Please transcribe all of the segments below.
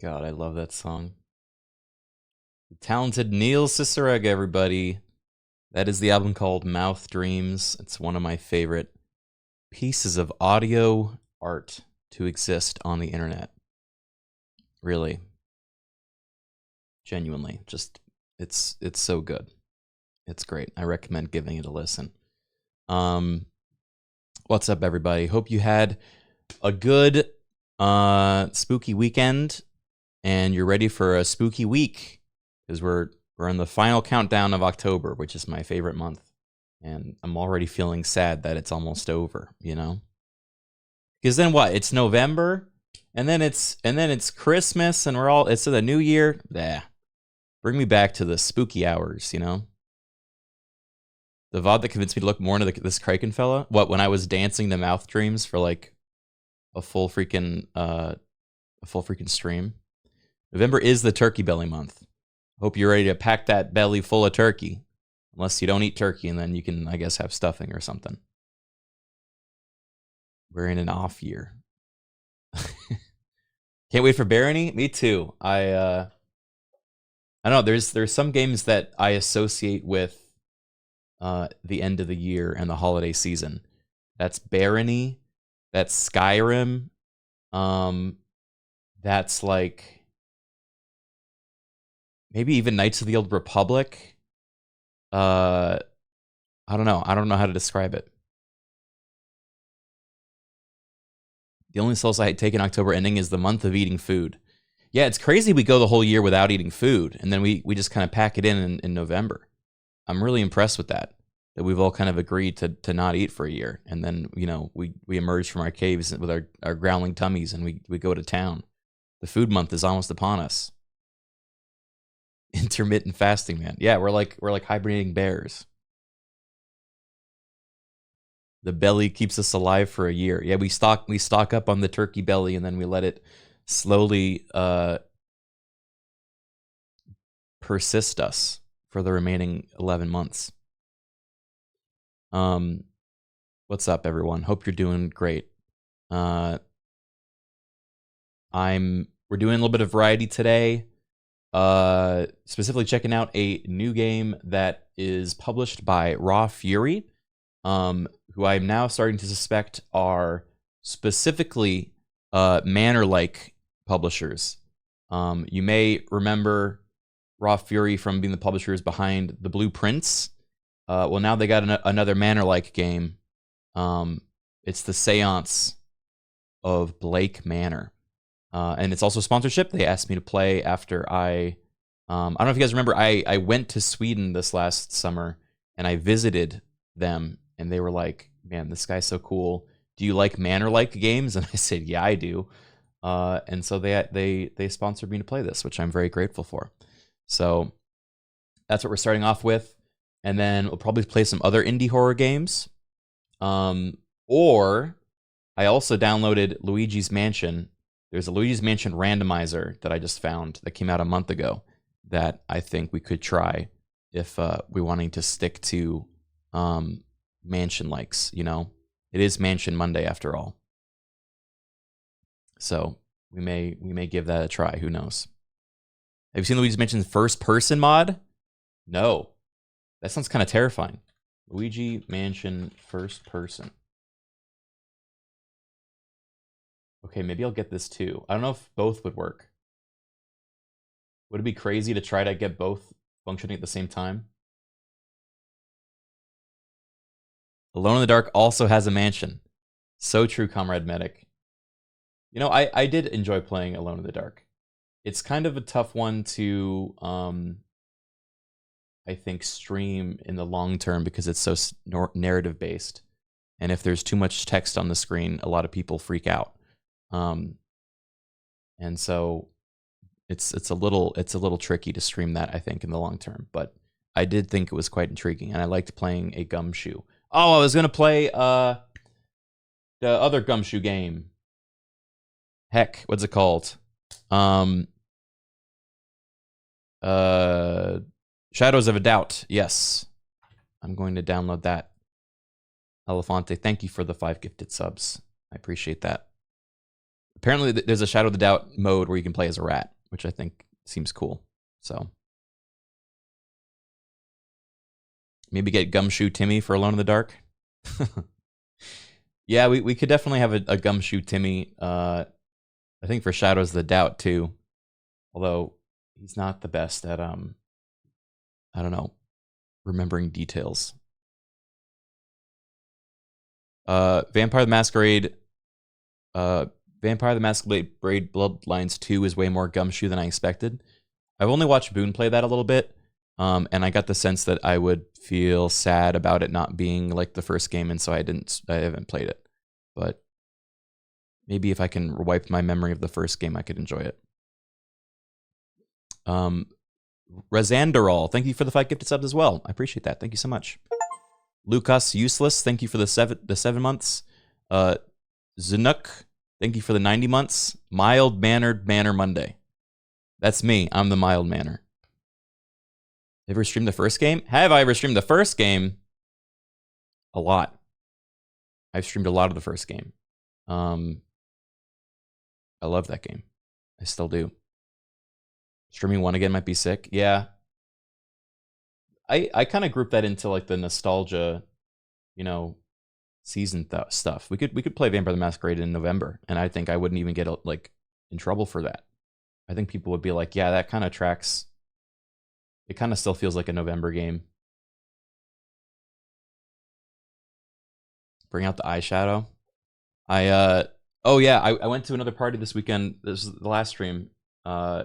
God, I love that song. The talented Neil Cicerega, everybody. That is the album called Mouth Dreams. It's one of my favorite pieces of audio art to exist on the internet. Really. Genuinely. Just it's so good. It's great. I recommend giving it a listen. What's up, everybody? Hope you had a good spooky weekend and you're ready for a spooky week because we're in the final countdown of October, which is my favorite month. And I'm already feeling sad that it's almost over, you know? Because then what? It's November, and then it's Christmas, and it's the new year. Bring me back to the spooky hours, you know? The VOD that convinced me to look more into this Criken fella. What, when I was dancing to Mouth Dreams for like a full freaking stream. November is the turkey belly month. Hope you're ready to pack that belly full of turkey. Unless you don't eat turkey, and then you can, I guess, have stuffing or something. We're in an off year. Can't wait for Barony. Me too. I don't know. There's some games that I associate with the end of the year and the holiday season. That's Barony. That's Skyrim. That's like maybe even Knights of the Old Republic. I don't know. I don't know how to describe it. The only solace I take in October ending is the month of eating food. Yeah, it's crazy we go the whole year without eating food, and then we just kind of pack it in November. I'm really impressed with that we've all kind of agreed to not eat for a year, and then, you know, we emerge from our caves with our growling tummies, and we go to town. The food month is almost upon us. Intermittent fasting, man. Yeah, we're like hibernating bears. The belly keeps us alive for a year. Yeah, we stock up on the turkey belly, and then we let it slowly persist us for the remaining 11 months. What's up, everyone? Hope you're doing great. We're doing a little bit of variety today. Specifically checking out a new game that is published by Raw Fury, who I'm now starting to suspect are specifically Manor-like publishers. You may remember Raw Fury from being the publishers behind the Blueprints. Well, now they got another Manor-like game. It's the Seance of Blake Manor. And it's also sponsorship. They asked me to play after I don't know if you guys remember, I went to Sweden this last summer, and I visited them, and they were like, man, this guy's so cool. Do you like Manor-like games? And I said, yeah, I do. And so they sponsored me to play this, which I'm very grateful for. So that's what we're starting off with. And then we'll probably play some other indie horror games. Or I also downloaded Luigi's Mansion. There's a Luigi's Mansion randomizer that I just found that came out a month ago that I think we could try if we're wanting to stick to Mansion likes, you know? It is Mansion Monday after all. So we may give that a try. Who knows? Have you seen Luigi's Mansion's first person mod? No. That sounds kind of terrifying. Luigi Mansion first person. Okay, maybe I'll get this too. I don't know if both would work. Would it be crazy to try to get both functioning at the same time? Alone in the Dark also has a mansion. So true, Comrade Medic. You know, I did enjoy playing Alone in the Dark. It's kind of a tough one to, I think, stream in the long term because it's so narrative based. And if there's too much text on the screen, a lot of people freak out. And so it's a little tricky to stream that, I think, in the long term. But I did think it was quite intriguing, and I liked playing a Gumshoe. Oh, I was gonna play the other Gumshoe game. Heck, what's it called? Shadows of a Doubt. Yes, I'm going to download that. Elefante, thank you for the 5 gifted subs. I appreciate that. Apparently, there's a Shadow of the Doubt mode where you can play as a rat, which I think seems cool. So maybe get Gumshoe Timmy for Alone in the Dark. Yeah, we could definitely have a Gumshoe Timmy. I think for Shadows of the Doubt too. Although he's not the best at I don't know, remembering details. Vampire the Masquerade. Vampire the Masquerade Bloodlines 2 is way more Gumshoe than I expected. I've only watched Boone play that a little bit, and I got the sense that I would feel sad about it not being like the first game, and so I haven't played it. But maybe if I can wipe my memory of the first game, I could enjoy it. Razanderol, thank you for the 5 gifted subs as well. I appreciate that. Thank you so much. Lucas Useless, thank you for the 7 months. Zinuk, thank you for the 90 months. Mild Mannered Manor Monday. That's me. I'm the mild manner. Ever streamed the first game? Have I ever streamed the first game? A lot. I've streamed a lot of the first game. I love that game. I still do. Streaming 1 again might be sick. Yeah. I kind of group that into like the nostalgia, you know, season stuff. We could play Vampire the Masquerade in November, and I think I wouldn't even get like in trouble for that. I think people would be like, yeah, that kind of tracks. It kind of still feels like a November game. Bring out the eyeshadow. Oh yeah, I went to another party this weekend. This was the last stream. I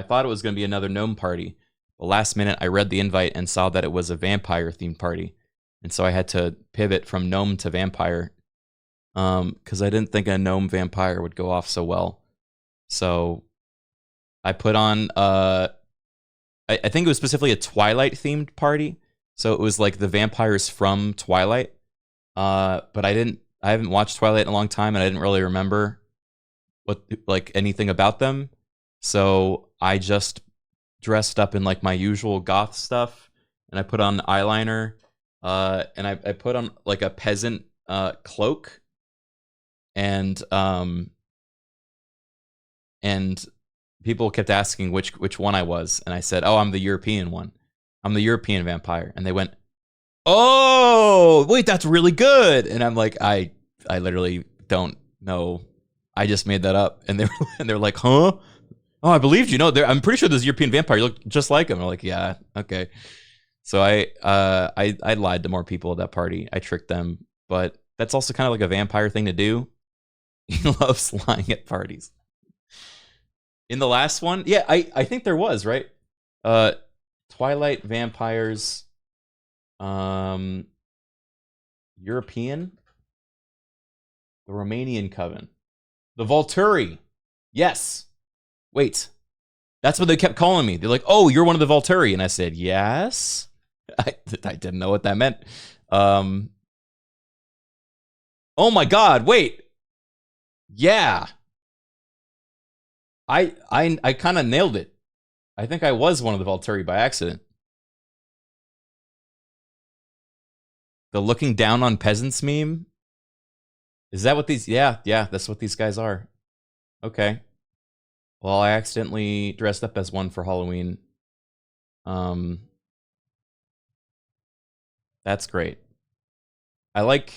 thought it was going to be another gnome party. But last minute, I read the invite and saw that it was a vampire-themed party. And so I had to pivot from gnome to vampire. Because I didn't think a gnome vampire would go off so well. So I put on... I think it was specifically a Twilight-themed party. So it was like the vampires from Twilight. But I haven't watched Twilight in a long time, and I didn't really remember anything about them. So I just dressed up in like my usual goth stuff, and I put on eyeliner, and I put on like a peasant cloak, and people kept asking which one I was, and I said, "Oh, I'm the European one. I'm the European vampire." And they went, "Oh, wait, that's really good." And I'm like, I literally don't know. I just made that up. And they're like, "Huh? Oh, I believed you. No, I'm pretty sure this European vampire. You look just like him." I'm like, "Yeah, okay." So I lied to more people at that party. I tricked them, but that's also kind of like a vampire thing to do. He loves lying at parties. In the last one, yeah, I think there was, right? Twilight vampires, European, the Romanian coven, the Volturi. Yes. Wait, that's what they kept calling me. They're like, "Oh, you're one of the Volturi," and I said, "Yes." I didn't know what that meant. Oh my God! Wait, yeah, I kind of nailed it. I think I was one of the Volturi by accident. The looking down on peasants meme. Is that what these? Yeah, that's what these guys are. Okay. Well, I accidentally dressed up as one for Halloween. That's great. I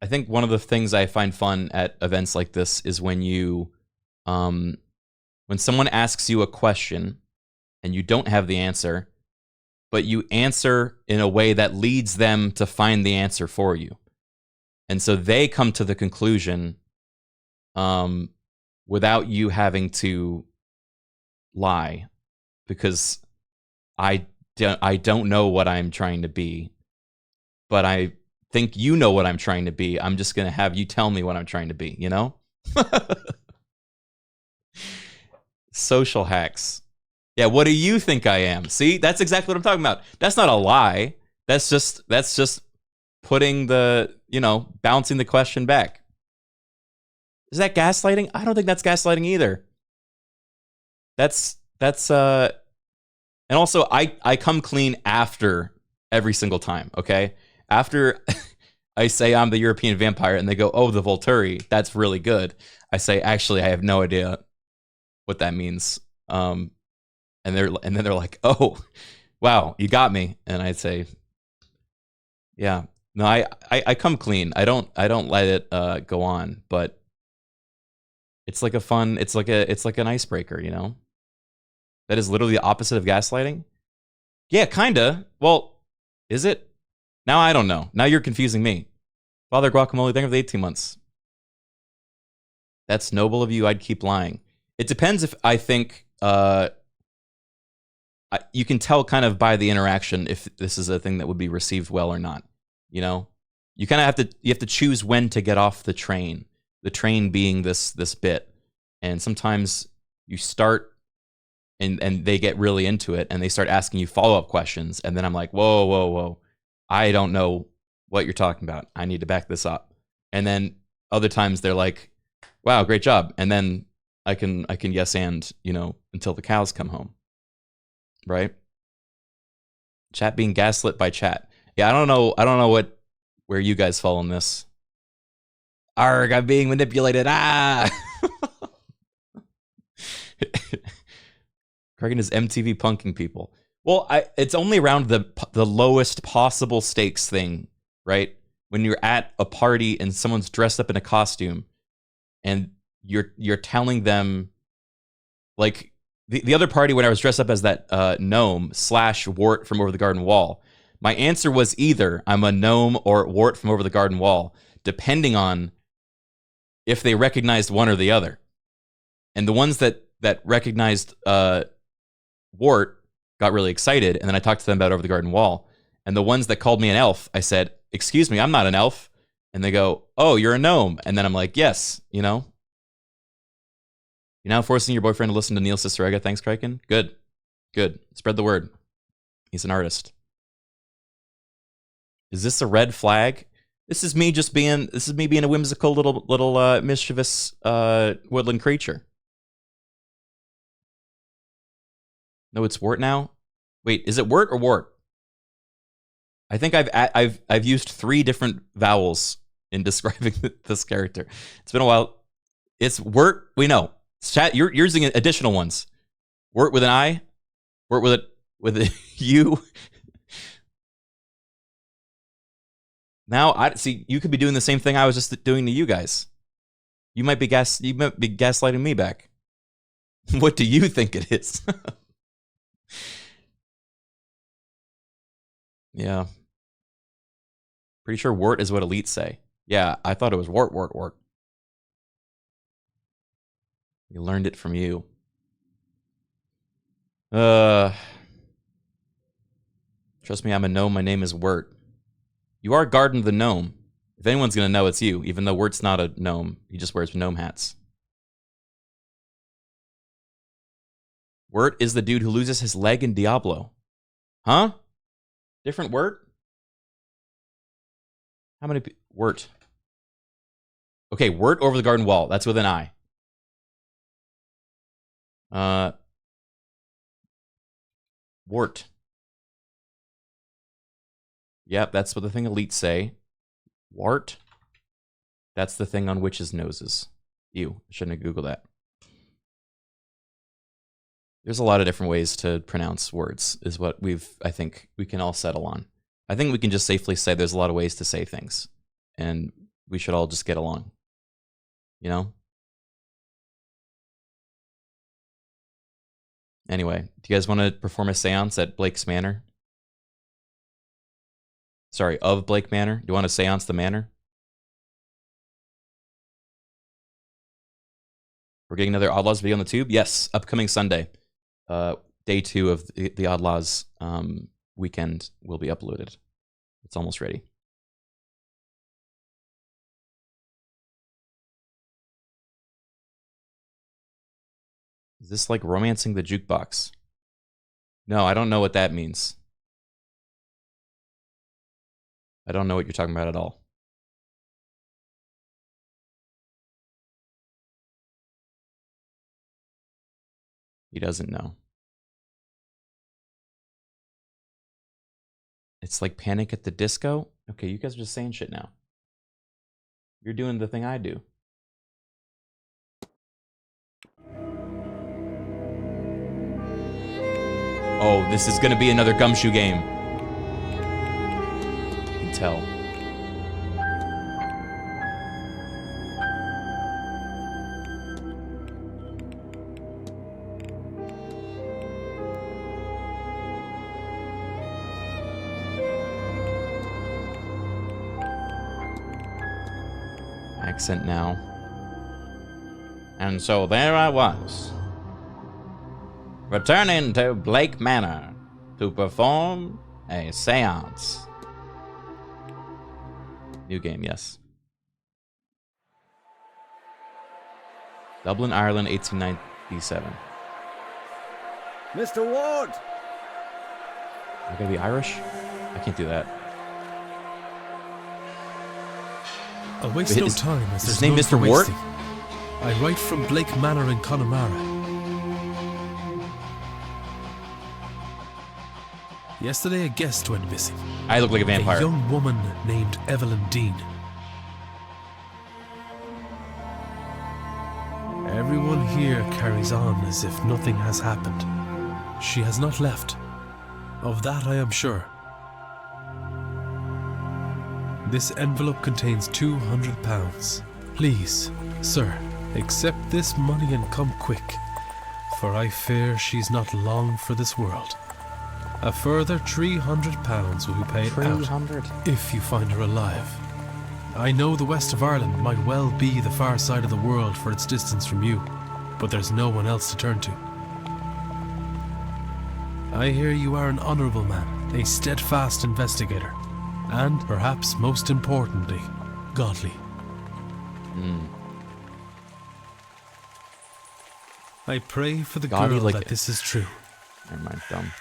think one of the things I find fun at events like this is when when someone asks you a question and you don't have the answer, but you answer in a way that leads them to find the answer for you. And so they come to the conclusion without you having to lie, because I don't know what I'm trying to be, but I think you know what I'm trying to be. I'm just going to have you tell me what I'm trying to be, you know? Social hacks. Yeah, what do you think I am? See, that's exactly what I'm talking about. That's not a lie. That's just putting bouncing the question back. Is that gaslighting? I don't think that's gaslighting either. That's and also I come clean after every single time, okay? After I say I'm the European vampire, and they go, "Oh, the Volturi, that's really good." I say, "Actually, I have no idea what that means." And then they're like, "Oh, wow, you got me." And I say, "Yeah, no, I come clean. I don't let it go on, but it's like a fun. It's like an icebreaker, you know. That is literally the opposite of gaslighting. Yeah, kinda. Well, is it? Now I don't know. Now you're confusing me. Father Guacamole, thank you for the 18 months. That's noble of you. I'd keep lying. It depends if I think you can tell kind of by the interaction if this is a thing that would be received well or not. You know, you kind of have to choose when to get off the train. The train being this bit, and sometimes you start and they get really into it and they start asking you follow-up questions, and then I'm like, whoa, whoa, whoa, I don't know what you're talking about. I need to back this up. And then other times they're like, wow, great job. And then I can yes and, you know, until the cows come home. Right? Chat being gaslit by chat. Yeah, I don't know where you guys fall on this. Arg, I'm being manipulated. Ah. Criken is MTV punking people. Well, it's only around the lowest possible stakes thing, right? When you're at a party and someone's dressed up in a costume, and you're telling them, like the other party when I was dressed up as that gnome / Wart from Over the Garden Wall. My answer was either I'm a gnome or Wart from Over the Garden Wall, depending on if they recognized one or the other. And the ones that recognized Wart got really excited, and then I talked to them about Over the Garden Wall. And the ones that called me an elf, I said, "Excuse me, I'm not an elf." And they go, "Oh, you're a gnome." And then I'm like, "Yes, you know." You're now forcing your boyfriend to listen to Neil Cicerega. Thanks, Criken. Good. Good. Spread the word. He's an artist. Is this a red flag? This is me being a whimsical little mischievous woodland creature. No, it's Wart now. Wait, is it Wart or Wart? I think I've used 3 different vowels in describing this character. It's been a while. It's Wart. We know. Chat. You're using additional ones. Wart with an I. Wart with a U. Now I see. You could be doing the same thing I was just doing to you guys. You might be gaslighting me back. What do you think it is? Yeah. Pretty sure Wart is what elites say. Yeah, I thought it was Wart. We learned it from you. Trust me, I'm a gnome. My name is Wart. You are Garden the Gnome. If anyone's gonna know, it's you, even though Wart's not a gnome. He just wears gnome hats. Wart is the dude who loses his leg in Diablo. Huh? Different Wart? How many Wart? Okay, Wart Over the Garden Wall. That's with an I. Wart. Yep, that's what the thing elites say. Wart. That's the thing on witches' noses. Ew, I shouldn't have Googled that. There's a lot of different ways to pronounce words, is what I think we can all settle on. I think we can just safely say there's a lot of ways to say things, and we should all just get along. You know? Anyway, do you guys want to perform a seance at Blake's Manor? Sorry, of Blake Manor? Do you want to seance the manor? We're getting another Outlaws video on the tube? Yes, upcoming Sunday. Day 2 of the Outlaws weekend will be uploaded. It's almost ready. Is this like romancing the jukebox? No, I don't know what that means. I don't know what you're talking about at all. He doesn't know. It's like Panic at the Disco? Okay, you guys are just saying shit now. You're doing the thing I do. Oh, this is gonna be another gumshoe game. You can tell. Accent now. And so there I was, returning to Blake Manor to perform a seance. New game, yes. Dublin, Ireland, 1897. Mr. Ward! I gotta be Irish? I can't do that. I'll waste no time as Is his there's name none Mr. for Ward? wasting. I write from Blake Manor in Connemara. Yesterday a guest went missing. I look like a vampire. A young woman named Evelyn Dean. Everyone here carries on as if nothing has happened. She has not left. Of that I am sure. This envelope contains £200. Please, sir, accept this money and come quick, for I fear she's not long for this world. A further £300 will be paid out if you find her alive. I know the west of Ireland might well be the far side of the world for its distance from you, but there's no one else to turn to. I hear you are an honourable man, a steadfast investigator, and perhaps most importantly, godly. I pray for the Godly, girl like that this is true. Never mind, dumb.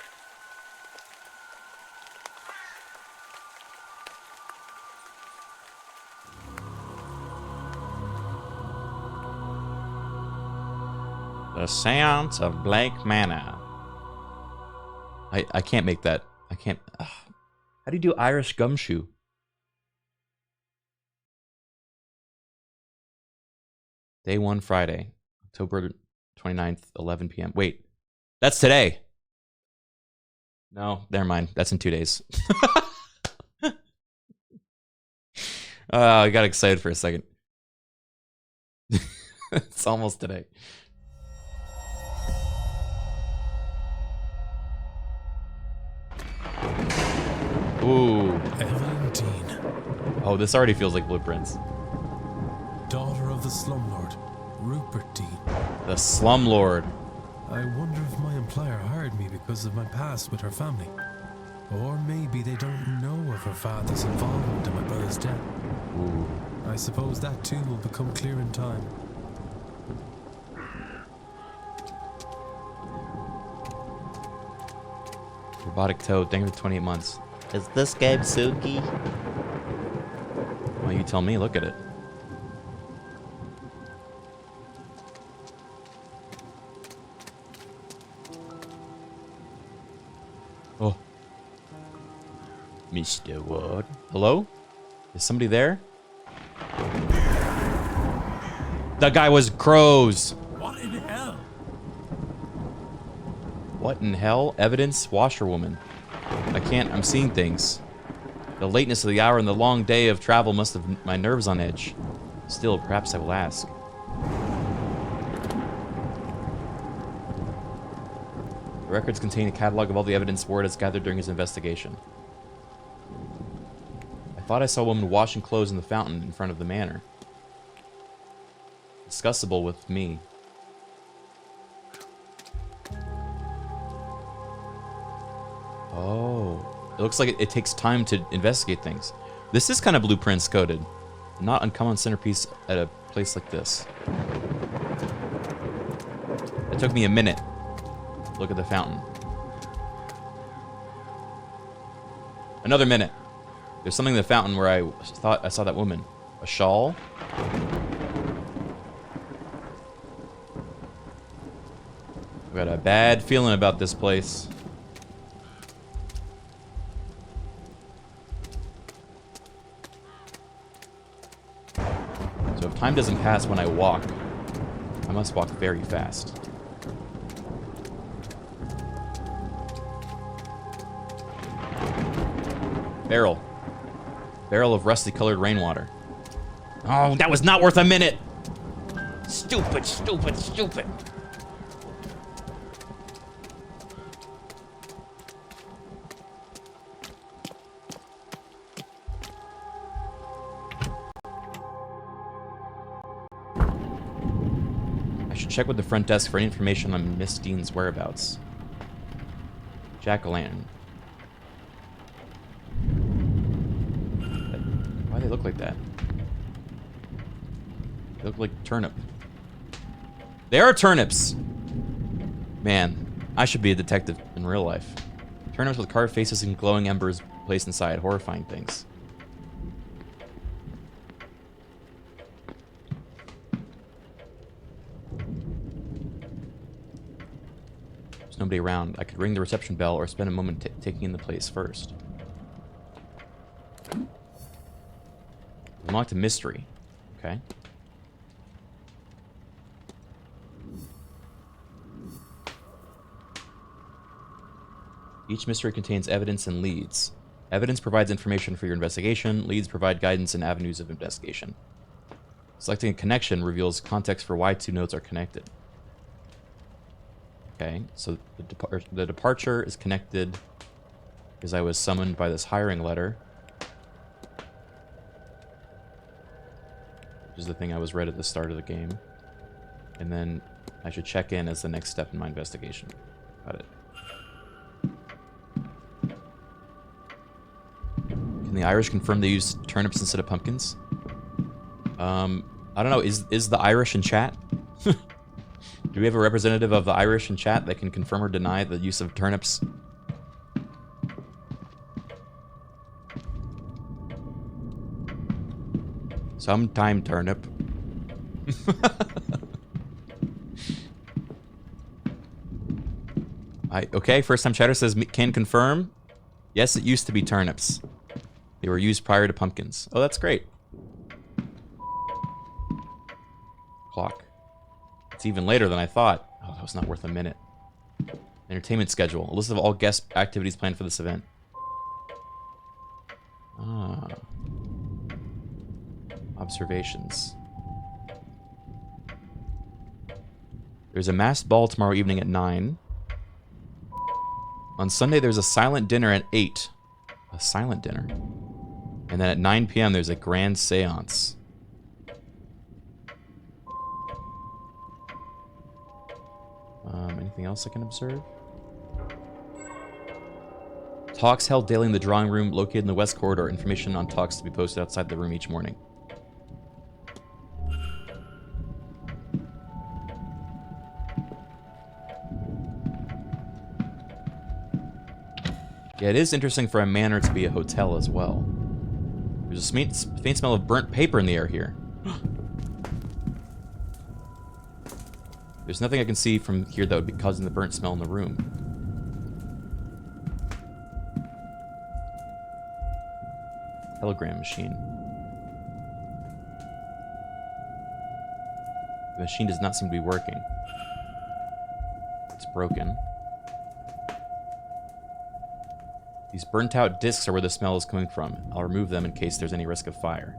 The Seance of Blake Manor. I can't make that. I can't. Ugh. How do you do Irish gumshoe? Day 1, Friday, October 29th, 11 p.m. Wait, that's today. No, never mind. That's in 2 days. I got excited for a second. It's almost today. Ooh. Evelyn Dean, Oh, this already feels like blueprints. daughter of the slumlord, Rupert Dean. The slumlord. I wonder if my employer hired me because of my past with her family. Or maybe they don't know of her father's involvement in my brother's death. Ooh. I suppose that too will become clear in time. Robotic Toad, thank you for 28 months. Is this game Suki? Well, you tell me, look at it. Oh. Mr. Ward. Hello? Is somebody there? That guy was crows. What in hell? What in hell? Evidence? Washerwoman. I'm seeing things. The lateness of the hour and the long day of travel must have my nerves on edge. Still, perhaps I will ask. The records contain a catalog of all the evidence Ward has gathered during his investigation. I thought I saw a woman washing clothes in the fountain in front of the manor. Discussable with me. Oh. It looks like it takes time to investigate things. This is kind of blueprints coded. Not uncommon centerpiece at a place like this. It took me a minute. Look at the fountain. Another minute. There's something in the fountain where I thought I saw that woman. A shawl? I've got a bad feeling about this place. doesn't pass when I walk. I must walk very fast. Barrel. Barrel of rusty-colored rainwater. Oh, that was not worth a minute! Stupid, stupid, stupid. I should check with the front desk for any information on Miss Dean's whereabouts. Jack-o'-lantern. Why do they look like that? They look like turnip. They are turnips! Man, I should be a detective in real life. Turnips with carved faces and glowing embers placed inside. Horrifying things. There's nobody around. I could ring the reception bell or spend a moment taking in the place first. Unlocked a mystery. Okay. Each mystery contains evidence and leads. Evidence provides information for your investigation. Leads provide guidance and avenues of investigation. Selecting a connection reveals context for why two notes are connected. Okay, so the departure is connected because I was summoned by this hiring letter. Which is the thing I was read at the start of the game. And then I should check in as the next step in my investigation. Got it. Can the Irish confirm they use turnips instead of pumpkins? I don't know. Is the Irish in chat? Do we have a representative of the Irish in chat that can confirm or deny the use of turnips? Sometime turnip. Okay, first time chatter says can confirm. Yes, it used to be turnips. They were used prior to pumpkins. Oh, that's great. Clock. It's even later than I thought. Oh, that was not worth a minute. Entertainment schedule. A list of all guest activities planned for this event. Ah. Observations. There's a masked ball tomorrow evening at 9. On Sunday, there's a silent dinner at 8. A silent dinner. And then at 9 p.m., there's a grand seance. Anything else I can observe? Talks held daily in the drawing room located in the west corridor. Information on talks to be posted outside the room each morning. Yeah, it is interesting for a manor to be a hotel as well. There's a faint smell of burnt paper in the air here. There's nothing I can see from here that would be causing the burnt smell in the room. Telegram machine. The machine does not seem to be working. It's broken. These burnt out discs are where the smell is coming from. I'll remove them in case there's any risk of fire.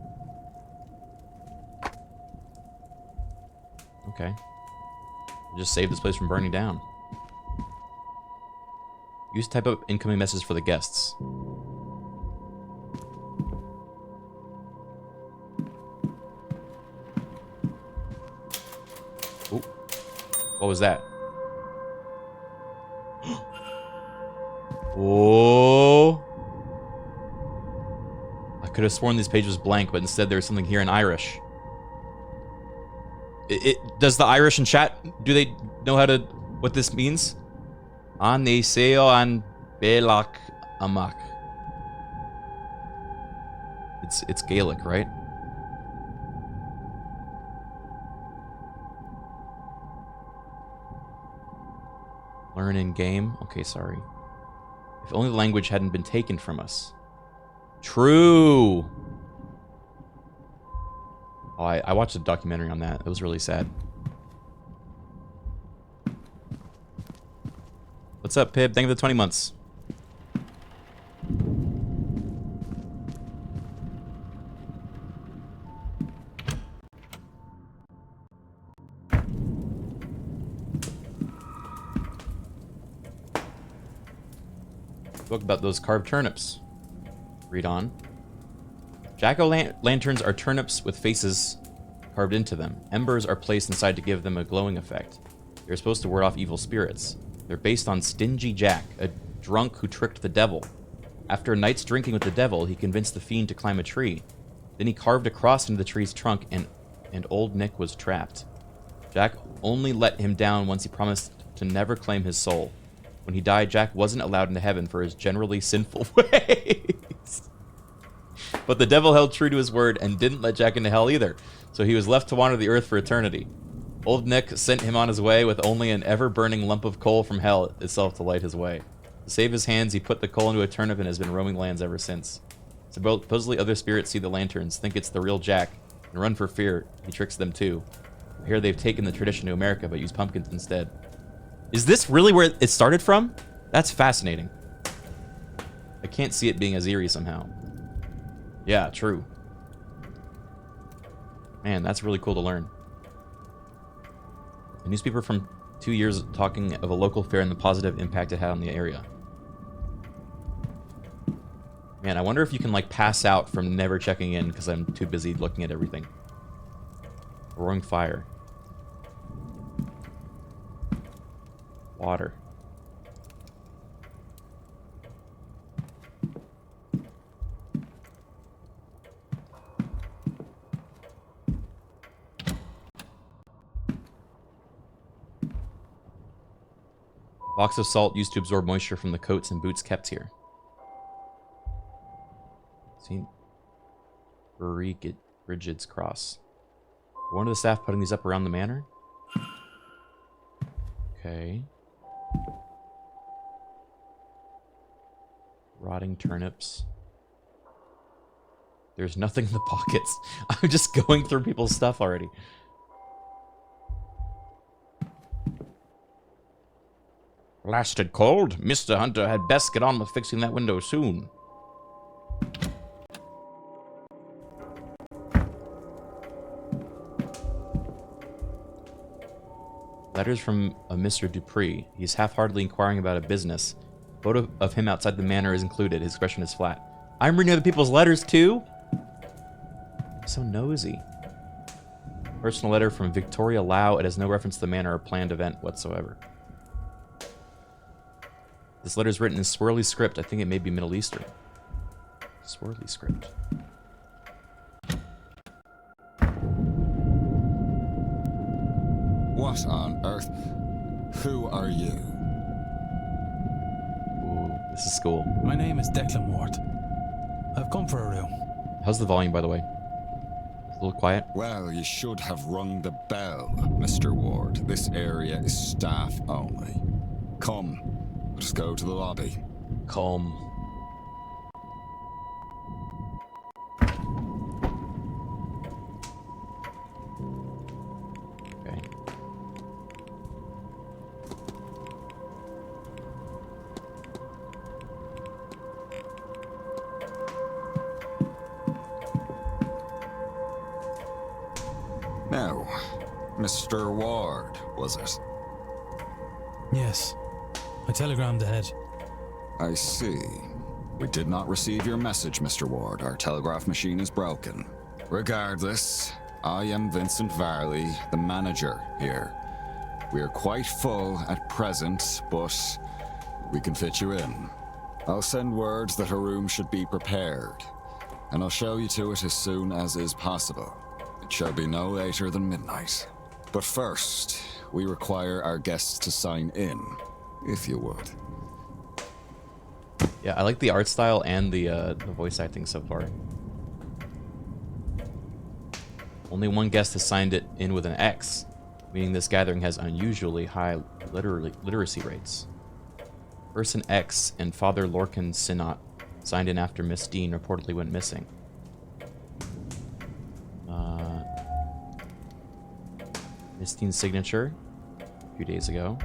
Okay. Just save this place from burning down. Use type up incoming message for the guests. Ooh. What was that? Oh. I could have sworn this page was blank, but instead there's something here in Irish. Does the Irish in chat, do they know what this means? An Iseo an Belak Amak. It's Gaelic, right? Learn in game? Okay, sorry. If only the language hadn't been taken from us. True! Oh, I watched a documentary on that. It was really sad. What's up, Pib? Thank you for the 20 months. Book about those carved turnips. Read on. Jack-o'-lanterns are turnips with faces carved into them. Embers are placed inside to give them a glowing effect. They're supposed to ward off evil spirits. They're based on Stingy Jack, a drunk who tricked the devil. After a night's drinking with the devil, he convinced the fiend to climb a tree. Then he carved a cross into the tree's trunk, and old Nick was trapped. Jack only let him down once he promised to never claim his soul. When he died, Jack wasn't allowed into heaven for his generally sinful ways. But the devil held true to his word and didn't let Jack into hell either, so he was left to wander the earth for eternity. Old Nick sent him on his way with only an ever-burning lump of coal from hell itself to light his way. To save his hands, he put the coal into a turnip and has been roaming the lands ever since. Supposedly other spirits see the lanterns, think it's the real Jack, and run for fear. He tricks them too. I hear they've taken the tradition to America, but use pumpkins instead. Is this really where it started from? That's fascinating. I can't see it being as eerie somehow. Yeah, true. Man, that's really cool to learn. A newspaper from 2 years talking of a local fair and the positive impact it had on the area. Man, I wonder if you can like pass out from never checking in because I'm too busy looking at everything. Roaring fire. Water. Box of salt used to absorb moisture from the coats and boots kept here. See? Brigid's cross. One of the staff putting these up around the manor? Okay. Rotting turnips. There's nothing in the pockets. I'm just going through people's stuff already. Blasted cold. Mr. Hunter had best get on with fixing that window soon. Letters from a Mr. Dupree. He's half-heartedly inquiring about a business. Photo of him outside the manor is included. His expression is flat. I'm reading other people's letters too? So nosy. Personal letter from Victoria Lau. It has no reference to the manor or planned event whatsoever. This letter is written in swirly script. I think it may be Middle Eastern. Swirly script. What on earth? Who are you? Ooh, this is cool. My name is Declan Ward. I've come for a room. How's the volume, by the way? It's a little quiet. Well, you should have rung the bell, Mr. Ward. This area is staff only. Come, let's go to the lobby. Calm. Okay. Now, Mr. Ward, was it? Yes. I telegrammed ahead. I see. We did not receive your message, Mr. Ward. Our telegraph machine is broken. Regardless, I am Vincent Varley, the manager here. We are quite full at present, but we can fit you in. I'll send words that a room should be prepared, and I'll show you to it as soon as is possible. It shall be no later than midnight. But first, we require our guests to sign in, if you would. Yeah, I like the art style and the voice acting so far. Only one guest has signed it in with an X, meaning this gathering has unusually high literacy rates. Person X and Father Lorcan Sinnott signed in after Miss Dean reportedly went missing. Miss Dean's signature a few days ago.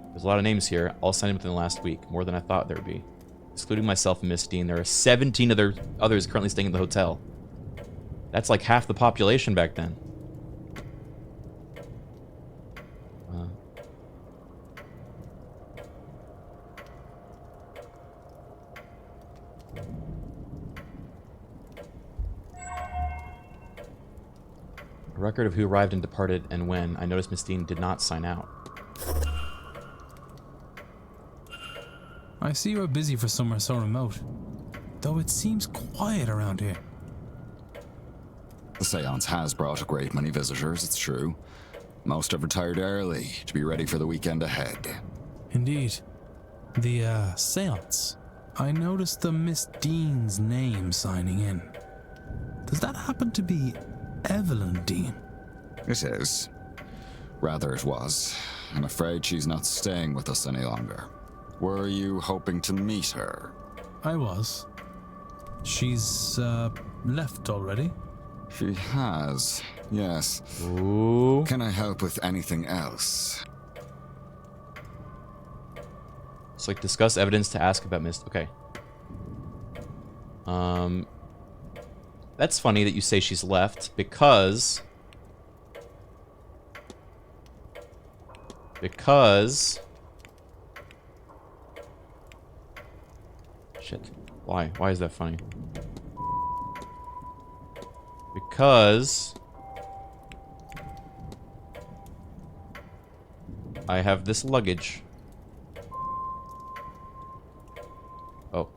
There's a lot of names here, all signed within the last week, more than I thought there would be. Excluding myself and Miss Dean, there are 17 others currently staying at the hotel. That's like half the population back then. A record of who arrived and departed and when. I noticed Miss Dean did not sign out. I see you are busy for somewhere so remote, though it seems quiet around here. The Seance has brought a great many visitors, it's true. Most have retired early to be ready for the weekend ahead. Indeed. The, Seance. I noticed the Miss Dean's name signing in. Does that happen to be Evelyn Dean? It is. Rather it was. I'm afraid she's not staying with us any longer. Were you hoping to meet her? I was. She's, left already? She has, yes. Ooh. Can I help with anything else? It's like discuss evidence to ask about Miss. Okay. That's funny that you say she's left because shit. Why? Why is that funny? Because I have this luggage. Oh.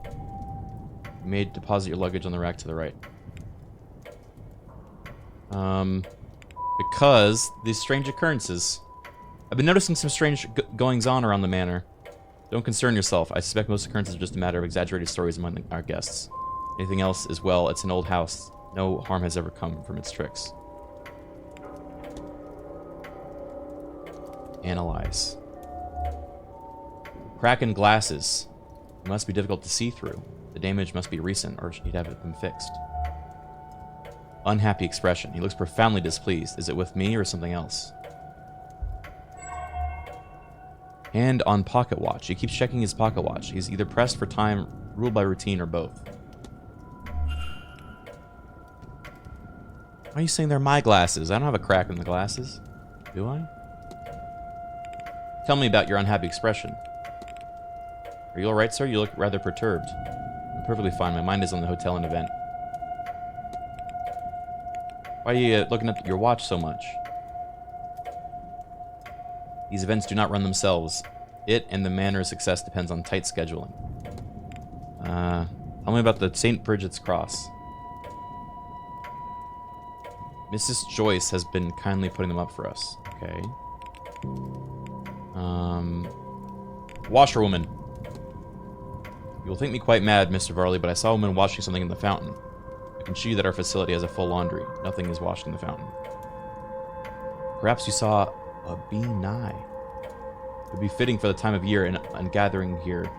You may deposit your luggage on the rack to the right. Because these strange occurrences. I've been noticing some strange goings-on around the manor. Don't concern yourself. I suspect most occurrences are just a matter of exaggerated stories among our guests. Anything else is, well, it's an old house. No harm has ever come from its tricks. Analyze. Criken glasses. It must be difficult to see through. The damage must be recent, or he'd have them fixed. Unhappy expression. He looks profoundly displeased. Is it with me or something else? Hand on pocket watch. He keeps checking his pocket watch. He's either pressed for time, ruled by routine, or both. Why are you saying they're my glasses? I don't have a crack in the glasses. Do I? Tell me about your unhappy expression. Are you alright, sir? You look rather perturbed. I'm perfectly fine. My mind is on the hotel and event. Why are you looking at your watch so much? These events do not run themselves. It and the Manor's success depends on tight scheduling. Tell me about the St. Bridget's Cross. Mrs. Joyce has been kindly putting them up for us. Okay. Washerwoman. You will think me quite mad, Mr. Varley, but I saw a woman washing something in the fountain. I can show you that our facility has a full laundry. Nothing is washed in the fountain. Perhaps you saw a bee-nye. It would be fitting for the time of year and gathering here,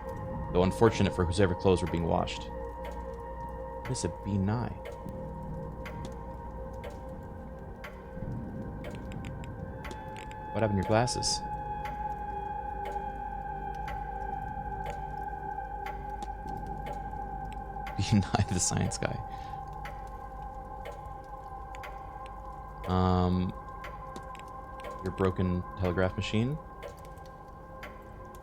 though unfortunate for whosever clothes were being washed. What is a bee-nye? What happened to your glasses? Bee-nye the science guy. Your broken telegraph machine.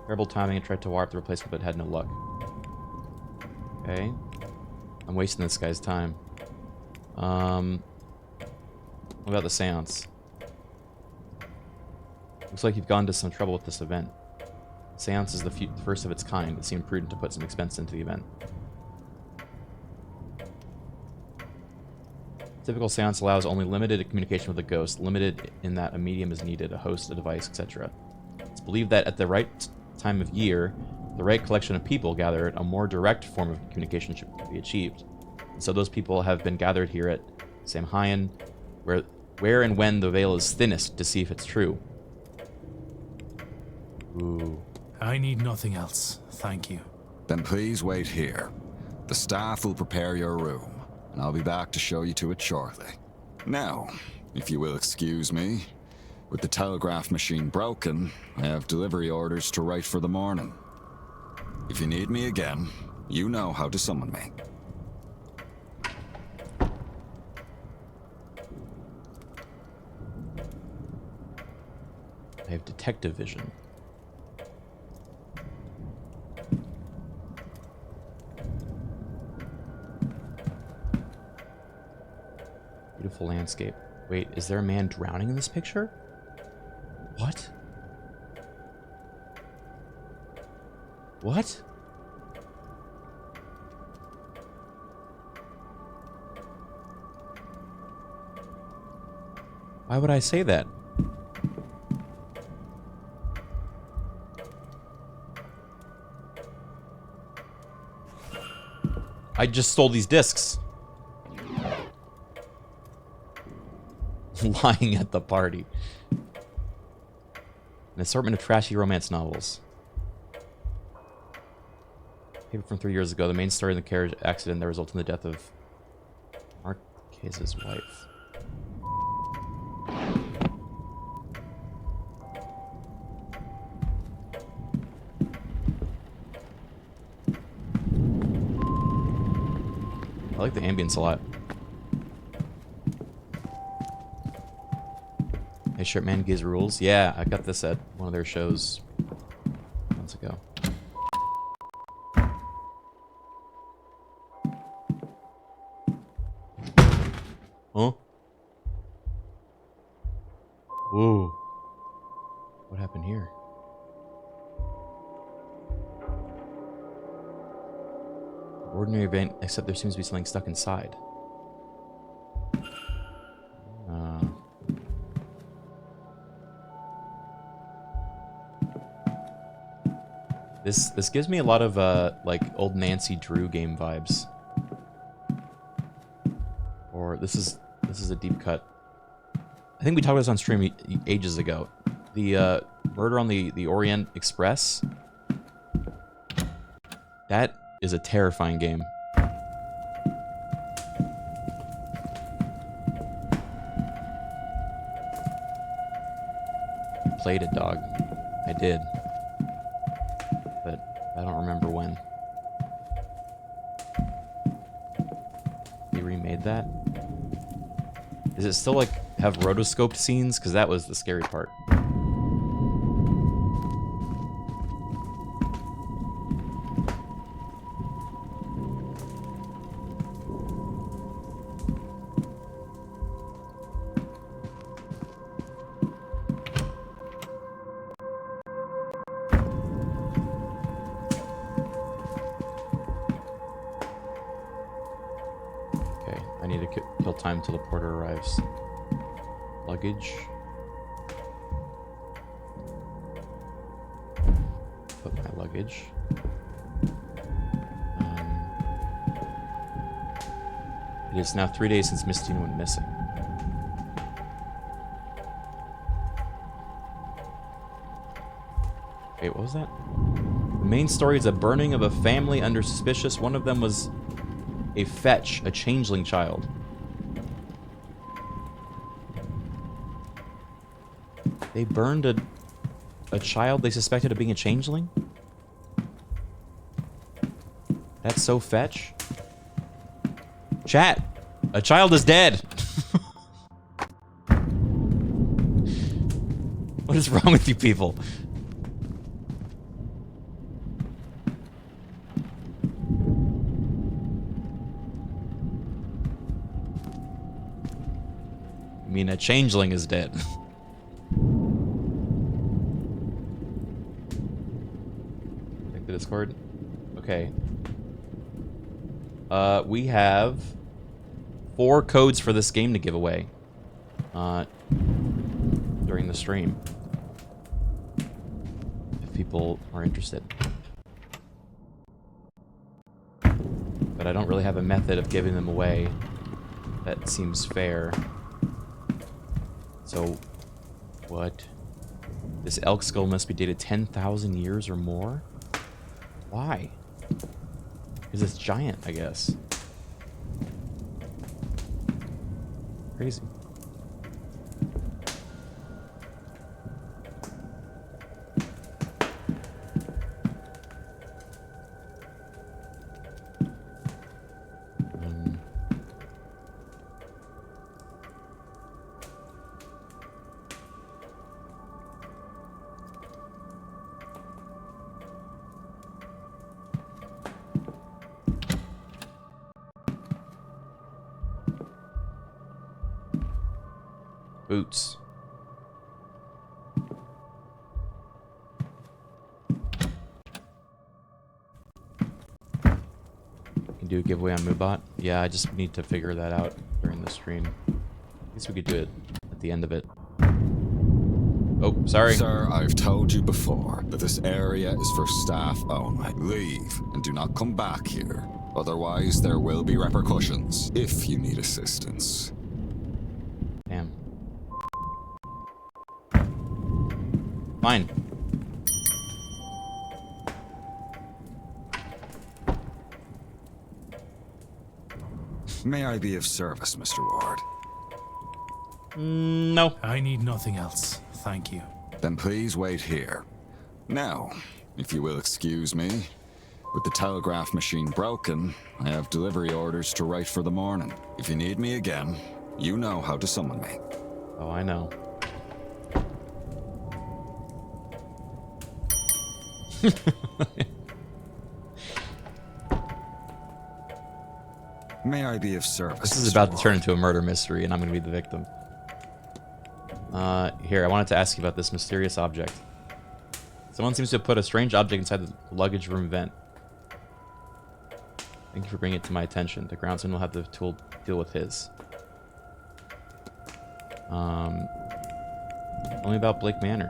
Terrible timing. I tried to wire up the replacement, but had no luck. Okay. I'm wasting this guy's time. What about the seance? Looks like you've gone to some trouble with this event. Seance is the first of its kind. It seemed prudent to put some expense into the event. Typical seance allows only limited communication with the ghost, limited in that a medium is needed, a host, a device, etc. It's believed that at the right time of year, the right collection of people gathered, a more direct form of communication should be achieved. And so those people have been gathered here at Samhain, where and when the veil is thinnest to see if it's true. Ooh. I need nothing else, thank you. Then please wait here. The staff will prepare your room. and I'll be back to show you to it shortly. Now, if you will excuse me, with the telegraph machine broken, I have delivery orders to write for the morning. If you need me again, you know how to summon me. I have detective vision. Beautiful landscape. Wait, is there a man drowning in this picture? What? What? Why would I say that? I just stole these discs. Lying at the party. An assortment of trashy romance novels. Paper from 3 years ago. The main story in the carriage accident that resulted in the death of Marquez's wife. I like the ambience a lot. Hey, Shirt Man Gives Rules. Yeah, I got this at one of their shows months ago. Huh? Whoa. What happened here? Ordinary event, except there seems to be something stuck inside. This gives me a lot of like old Nancy Drew game vibes. Or this is a deep cut. I think we talked about this on stream ages ago. The Murder on the Orient Express. That is a terrifying game. Played it, dog. I did. But I don't remember when. They remade that? Does it still, like, have rotoscoped scenes? Because that was the scary part. Kill time till the porter arrives. Luggage. Put my luggage. It is now 3 days since Miss Tina went missing. Wait, what was that? The main story is a burning of a family under suspicious. One of them was a fetch, a changeling child. They burned a child they suspected of being a changeling? That's so fetch. Chat! A child is dead! What is wrong with you people? I mean, a changeling is dead. Discord. Okay. We have 4 codes for this game to give away during the stream. If people are interested. But I don't really have a method of giving them away that seems fair. So, what? This elk skull must be dated 10,000 years or more? Why? Because it's giant, I guess. Boots. Can do a giveaway on Moobot. Yeah, I just need to figure that out during the stream. I guess we could do it at the end of it. Oh, sorry. Sir, I've told you before that this area is for staff only. Leave and do not come back here. Otherwise, there will be repercussions if you need assistance. Damn. Fine. May I be of service, Mr. Ward? No. I need nothing else. Thank you. Then please wait here. Now, if you will excuse me, with the telegraph machine broken, I have delivery orders to write for the morning. If you need me again, you know how to summon me. Oh, I know. May I be of service? This is Mr. about to Ward? turn into a murder mystery, and I'm going to be the victim. Here, I wanted to ask you about this mysterious object. Someone seems to have put a strange object inside the luggage room vent. Thank you for bringing it to my attention. The groundsman will have the tool to deal with his. Only about Blake Manor.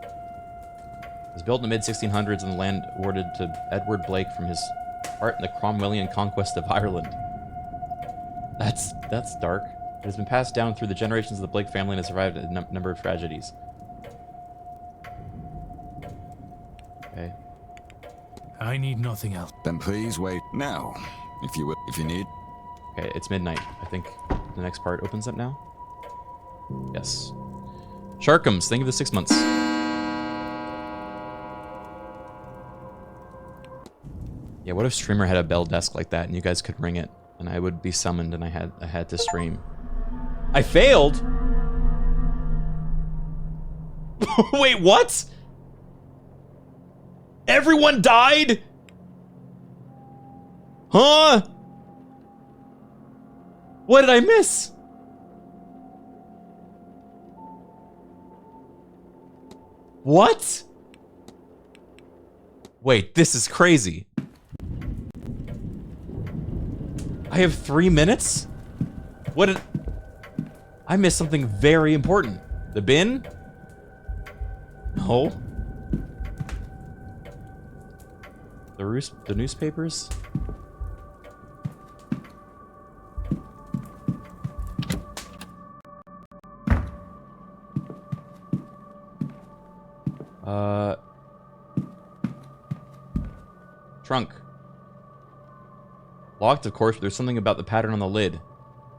It was built in the mid-1600s and the land awarded to Edward Blake from his part in the Cromwellian conquest of Ireland. That's dark. It has been passed down through the generations of the Blake family and has survived a number of tragedies. Okay. I need nothing else. Then please wait. Now, if you need. Okay, it's midnight. I think the next part opens up now. Yes. Sharkums, thank you for the 6 months. Yeah, what if Streamer had a bell desk like that and you guys could ring it and I would be summoned and I had to stream. I failed? Wait, what? Everyone died? Huh? What did I miss? What? Wait, this is crazy. I have 3 minutes? What did... I missed something very important. The bin? No. The newspapers? Trunk. Locked, of course, but there's something about the pattern on the lid.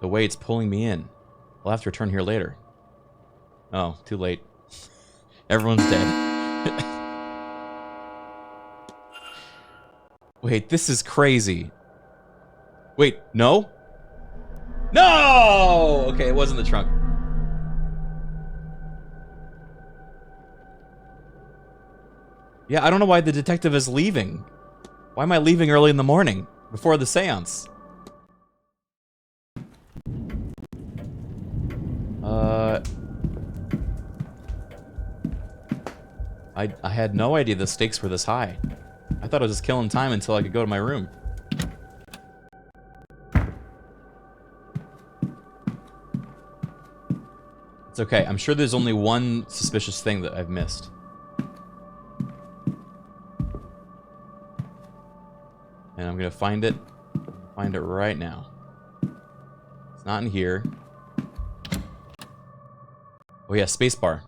The way it's pulling me in. I'll have to return here later. Oh, too late. Everyone's dead. Wait, this is crazy. Wait, no? No! Okay, it wasn't the trunk. Yeah, I don't know why the detective is leaving. Why am I leaving early in the morning? Before the seance? I had no idea the stakes were this high. I thought I was just killing time until I could go to my room. It's okay. I'm sure there's only one suspicious thing that I've missed. And I'm gonna find it. Find it right now. It's not in here. Oh yeah, spacebar.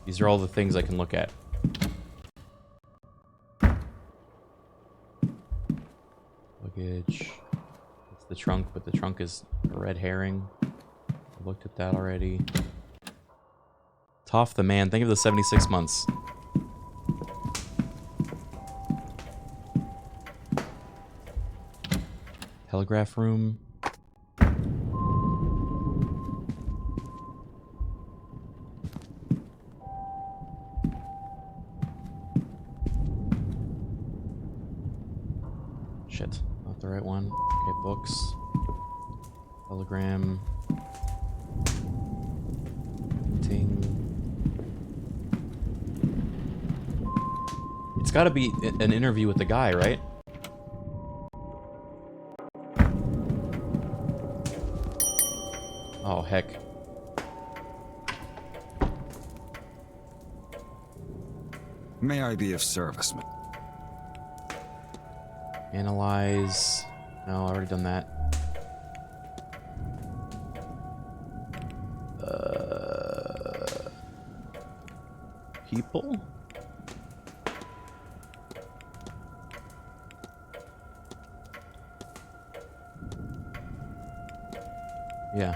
These are all the things I can look at. Luggage. It's the trunk, but the trunk is a red herring. I looked at that already. Toph the man. Think of the 76 months. Telegraph room. Shit, not the right one. Okay, books. Telegram. got to be an interview with the guy, right? Oh, heck. May I be of service? Analyze. No, I already done that. People? Yeah.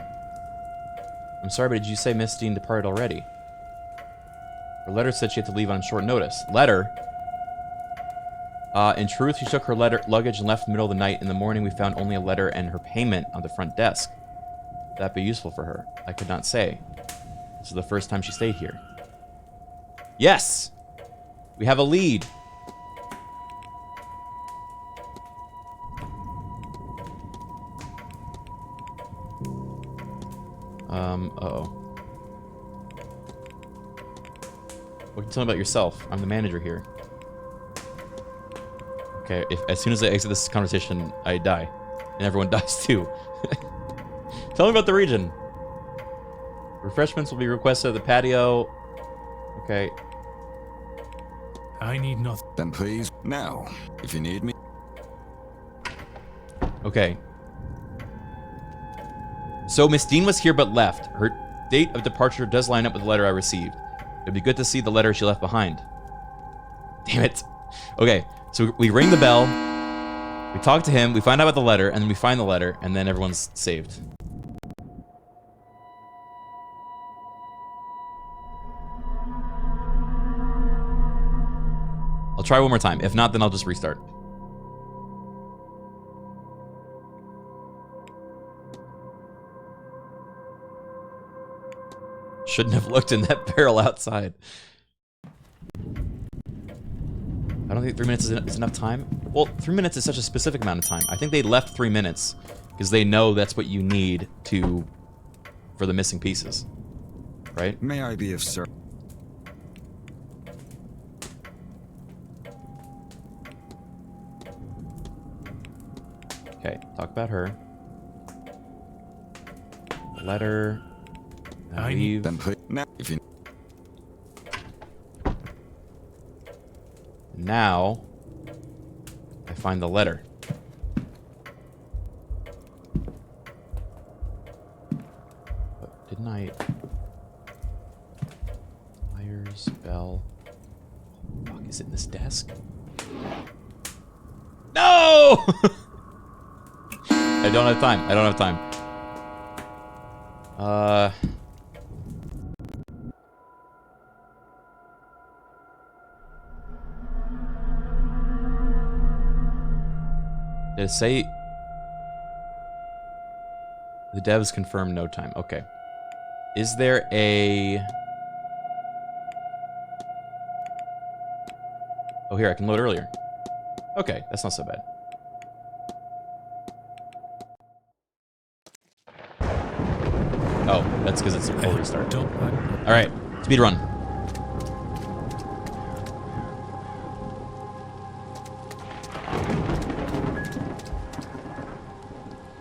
I'm sorry, but did you say Miss Dean departed already? Her letter said she had to leave on short notice. Letter? In truth, she took her luggage and left in the middle of the night. In the morning, we found only a letter and her payment on the front desk. Would that be useful for her? I could not say. This is the first time she stayed here. Yes! We have a lead. Uh-oh. What can you tell me about yourself? I'm the manager here. Okay, as soon as I exit this conversation, I die. And everyone dies too. Tell me about the region. Refreshments will be requested at the patio. Okay. I need nothing. Then please, now, if you need me. Okay. So Miss Dean was here but left. Her date of departure does line up with the letter I received. It'd be good to see the letter she left behind. Damn it. Okay, so we ring the bell. We talk to him. We find out about the letter, and then we find the letter, and then everyone's saved. I'll try one more time. If not, then I'll just restart. Shouldn't have looked in that barrel outside. I don't think 3 minutes is enough time. Well, 3 minutes is such a specific amount of time. I think they left 3 minutes because they know that's what you need for the missing pieces. Right? May I be of service? Okay, talk about her. Letter. I Leave. Then please, now, if you. Now, I find the letter. But didn't I? Wires, bell. Fuck, is it in this desk? No! I don't have time. I don't have time. Did it say the devs confirmed no time? Okay. Is there a... Oh, here, I can load earlier. Okay, that's not so bad. Oh, that's because it's a full restart. Alright, speed run.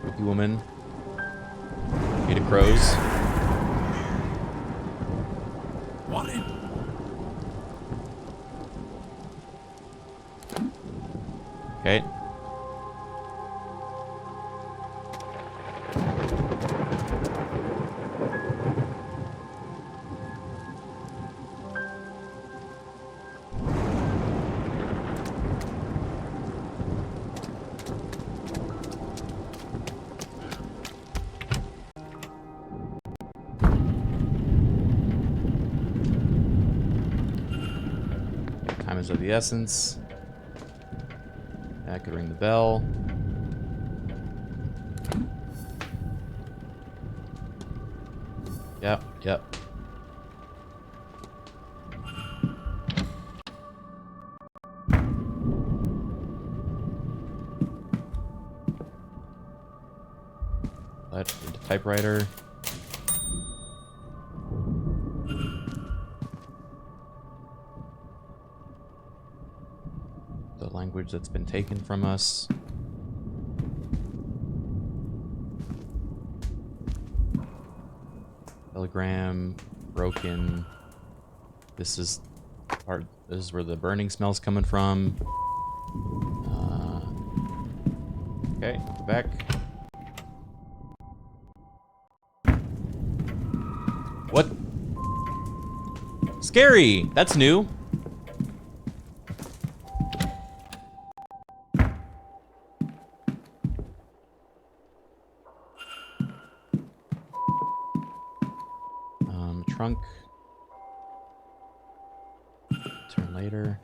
Spooky woman. Made of crows. What in? Okay. Time is of the essence. I could ring the bell. Yep, yep. Let into typewriter. Language that's been taken from us. Telegram broken. This is where the burning smell's coming from. Okay, go back. What? Scary! That's new. Trunk. Turn later.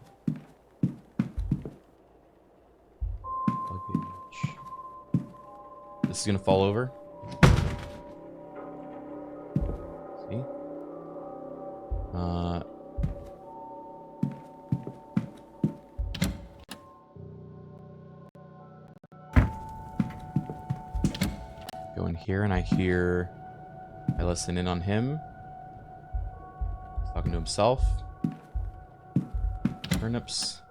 Luggage. This is gonna fall over. See? Go in here and I listen in on him. He's talking to himself. Turnips.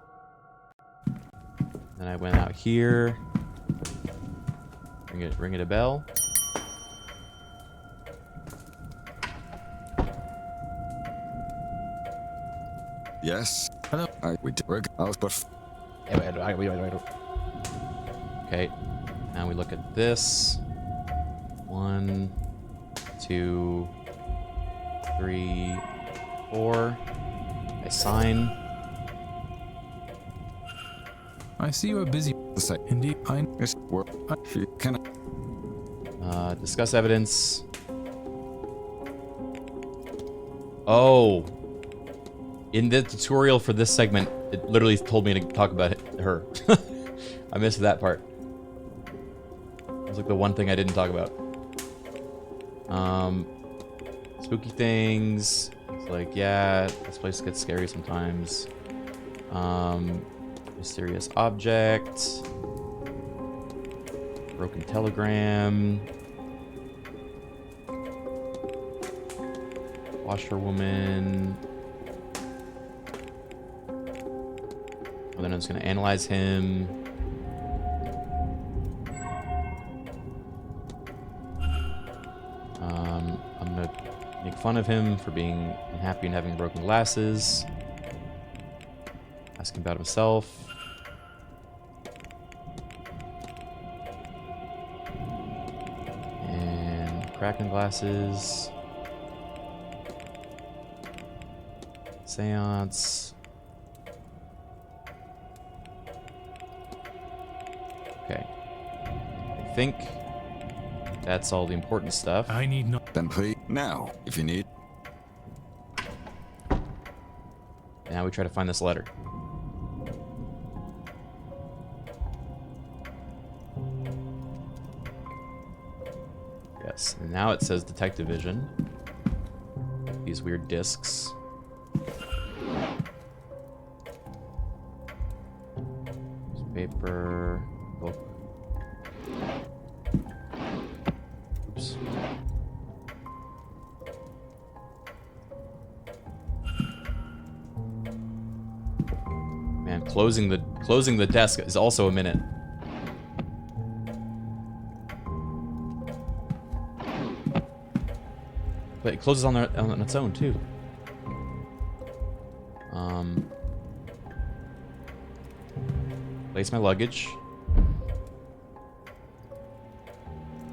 Then I went out here. Ring it a bell. Yes. Hello. Okay. Now we look at this. 1, 2, 3, 4. I sign. I see you are busy. Indeed, Discuss evidence. Oh. In the tutorial for this segment, it literally told me to talk about her. I missed that part. It was like the one thing I didn't talk about. Spooky things. It's like, yeah, this place gets scary sometimes. Mysterious object. Broken telegram. Washerwoman. And then I was going to analyze him. I'm going to make fun of him for being unhappy and having broken glasses. Ask him about himself. And Criken glasses. Seance. Okay. I think that's all the important stuff. I need no. Then please, now, if you need. Now we try to find this letter. Yes, and now it says Detective Vision. These weird discs. Paper, book. Oops. Man, closing the desk is also a minute. But it closes on its own too. Place my luggage.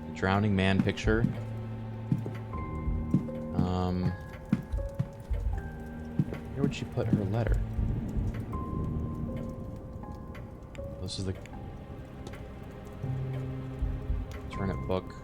The drowning man picture. Where would she put her letter? This is the turnip book.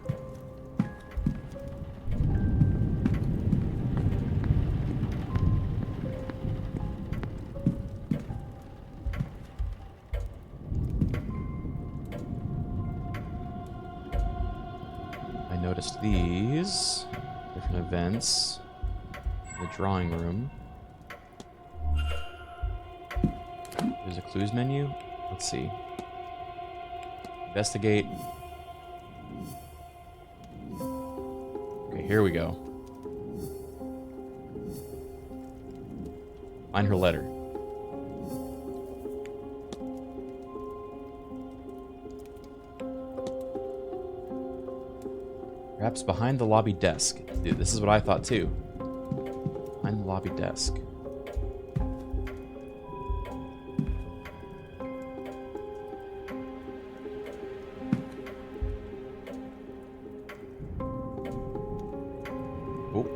Noticed these different events in the drawing room. There's a clues menu. Let's see. Investigate. Okay, here we go. Find her letter. Perhaps behind the lobby desk. Dude, this is what I thought too. Behind the lobby desk. Oh.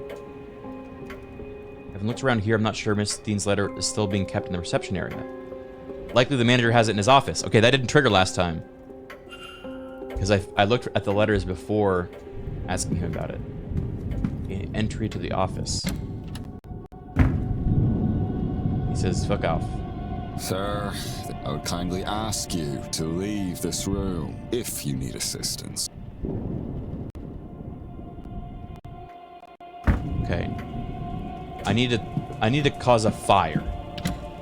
I haven't looked around here. I'm not sure Miss Dean's letter is still being kept in the reception area. Likely the manager has it in his office. Okay, that didn't trigger last time. Because I looked at the letters before asking him about it. Okay, entry to the office. He says, fuck off. Sir, I would kindly ask you to leave this room if you need assistance. Okay. I need to cause a fire.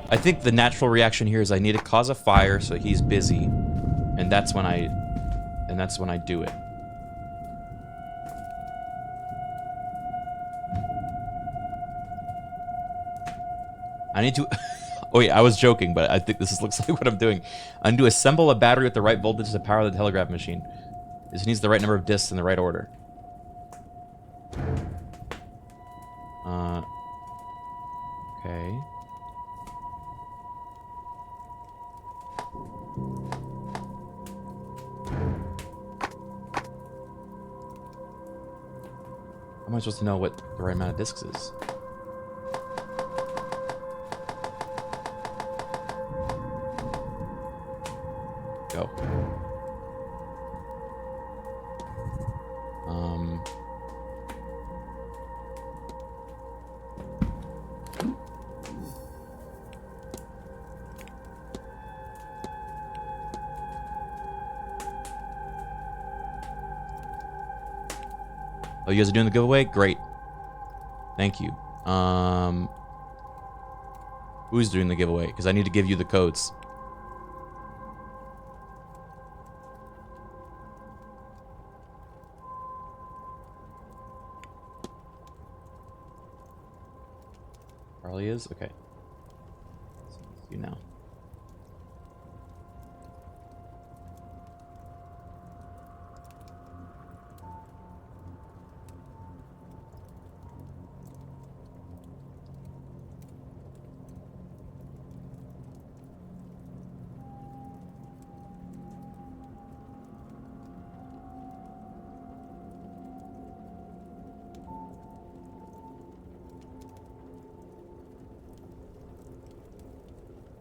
I think the natural reaction here is I need to cause a fire so he's busy. And that's when I do it. I need to... Oh wait, I was joking, but I think this looks like what I'm doing. I need to assemble a battery with the right voltage to power the telegraph machine. This needs the right number of discs in the right order. Okay. How am I supposed to know what the right amount of discs is? Go. Oh, you guys are doing the giveaway? Great. Thank you. Who's doing the giveaway? Because I need to give you the codes. Charlie is? Okay. Let's see now.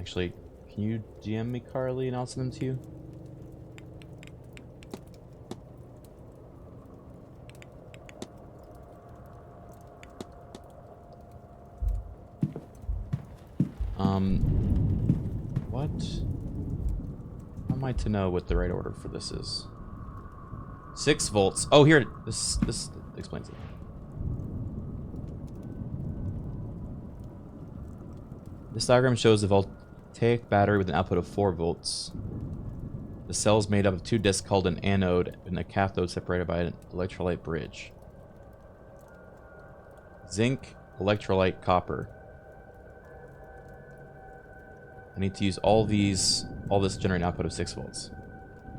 Actually, can you GM me, Carly, and I'll send them to you? What? How am I to know what the right order for this is? 6 volts. Oh, here. This explains it. This diagram shows the voltaic battery with an output of 4 volts. The cell is made up of 2 discs called an anode and a cathode separated by an electrolyte bridge. Zinc, electrolyte, copper. I need to use all this to generate an output of 6 volts.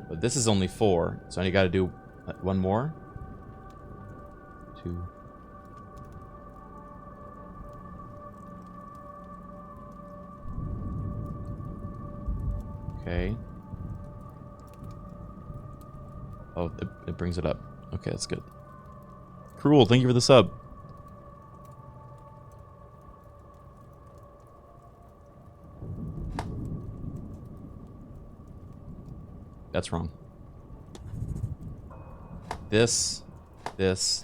But this is only 4, so I got to do 1 more. 2. Okay. Oh, it brings it up. Okay, that's good. Cruel, thank you for the sub. That's wrong. This. This.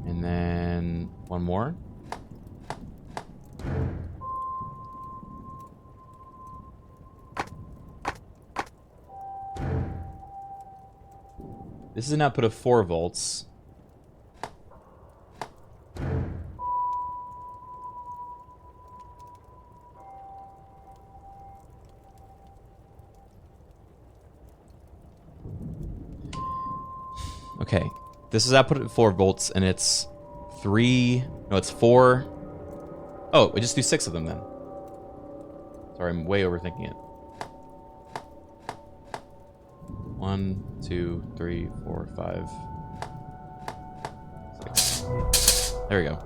And then 1 more. This is an output of 4 volts. Okay, this is output at 4 volts, and it's 4 Oh, we just do 6 of them then. Sorry, I'm way overthinking it. 1, 2, 3, 4, 5, 6. There we go.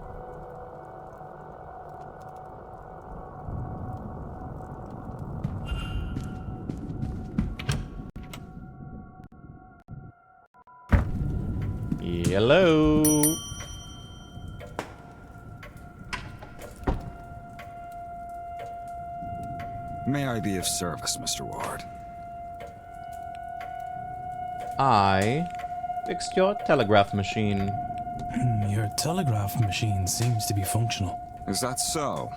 Hello. May I be of service, Mr. Ward? I fixed your telegraph machine. Your telegraph machine seems to be functional. Is that so?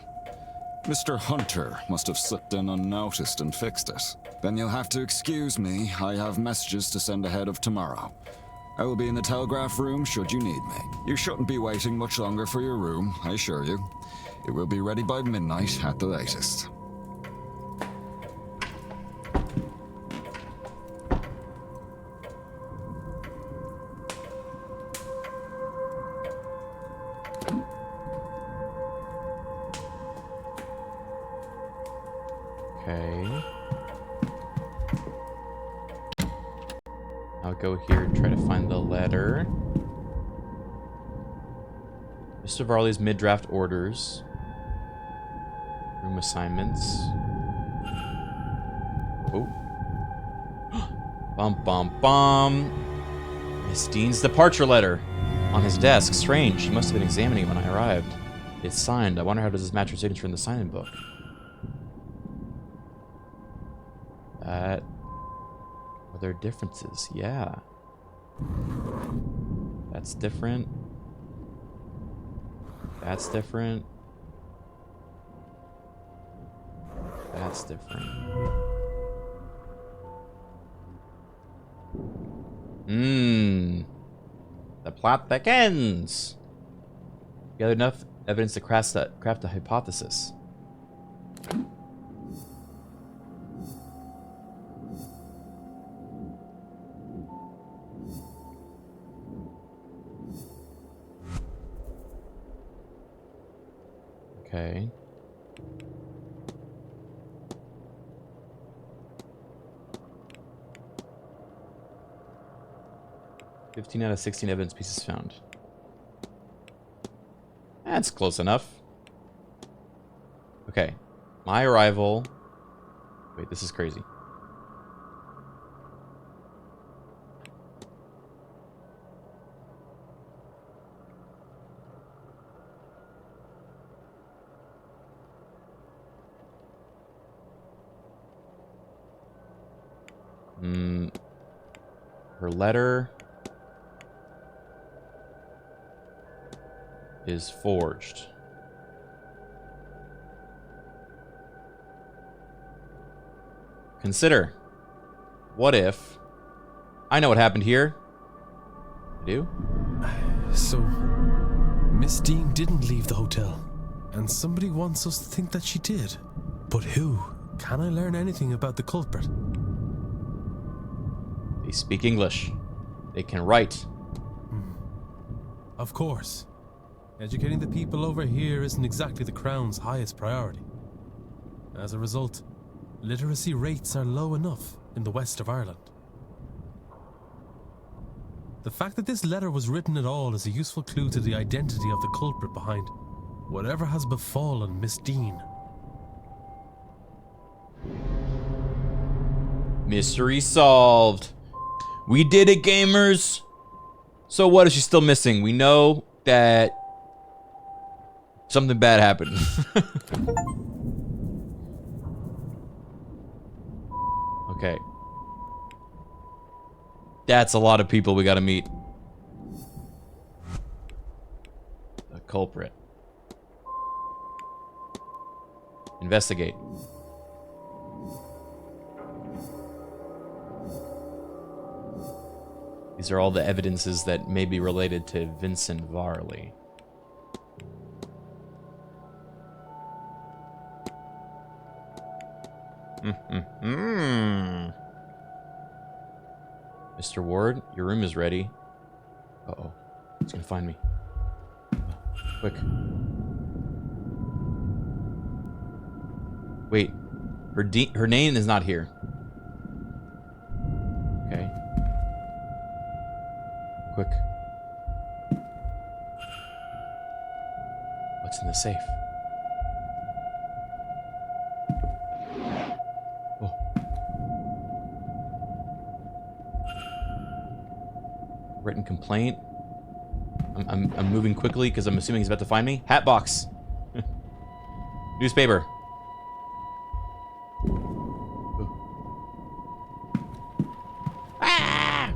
Mr. Hunter must have slipped in unnoticed and fixed it. Then you'll have to excuse me. I have messages to send ahead of tomorrow. I will be in the telegraph room should you need me. You shouldn't be waiting much longer for your room, I assure you. It will be ready by midnight at the latest. Okay. I'll go here and try to find the letter. Mr. Varley's mid-draft orders. Room assignments. Oh. Bum bum bum. Miss Dean's departure letter. On his desk. Strange. He must have been examining it when I arrived. It's signed. I wonder how does this match her signature in the sign-in book. Are there differences? Yeah. That's different. That's different. That's different. The plot thickens. Gather enough evidence to craft a hypothesis. Okay. "15 out of 16 evidence pieces found." That's close enough. Okay. My arrival. Wait, this is crazy. Her letter is forged. Consider, what if I know what happened here? I do? So, Miss Dean didn't leave the hotel, and somebody wants us to think that she did. But who? Can I learn anything about the culprit? They speak English. They can write. Of course. Educating the people over here isn't exactly the Crown's highest priority. As a result, literacy rates are low enough in the west of Ireland. The fact that this letter was written at all is a useful clue to the identity of the culprit behind whatever has befallen Miss Dean. Mystery solved. We did it, gamers. So what is she still missing? We know that something bad happened. Okay. That's a lot of people we gotta meet. The culprit. Investigate. These are all the evidences that may be related to Vincent Varley. Mr. Ward, your room is ready. Uh-oh. It's gonna find me. Quick. Wait, her name is not here. Okay. Quick. What's in the safe? Oh. Written complaint. I'm moving quickly because I'm assuming he's about to find me. Hat box. Newspaper. Ah!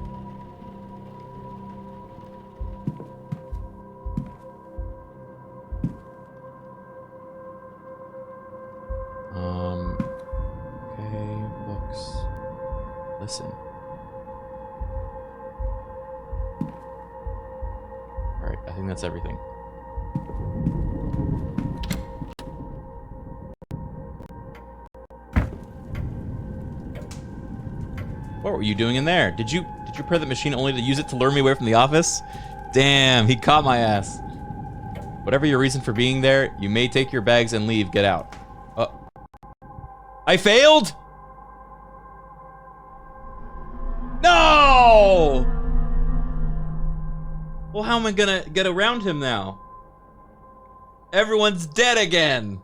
Okay, books. Listen. Alright, I think that's everything. What were you doing in there? Did you prepare the machine only to use it to lure me away from the office? Damn, he caught my ass. Whatever your reason for being there, you may take your bags and leave. Get out. I failed? No! Well, how am I gonna get around him now? Everyone's dead again.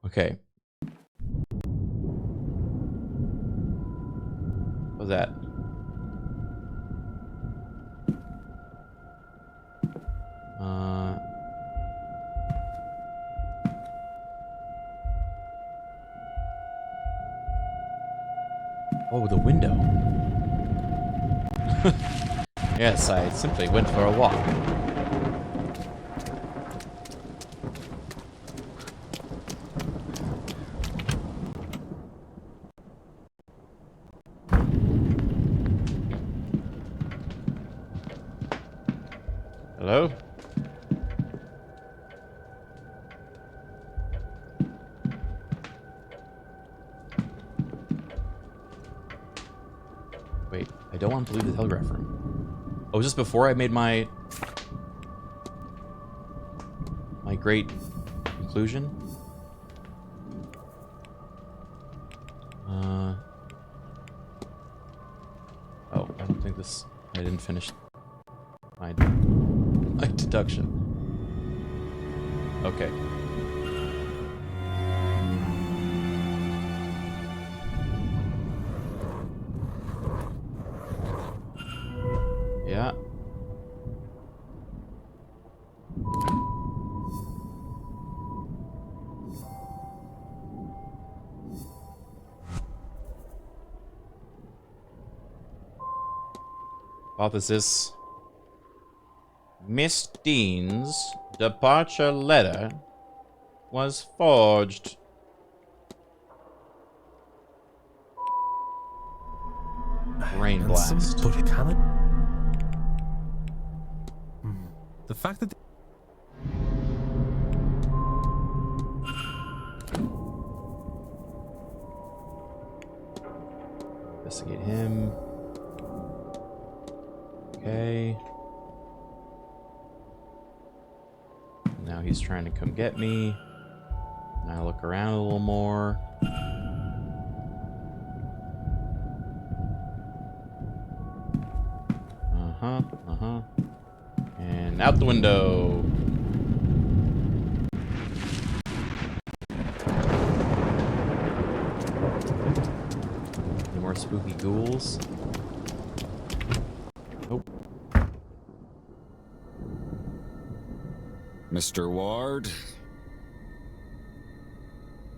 Okay. What was that? Oh, the window. Yes, I simply went for a walk. Hello? Wait, I don't want to leave the telegraph room. Oh, was this before I made my great conclusion? Oh, I don't think this... I didn't finish my deduction. Okay. Yeah. Hypothesis. Miss Dean's departure letter was forged. Brain blast. But can it? The fact that Investigate him. Okay. Now he's trying to come get me. Now look around a little more. And out the window. Any more spooky ghouls? Nope. Mr. Ward,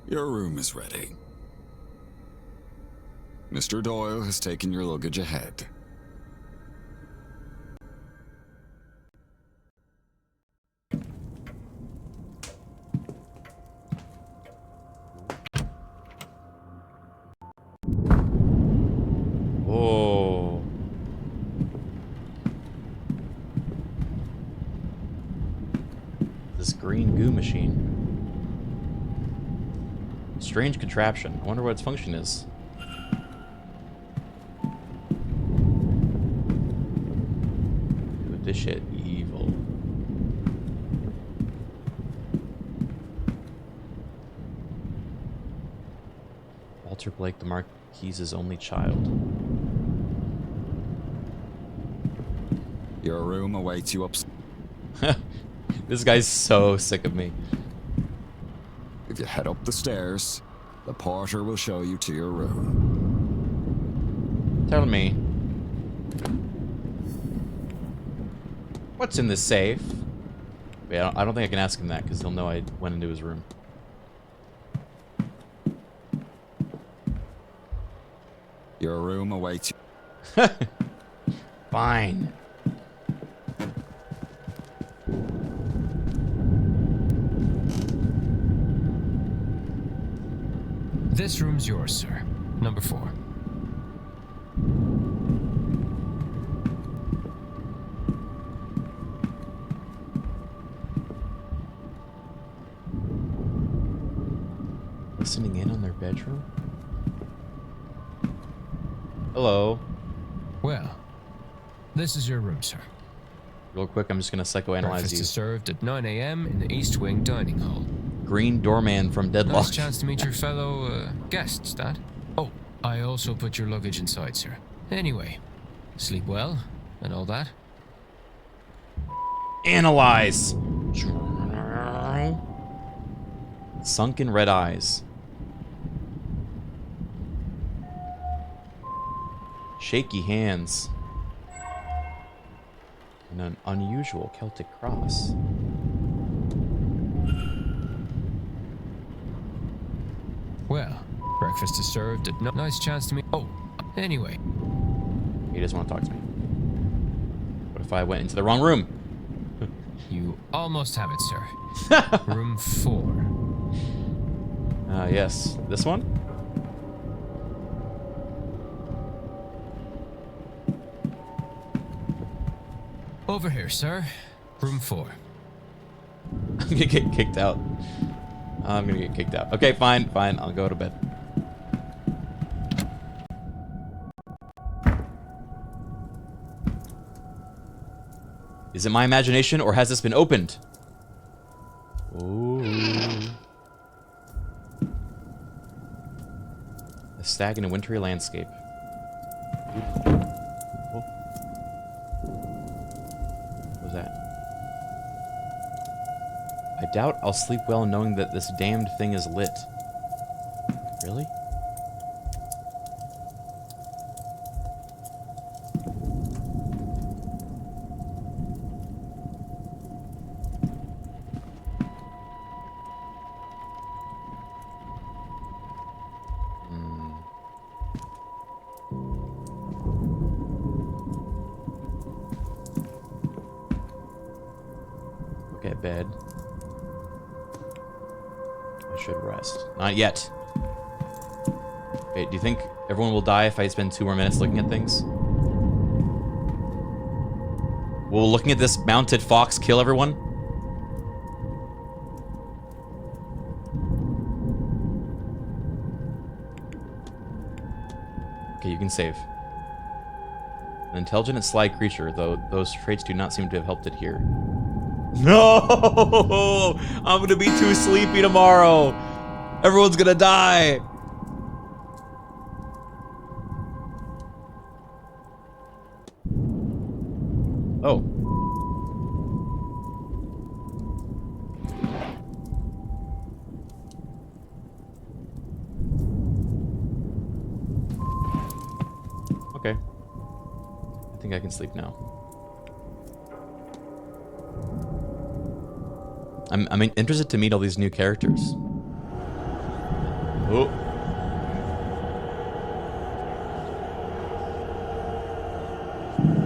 your room is ready. Mr. Doyle has taken your luggage ahead. Oh. This green goo machine. Strange contraption. I wonder what its function is. Dude, this shit evil. Walter Blake, the Marquise's only child. Your room awaits you upstairs. This guy's so sick of me. If you head up the stairs, the porter will show you to your room. Tell me. What's in the safe? Wait, I don't think I can ask him that because he'll know I went into his room. Your room awaits you. Fine. This room's yours, sir. Number 4. Listening in on their bedroom? Hello. Well, this is your room, sir. Real quick, I'm just gonna psychoanalyze Breakfast you. is served at 9 a.m. in the East Wing dining hall. Green doorman from Deadlock. Nice chance to meet your fellow guests, Dad. Oh, I also put your luggage inside, sir. Anyway, sleep well and all that. Analyze. Sunken red eyes. Shaky hands. And an unusual Celtic cross. Well, breakfast is served at nice chance to meet. Oh, anyway. He doesn't want to talk to me. What if I went into the wrong room? You almost have it, sir. Room 4. Yes. This one? Over here, sir. Room 4. I'm gonna get kicked out. I'm gonna get kicked out. Okay, fine, fine. I'll go to bed. Is it my imagination, or has this been opened? Ooh. A stag in a wintry landscape. What was that? I doubt I'll sleep well knowing that this damned thing is lit. Really? Look at bed. I should rest. Not yet. Wait, do you think everyone will die if I spend 2 more minutes looking at things? Will looking at this mounted fox kill everyone? Okay, you can save. An intelligent and sly creature, though those traits do not seem to have helped it here. No! I'm gonna be too sleepy tomorrow! Everyone's gonna die! Oh. Okay. I think I can sleep now. I'm interested to meet all these new characters. Oh.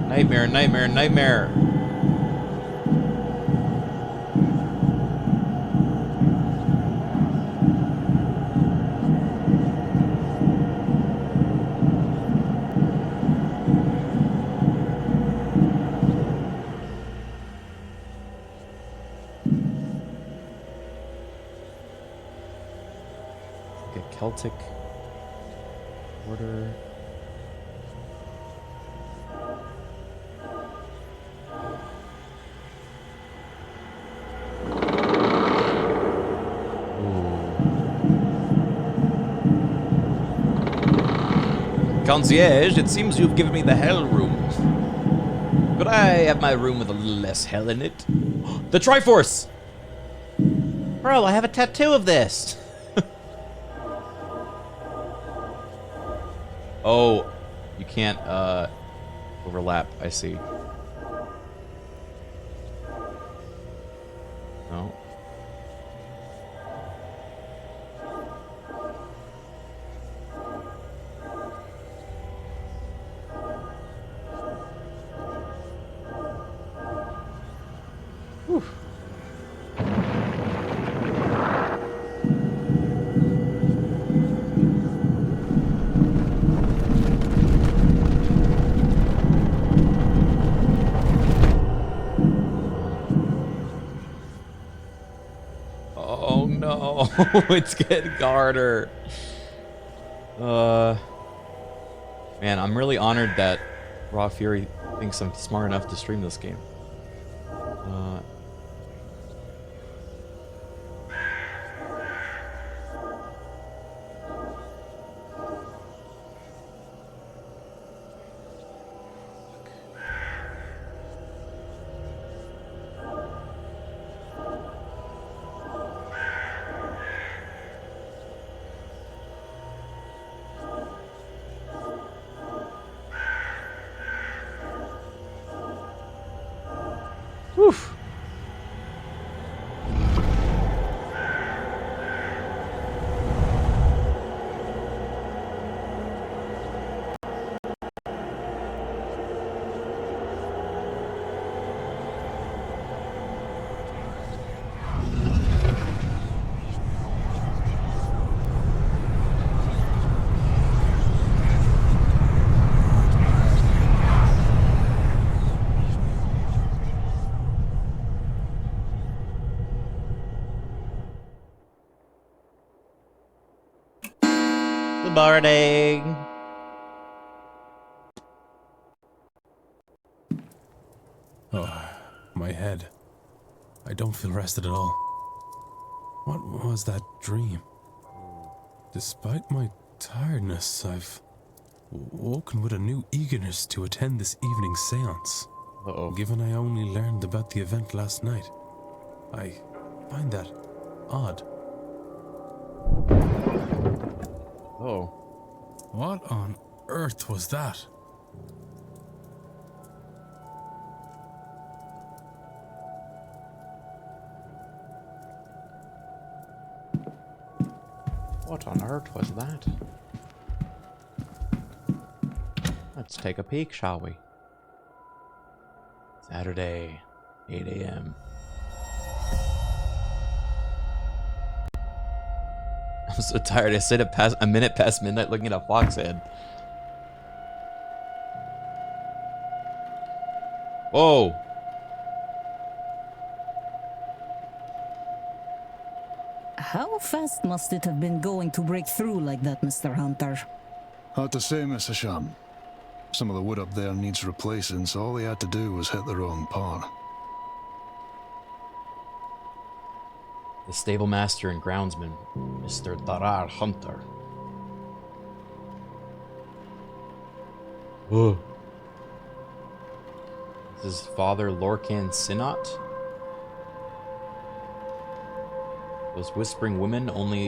Nightmare, nightmare, nightmare. Celtic order. Ooh. Concierge, it seems you've given me the hell room. Could I have my room with a little less hell in it? The Triforce! Bro, I have a tattoo of this. Oh, you can't overlap, I see. No. Whew. Oh no, it's getting harder. Man, I'm really honored that Raw Fury thinks I'm smart enough to stream this game. Oof. Good morning. Oh, my head. I don't feel rested at all. What was that dream? Despite my tiredness, I've woken with a new eagerness to attend this evening's seance. Uh-oh. Given I only learned about the event last night, I find that odd. Oh. What on earth was that? What on earth was that? Let's take a peek, shall we? Saturday, 8 a.m. I'm so tired. I stayed up a minute past midnight looking at a fox head. Whoa. How fast must it have been going to break through like that, Mr. Hunter? Hard to say, Mr. Sham. Some of the wood up there needs replacing, so all they had to do was hit the wrong part. The stable master and groundsman, Mr. Darar Hunter. Whoa. This is Father Lorcan Sinat. Those whispering women, only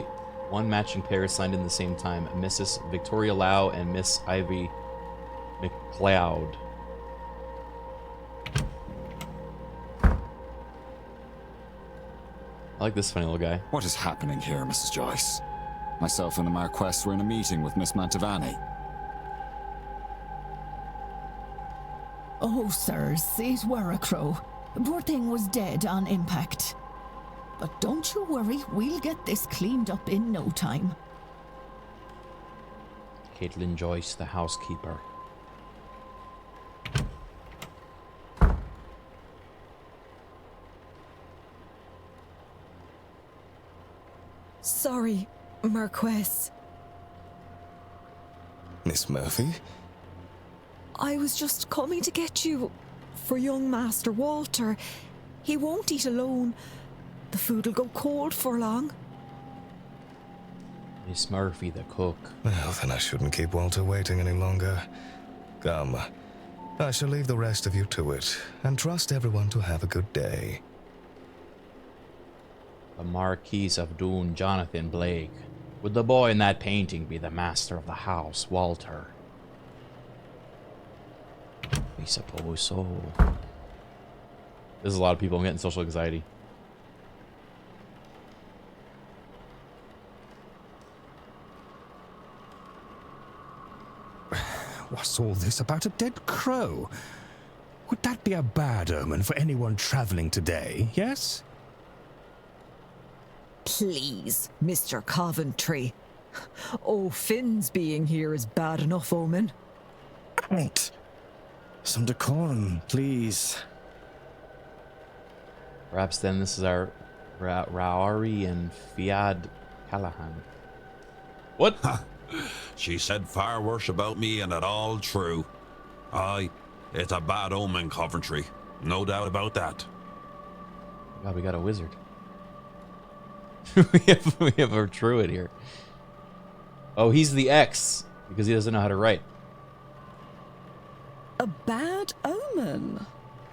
one matching pair signed in the same time. Mrs. Victoria Lau and Miss Ivy McLeod. I like this funny little guy. What is happening here, Mrs. Joyce? Myself and the Marquess were in a meeting with Miss Mantovani. Oh, sirs, it were a crow. Poor thing was dead on impact. But don't you worry, we'll get this cleaned up in no time. Caitlin Joyce, the housekeeper. Sorry, Marquess. Miss Murphy? I was just coming to get you for young Master Walter. He won't eat alone. The food'll go cold for long. Miss Murphy, the cook. Well, then I shouldn't keep Walter waiting any longer. Come, I shall leave the rest of you to it, and trust everyone to have a good day. The Marquis of Doon, Jonathan Blake. Would the boy in that painting be the master of the house, Walter? We suppose so. There's a lot of people getting social anxiety. What's all this about a dead crow? Would that be a bad omen for anyone traveling today, yes? Please, Mr. Coventry. Oh, Finn's being here is bad enough omen. Right. Some decorum, please. Perhaps then this is our Raori and Fiad Callahan. What? She said far worse about me, and it all true. Aye, it's a bad omen, Coventry. No doubt about that. God, we got a wizard. we have a druid here. Oh, he's the X because he doesn't know how to write. A bad omen?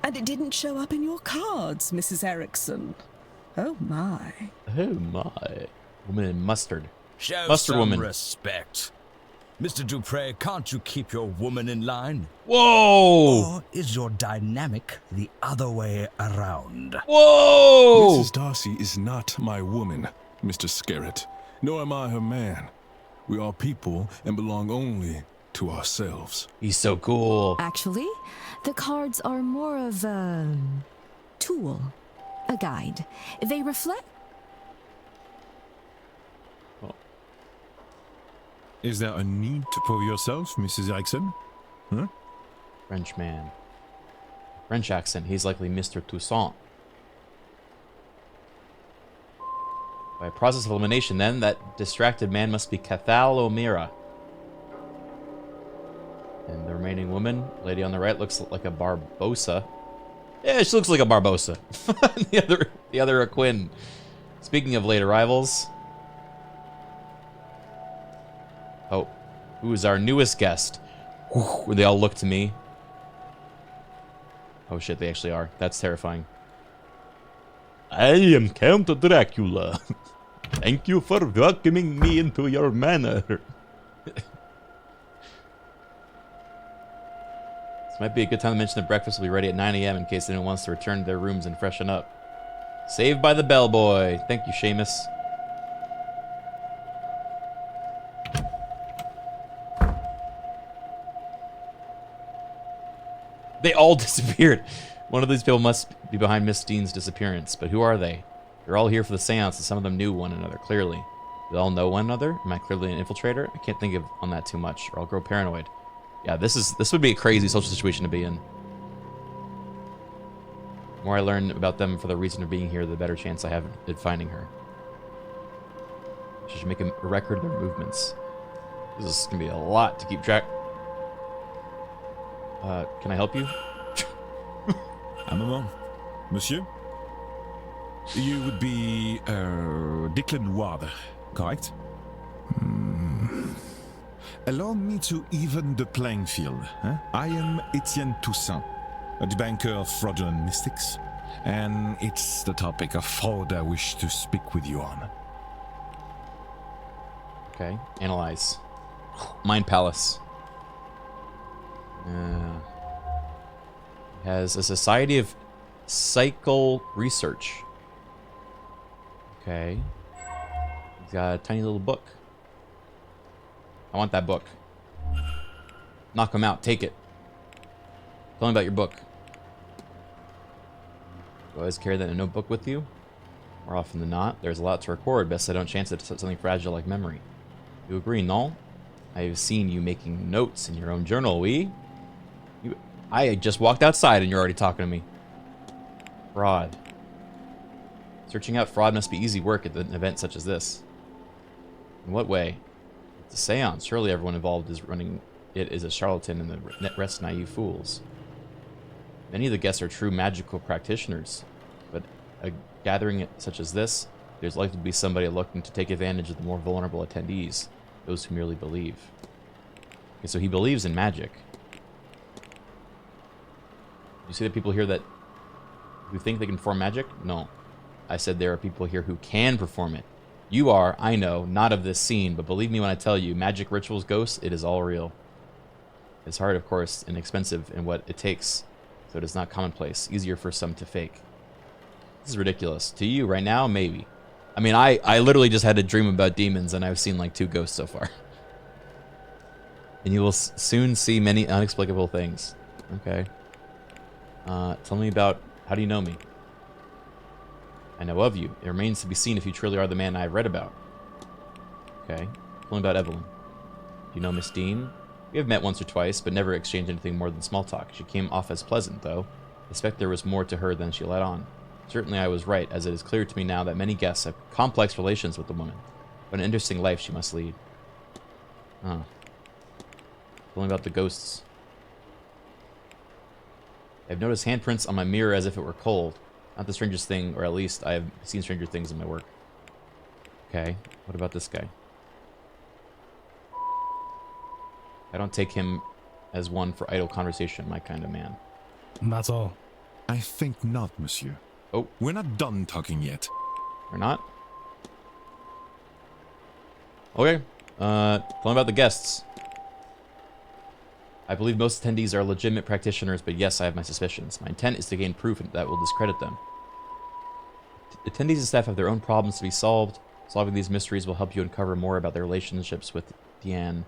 And it didn't show up in your cards, Mrs. Erickson. Oh my. Oh my. Woman in mustard. Show Mustard some woman. respect. Mr. Dupre, can't you keep your woman in line? Whoa! Or is your dynamic the other way around? Whoa! Mrs. Darcy is not my woman, Mr. Scarrett, nor am I her man. We are people and belong only to ourselves. He's so cool. Actually, the cards are more of a tool, a guide. They reflect. Is there a need to prove yourself, Mrs. Erickson? Huh? French man. French accent. He's likely Mr. Toussaint. By process of elimination, then, that distracted man must be Cathal O'Meara. And the remaining woman, lady on the right, looks like a Barbosa. Yeah, she looks like a Barbosa. the other a Quinn. Speaking of late arrivals. Oh, who is our newest guest? Whew, they all look to me. Oh shit, they actually are. That's terrifying. I am Count Dracula. Thank you for welcoming me into your manor. This might be a good time to mention that breakfast will be ready at 9 a.m. in case anyone wants to return to their rooms and freshen up. Saved by the bellboy. Thank you, Seamus. They all disappeared. One of these people must be behind Miss Dean's disappearance, but who are they? They're all here for the seance, and some of them knew one another, clearly. Do they all know one another? Am I clearly an infiltrator? I can't think of on that too much, or I'll grow paranoid. Yeah, this would be a crazy social situation to be in. The more I learn about them for the reason of being here, the better chance I have at finding her. I should make a record of their movements. This is gonna be a lot to keep track. Can I help you? Un moment. Monsieur? You would be, Declan Ward, correct? Allow me to even the playing field. I am Etienne Toussaint, a debunker of fraudulent mystics, and it's the topic of fraud I wish to speak with you on. Okay, analyze. Mind Palace. Has a Society of Psychical Research. Okay. He's got a tiny little book. I want that book. Knock him out. Take it. Tell me about your book. You always carry that in a notebook with you? More often than not, there's a lot to record. Best I don't chance it to something fragile like memory. You agree, no? I have seen you making notes in your own journal, oui? I just walked outside and you're already talking to me. Fraud. Searching out fraud must be easy work at an event such as this. In what way? It's a seance. Surely everyone involved is running it is a charlatan and the rest naive fools. Many of the guests are true magical practitioners, but a gathering such as this, There's likely to be somebody looking to take advantage of the more vulnerable attendees, those who merely believe. Okay, so he believes in magic. You see the people here that who think they can perform magic? No. I said there are people here who can perform it. You are, I know, not of this scene, but believe me when I tell you, magic rituals, ghosts, it is all real. It's hard, of course, and expensive in what it takes, so it is not commonplace. Easier for some to fake. This is ridiculous. To you, right now, maybe. I mean, I literally just had a dream about demons, and I've seen like 2 ghosts so far. And you will soon see many inexplicable things. Okay. Tell me about, how do you know me? I know of you. It remains to be seen if you truly are the man I've read about. Okay. Tell me about Evelyn. Do you know Miss Dean? We have met once or twice, but never exchanged anything more than small talk. She came off as pleasant, though. I suspect there was more to her than she let on. Certainly I was right, as it is clear to me now that many guests have complex relations with the woman. What an interesting life she must lead. Huh. Tell me about the ghosts. I've noticed handprints on my mirror as if it were cold. Not the strangest thing, or at least I have seen stranger things in my work. Okay, what about this guy? I don't take him as one for idle conversation, my kind of man. And that's all. I think not, monsieur. Oh. We're not done talking yet. We're not? Okay. Tell me about the guests. I believe most attendees are legitimate practitioners, but yes, I have my suspicions. My intent is to gain proof that will discredit them. Attendees and staff have their own problems to be solved. Solving these mysteries will help you uncover more about their relationships with Diane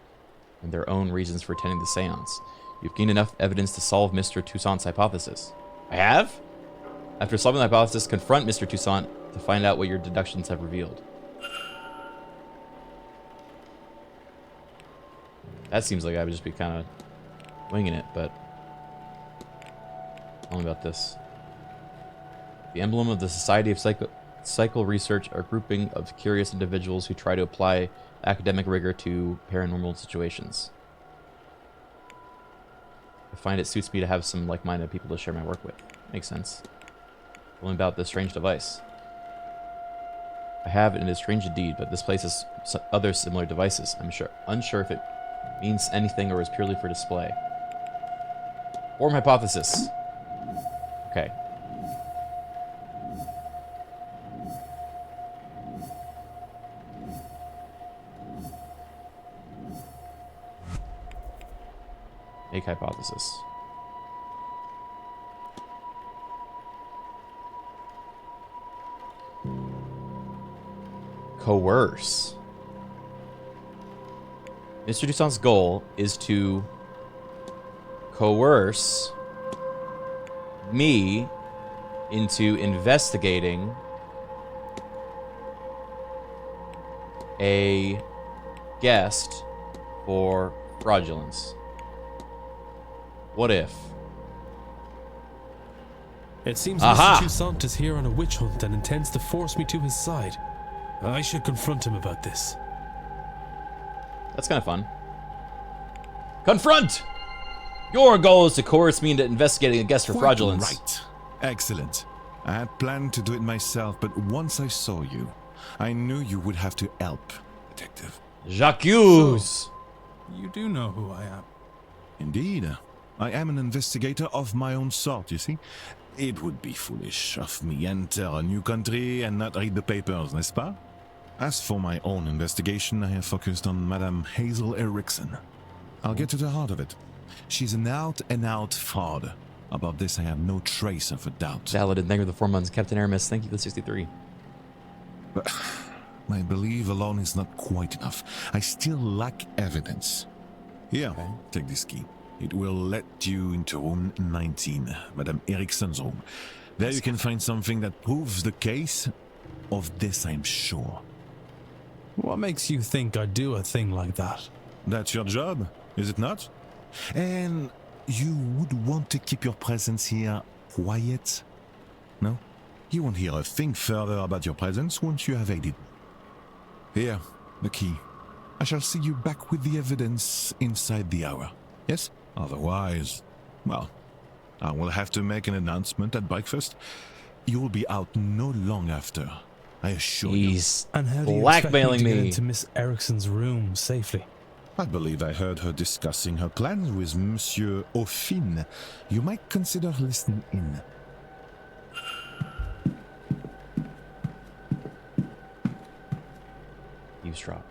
and their own reasons for attending the seance. You've gained enough evidence to solve Mr. Toussaint's hypothesis. I have? After solving the hypothesis, confront Mr. Toussaint to find out what your deductions have revealed. That seems like I would just be kind of winging it, but tell me about this. The emblem of the Society of Psycho Research are a grouping of curious individuals who try to apply academic rigor to paranormal situations. I find it suits me to have some like-minded people to share my work with. Makes sense. Tell me about this strange device. I have it, and it is strange indeed, but this place has other similar devices. I'm unsure if it means anything or is purely for display. Form hypothesis. Okay. Make hypothesis. Coerce. Mr. Toussaint's goal is to coerce me into investigating a guest for fraudulence. What if? It seems Mr. Toussaint is here on a witch hunt and intends to force me to his side. I should confront him about this. That's kind of fun. Confront! Your goal is to coerce me into investigating a guest for fraudulence. Right. Excellent. I had planned to do it myself, but once I saw you, I knew you would have to help, Detective. J'accuse! So, you do know who I am. Indeed. I am an investigator of my own sort, you see. It would be foolish of me enter a new country and not read the papers, n'est-ce pas? As for my own investigation, I have focused on Madame Hazel Erickson. I'll get to the heart of it. She's an out-and-out fraud. About this, I have no trace of a doubt. Valid and thank you for the 4 months. Captain Aramis, thank you for the 63. But my belief alone is not quite enough. I still lack evidence. Here, take this key. It will let you into room 19, Madame Erickson's room. There you can find something that proves the case. Of this, I'm sure. What makes you think I'd do a thing like that? That's your job, is it not? And you would want to keep your presence here quiet? No? You won't hear a thing further about your presence once you have aided. Here, the key. I shall see you back with the evidence inside the hour. Yes? Otherwise, well, I will have to make an announcement at breakfast. You will be out no long after. I assure He's And how do you blackmailing expect me to get me. into Miss Erickson's room safely? I believe I heard her discussing her plans with Monsieur Aufin. You might consider listening in. Eavesdrop.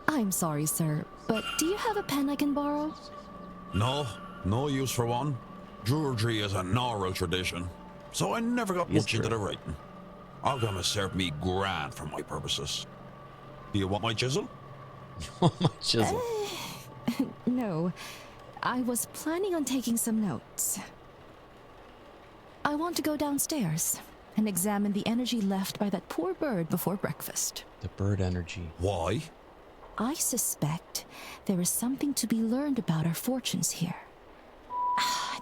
I'm sorry, sir, but do you have a pen I can borrow? No, no use for one. Druidry is an oral tradition, so I never got Yes, much into true. the writing. Alchemy served me grand for my purposes. Do you want my chisel? My chisel. No, I was planning on taking some notes. I want to go downstairs and examine the energy left by that poor bird before breakfast. The bird energy. Why? I suspect there is something to be learned about our fortunes here.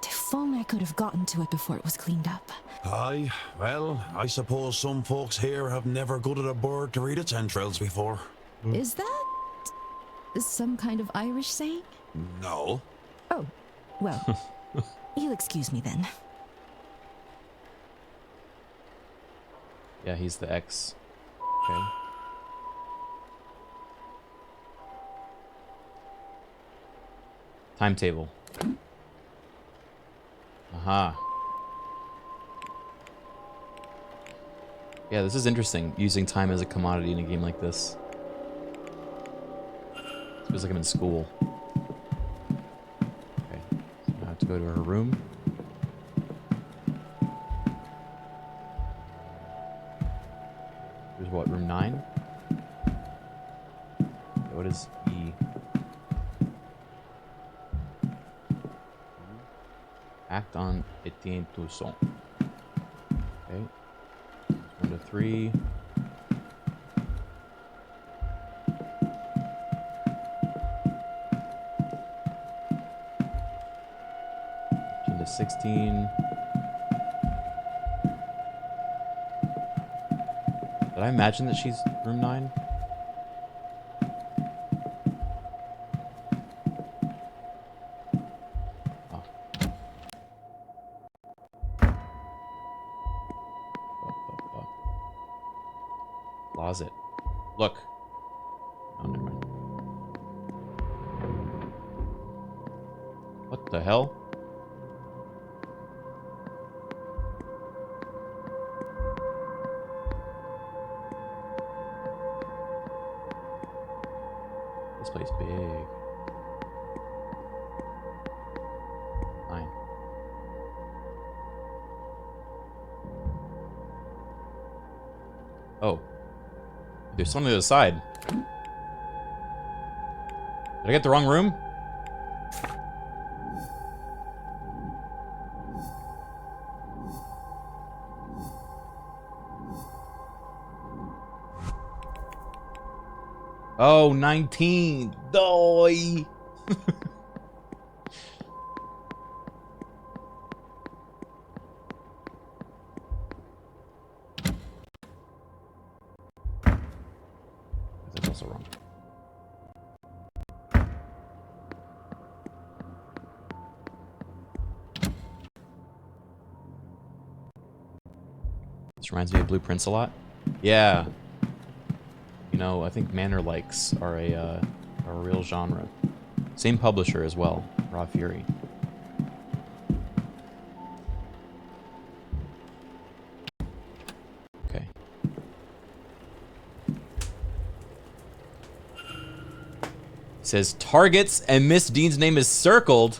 If only I could have gotten to it before it was cleaned up. Aye, well, I suppose some folks here have never gutted a bird to read its entrails before. Is that some kind of Irish saying? No. Oh, well, you'll excuse me then. Yeah, he's the ex. Okay. Timetable. Aha. Yeah, this is interesting, using time as a commodity in a game like this. It feels like I'm in school. Okay, so I have to go to her room. Here's what, room 9? Okay, what is E? Act on Etienne Toussaint. Okay. 1 to 3. To 16. Did I imagine that she's room 9? Closet. Look. Oh, never mind. What the hell? This place big. 9. Oh. There's something on the other side. Did I get the wrong room? Oh, 19. Doy. That's also wrong. This reminds me of Blueprints a lot. Yeah. You know, I think Manor likes are a real genre. Same publisher as well, Raw Fury. Okay. It says targets and Miss Dean's name is circled.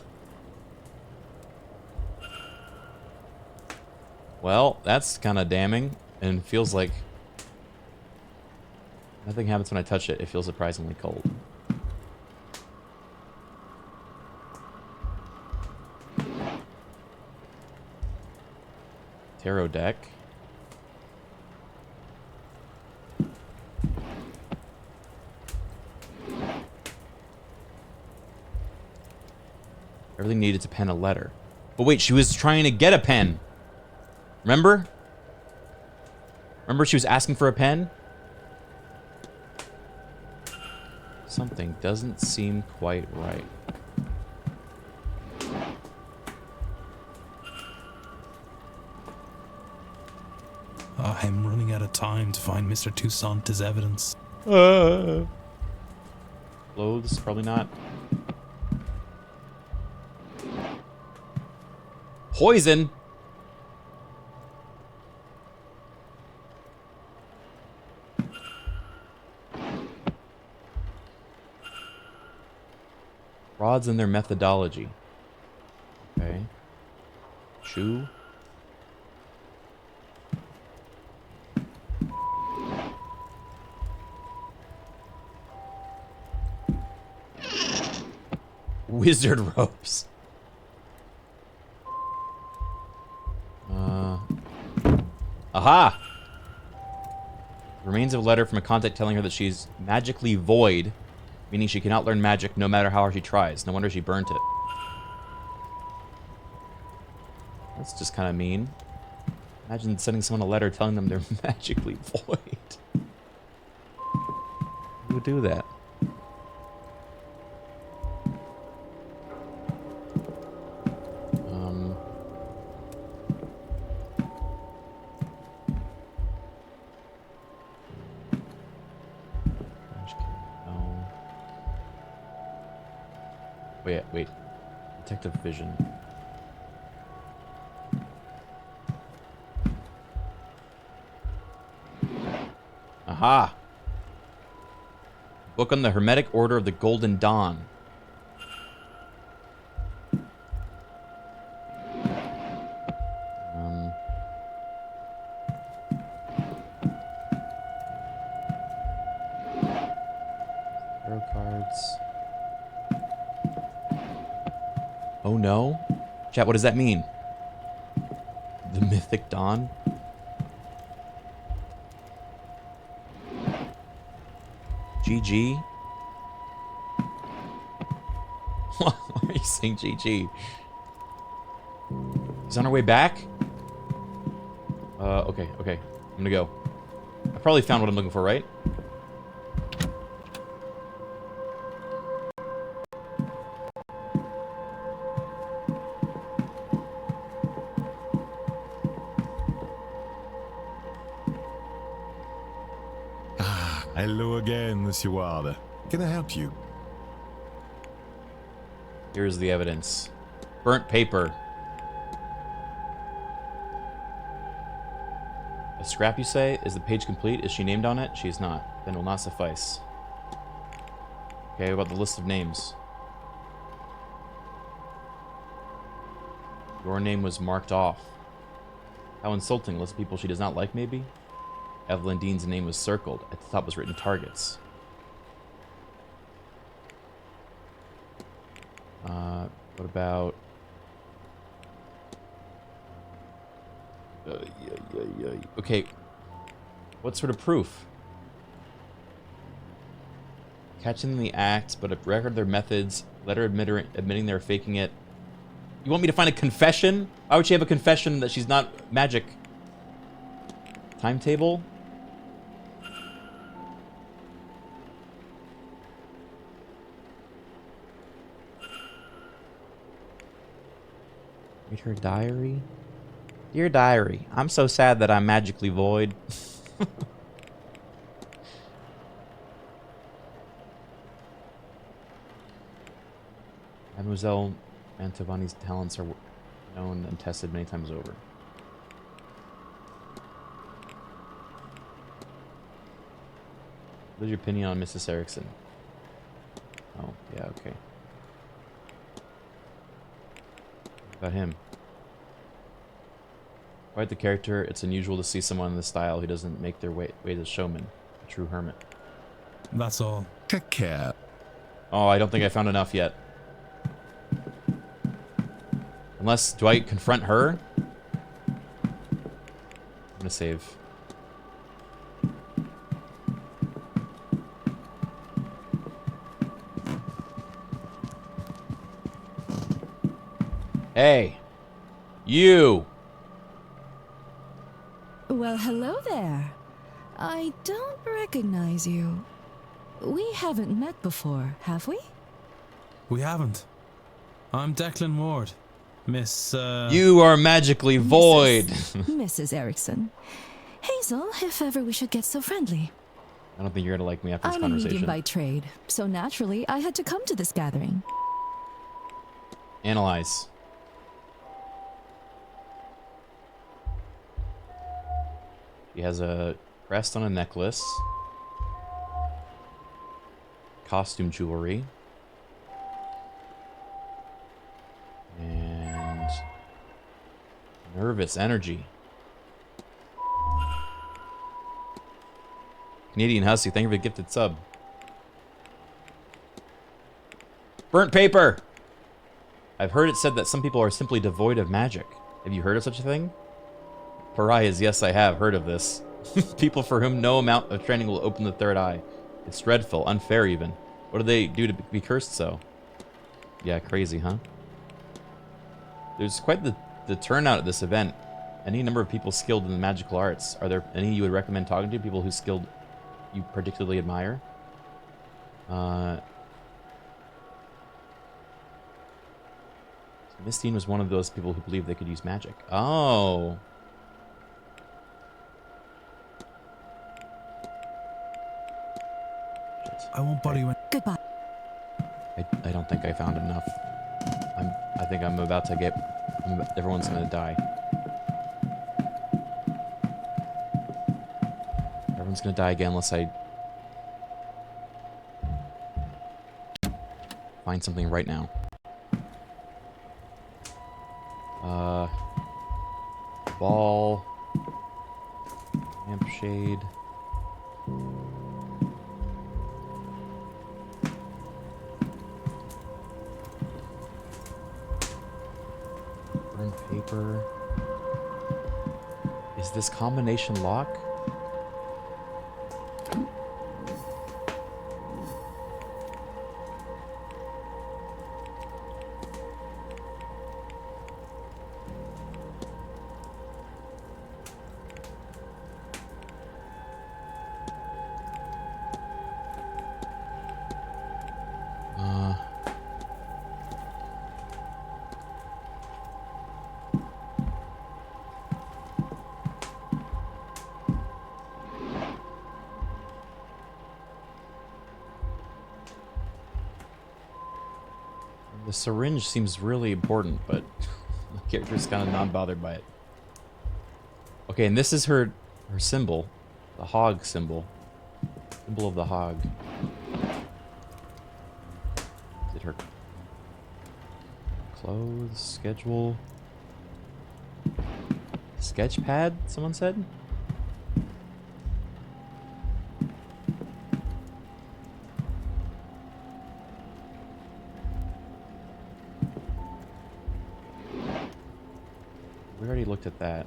Well, that's kind of damning and feels like nothing happens when I touch it. It feels surprisingly cold. Tarot deck. Everything needed to pen a letter. But wait, she was trying to get a pen. Remember? Remember she was asking for a pen? Something doesn't seem quite right. I'm running out of time to find Mr. Toussaint as evidence. Clothes? Probably not. Poison? Frauds in their methodology. Okay. Chew. Wizard ropes. Aha! Remains of a letter from a contact telling her that she's magically void, meaning she cannot learn magic no matter how hard she tries. No wonder she burnt it. That's just kind of mean. Imagine sending someone a letter telling them they're magically void. Who would do that? Wait. Detective vision. Aha! Book on the Hermetic Order of the Golden Dawn. Tarot cards. Oh no? Chat, what does that mean? The Mythic Dawn? GG? Why are you saying GG? He's on our way back? Okay. I'm gonna go. I probably found what I'm looking for, right? Hello again, Monsieur Ward. Can I help you? Here's the evidence. Burnt paper. A scrap, you say? Is the page complete? Is she named on it? She is not. Then will not suffice. Okay, what about the list of names? Your name was marked off. How insulting. List of people she does not like, maybe? Evelyn Dean's name was circled. At the top was written targets. What about... Okay. What sort of proof? Catching them in the act, but a record of their methods, letter admitting they're faking it. You want me to find a confession? Why would she have a confession that she's not magic? Timetable? Read her diary? Dear diary, I'm so sad that I'm magically void. Mademoiselle Mantovani's talents are known and tested many times over. What's your opinion on Mrs. Erickson? Oh, yeah, okay. What about him? Quite the character. It's unusual to see someone in this style who doesn't make their way as showman, a true hermit. That's all. Take care. Oh, I don't think I found enough yet. Unless, do I confront her? I'm gonna save. Hey, you. Well, hello there. I don't recognize you. We haven't met before, have we? We haven't. I'm Declan Ward. Miss, You are magically void. Mrs. Erickson. Hey, proposal, if ever we should get so friendly. I don't think you're gonna like me after this I'm a conversation. medium by trade, so naturally I had to come to this gathering. Analyze. She has a crest on a necklace. Costume jewelry. And nervous energy. Canadian Hussy, thank you for the gifted sub. Burnt paper! I've heard it said that some people are simply devoid of magic. Have you heard of such a thing? Pariahs, yes, I have heard of this. People for whom no amount of training will open the third eye. It's dreadful, unfair even. What do they do to be cursed so? Yeah, crazy, huh? There's quite the turnout at this event. Any number of people skilled in the magical arts. Are there any you would recommend talking to? People who's skilled you particularly admire? Miss Dean was one of those people who believed they could use magic. Oh. I won't bother you. Goodbye. I don't think I found enough. I think I'm about to get... everyone's gonna die. Everyone's gonna die again unless I... find something right now. Ball. Lampshade. Burnt paper. Is this combination lock? The syringe seems really important, but the character's kind of non-bothered by it. Okay, and this is her symbol. The hog symbol. Symbol of the hog. Is it her clothes? Schedule? Sketch pad, someone said? We already looked at that.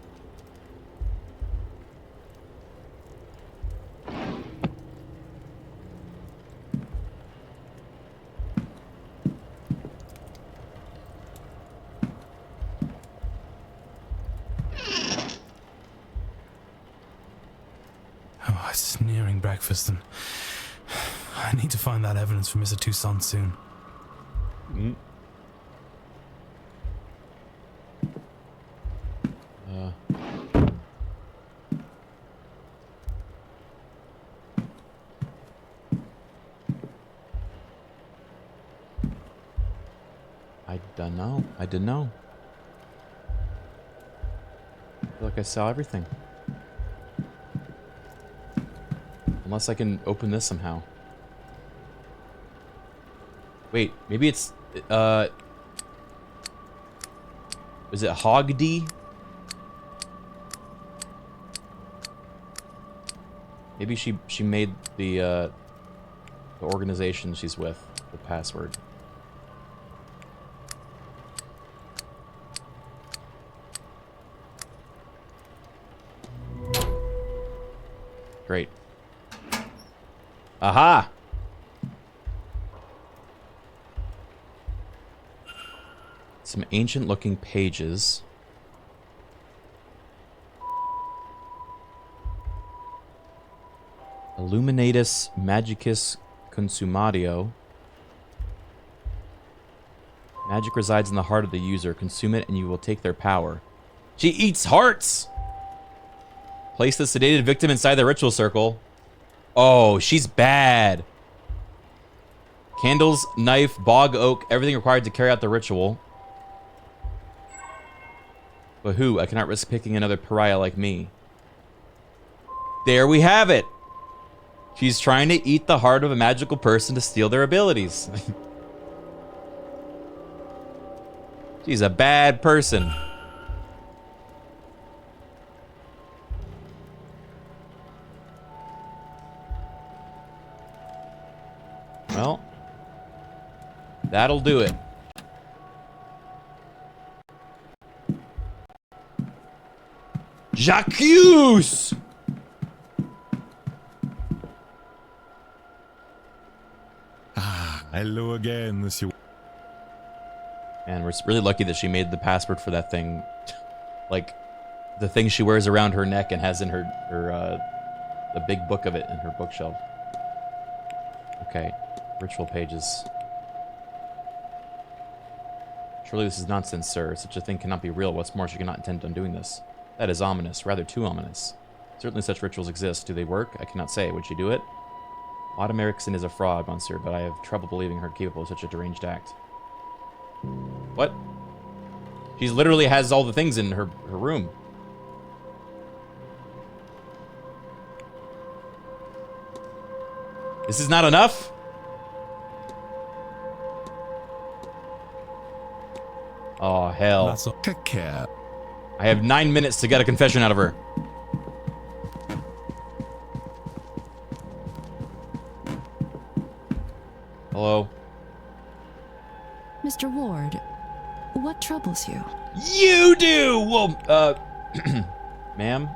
Oh, it's nearing breakfast and I need to find that evidence for Mr. Toussaint soon. I didn't know. I feel like I saw everything. Unless I can open this somehow. Wait, maybe it's is it Hogdy? Maybe she made the organization she's with the password. Great. Aha! Some ancient looking pages. Illuminatus Magicus Consumatio. Magic resides in the heart of the user. Consume it and you will take their power. She eats hearts! Place the sedated victim inside the ritual circle. Oh, she's bad. Candles, knife, bog oak, everything required to carry out the ritual. But who? I cannot risk picking another pariah like me. There we have it. She's trying to eat the heart of a magical person to steal their abilities. She's a bad person. Well, that'll do it. Jacques! Hello again, monsieur. Man, we're really lucky that she made the password for that thing. Like, the thing she wears around her neck and has in her the big book of it in her bookshelf. Okay, ritual pages. Surely this is nonsense, sir. Such a thing cannot be real. What's more, she cannot intend on doing this. That is ominous, rather too ominous. Certainly such rituals exist. Do they work? I cannot say. Would she do it? Autumn Erickson is a fraud, monsieur, but I have trouble believing her capable of such a deranged act. What? She literally has all the things in her room. This is not enough? Oh, hell. That's a cat. I have 9 minutes to get a confession out of her. Hello? Mr. Ward, what troubles you? You do! Well, ma'am?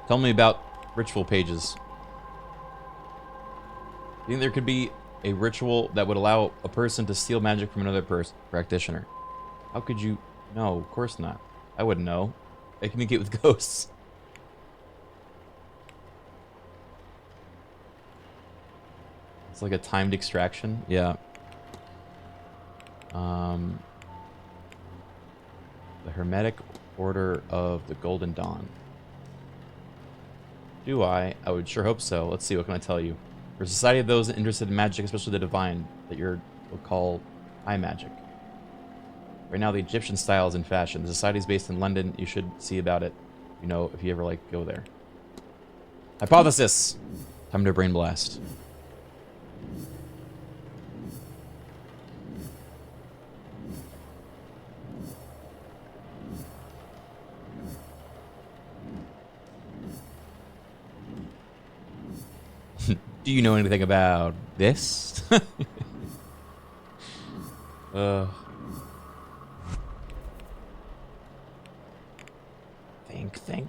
Tell me about ritual pages. You think there could be a ritual that would allow a person to steal magic from another practitioner? How could you? No, of course not. I wouldn't know. I communicate with ghosts. It's like a timed extraction. Yeah. The Hermetic Order of the Golden Dawn. Do I? I would sure hope so. Let's see, what can I tell you? For a society of those interested in magic, especially the divine, that you'll call high magic. Right now, the Egyptian style is in fashion. The society is based in London. You should see about it, you know, if you ever, like, go there. Hypothesis! Time to brain blast. Do you know anything about this?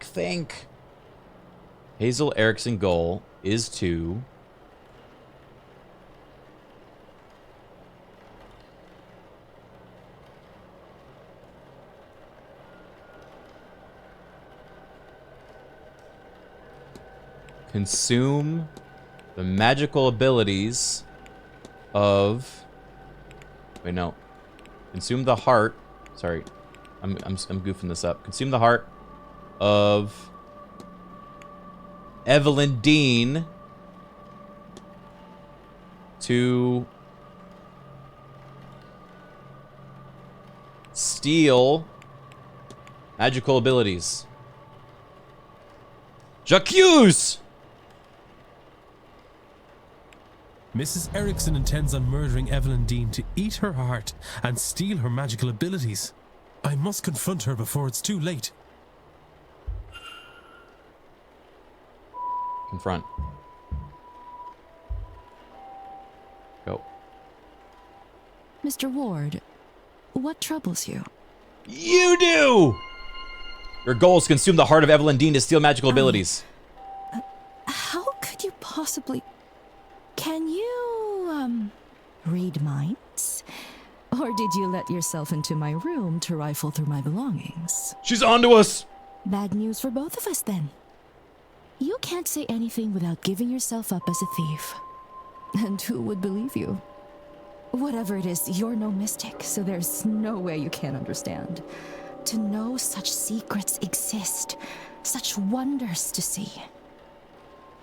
Think. Hazel Erickson goal is to consume the magical abilities of... Wait, no. Consume the heart... Sorry. I'm goofing this up. Consume the heart of Evelyn Dean to steal magical abilities. J'accuse! Mrs. Erickson intends on murdering Evelyn Dean to eat her heart and steal her magical abilities. I must confront her before it's too late. Confront. Go. Mr. Ward, what troubles you? You do! Your goal is to consume the heart of Evelyn Dean to steal magical abilities. How could you possibly... Can you, read minds? Or did you let yourself into my room to rifle through my belongings? She's onto us! Bad news for both of us, then. You can't say anything without giving yourself up as a thief. And who would believe you? Whatever it is, you're no mystic, so there's no way you can't understand. to know such secrets exist, such wonders to see,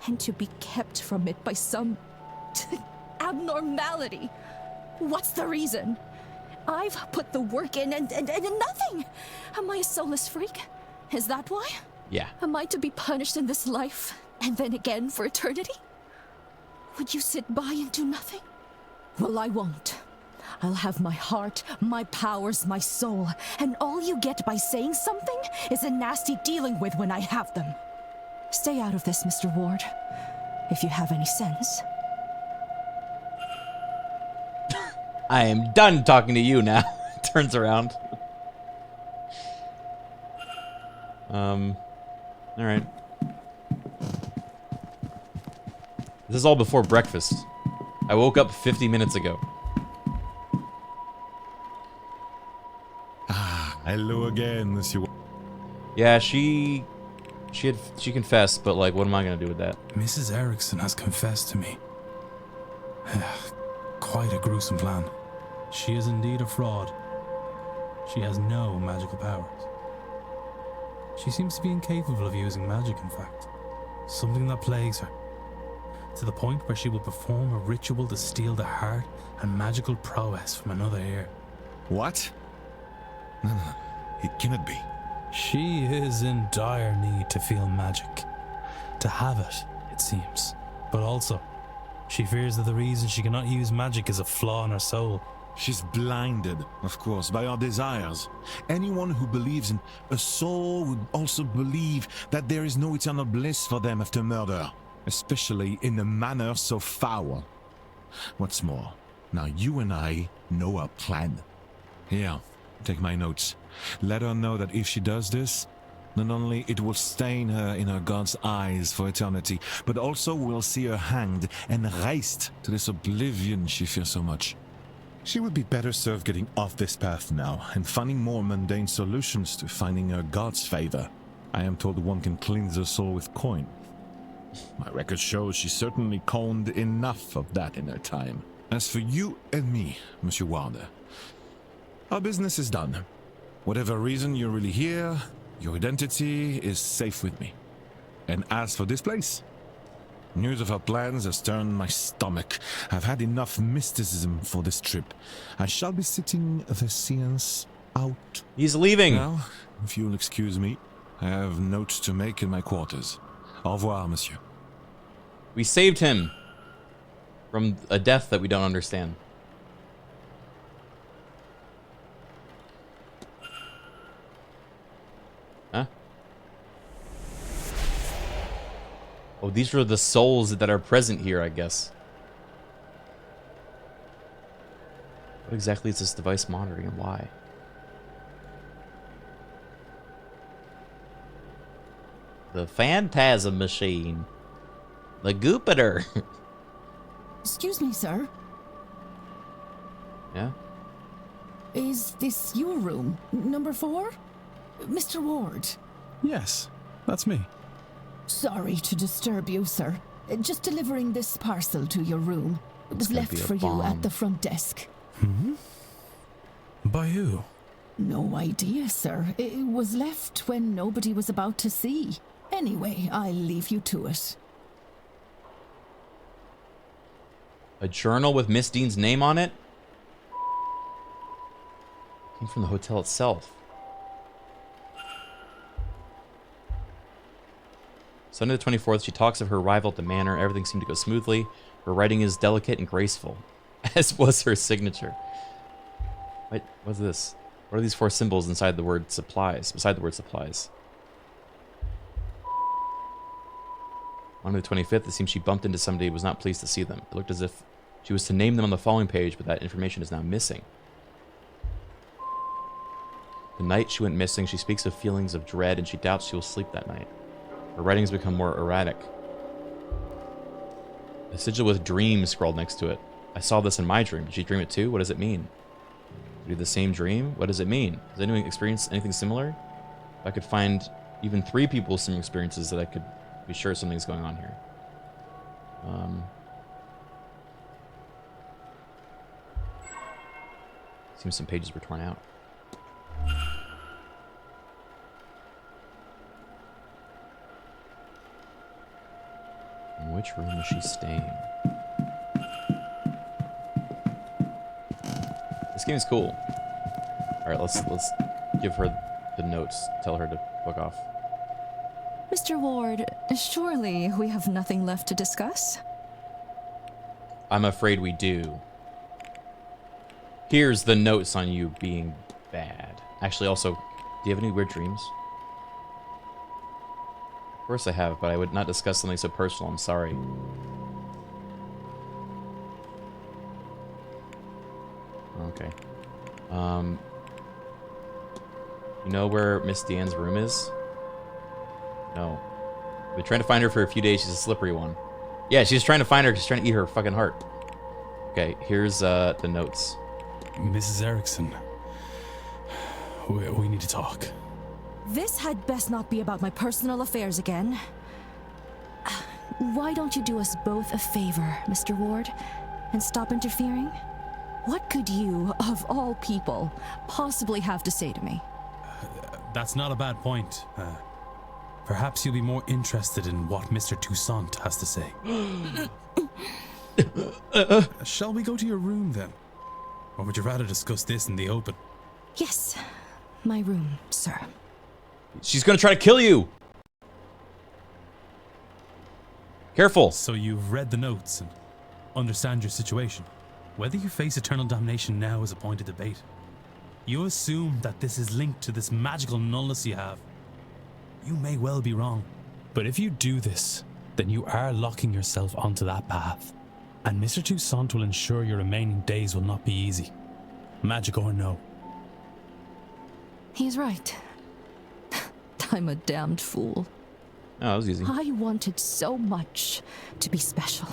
and to be kept from it by some abnormality. What's the reason? I've put the work in and nothing. Am I a soulless freak? Is that why? Yeah. Am I to be punished in this life and then again for eternity? Would you sit by and do nothing? Well, I won't. I'll have my heart, my powers, my soul, and all you get by saying something is a nasty dealing with when I have them. Stay out of this, Mr. Ward, if you have any sense. I am done talking to you now. Turns around. Alright. This is all before breakfast. I woke up 50 minutes ago. Ah, hello again, Monsieur. Yeah, she confessed, but like, what am I gonna do with that? Mrs. Erickson has confessed to me. Quite a gruesome plan. She is indeed a fraud. She has no magical powers. She seems to be incapable of using magic, in fact. Something that plagues her. To the point where she will perform a ritual to steal the heart and magical prowess from another ear. What? No, it cannot be. She is in dire need to feel magic. To have it, it seems. But also, she fears that the reason she cannot use magic is a flaw in her soul. She's blinded, of course, by our desires. Anyone who believes in a soul would also believe that there is no eternal bliss for them after murder, especially in a manner so foul. What's more, now you and I know our plan. Here, take my notes. Let her know that if she does this, not only it will stain her in her God's eyes for eternity, but also we'll see her hanged and raised to this oblivion she fears so much. She would be better served getting off this path now and finding more mundane solutions to finding her God's favor. I am told one can cleanse her soul with coin. My record shows she certainly coned enough of that in her time. As for you and me, Monsieur Wilder, our business is done. Whatever reason you're really here, your identity is safe with me. And as for this place, news of our plans has turned my stomach. I've had enough mysticism for this trip. I shall be sitting the Seance out. He's leaving. Now, if you'll excuse me, I have notes to make in my quarters. Au revoir, monsieur. We saved him from a death that we don't understand. Huh? Oh, these are the souls that are present here, I guess. What exactly is this device monitoring and why? The Phantasm Machine. The Jupiter. Excuse me, sir. Yeah? Is this your room? Number 4? Mr. Ward? Yes, that's me. Sorry to disturb you, sir. Just delivering this parcel to your room. It was left for you at the front desk. By who? No idea, sir. It was left when nobody was about to see. Anyway, I'll leave you to it. A journal with Miss Dean's name on it? Came from the hotel itself. Sunday the 24th, she talks of her arrival at the Manor. Everything seemed to go smoothly. Her writing is delicate and graceful, as was her signature. What's this? What are these 4 symbols inside the word supplies? Beside the word supplies. On the 25th, it seems she bumped into somebody who was not pleased to see them. It looked as if she was to name them on the following page, but that information is now missing. The night she went missing, she speaks of feelings of dread, and she doubts she will sleep that night. Her writings become more erratic. A sigil with dreams scrawled next to it. I saw this in my dream. Did she dream it too? What does it mean? Did we have the same dream? What does it mean? Has anyone experienced anything similar? If I could find even 3 people with similar experiences, that I could be sure something's going on here. Seems some pages were torn out. Which room is she staying? This game's cool. Alright, let's give her the notes. Tell her to fuck off. Mr. Ward, surely we have nothing left to discuss? I'm afraid we do. Here's the notes on you being bad. Actually, also, do you have any weird dreams? Of course I have, but I would not discuss something so personal. I'm sorry. Okay. You know where Miss Deanne's room is? No. I've been trying to find her for a few days. She's a slippery one. Yeah, she's trying to find her. She's trying to eat her fucking heart. Okay, here's the notes. Mrs. Erickson, we need to talk. This had best not be about my personal affairs again. Why don't you do us both a favor, Mr. Ward, and stop interfering? What could you, of all people, possibly have to say to me? That's not a bad point. Perhaps you'll be more interested in what Mr. Toussaint has to say. Shall we go to your room then? Or would you rather discuss this in the open? Yes, my room, sir. She's gonna try to kill you! Careful! So you've read the notes and understand your situation. Whether you face eternal damnation now is a point of debate. You assume that this is linked to this magical nullness you have. You may well be wrong. But if you do this, then you are locking yourself onto that path. And Mr. Toussaint will ensure your remaining days will not be easy. Magic or no. He's right. I'm a damned fool. Oh, that was easy. I wanted so much to be special.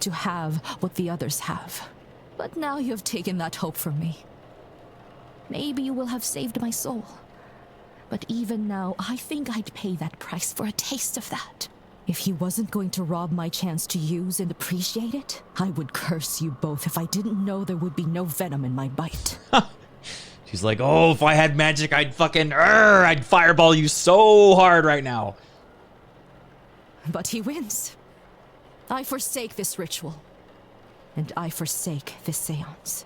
To have what the others have. But now you have taken that hope from me. Maybe you will have saved my soul. But even now, I think I'd pay that price for a taste of that. If he wasn't going to rob my chance to use and appreciate it, I would curse you both if I didn't know there would be no venom in my bite. She's like, oh, if I had magic, I'd fucking, I'd fireball you so hard right now. But he wins. I forsake this ritual. And I forsake this seance.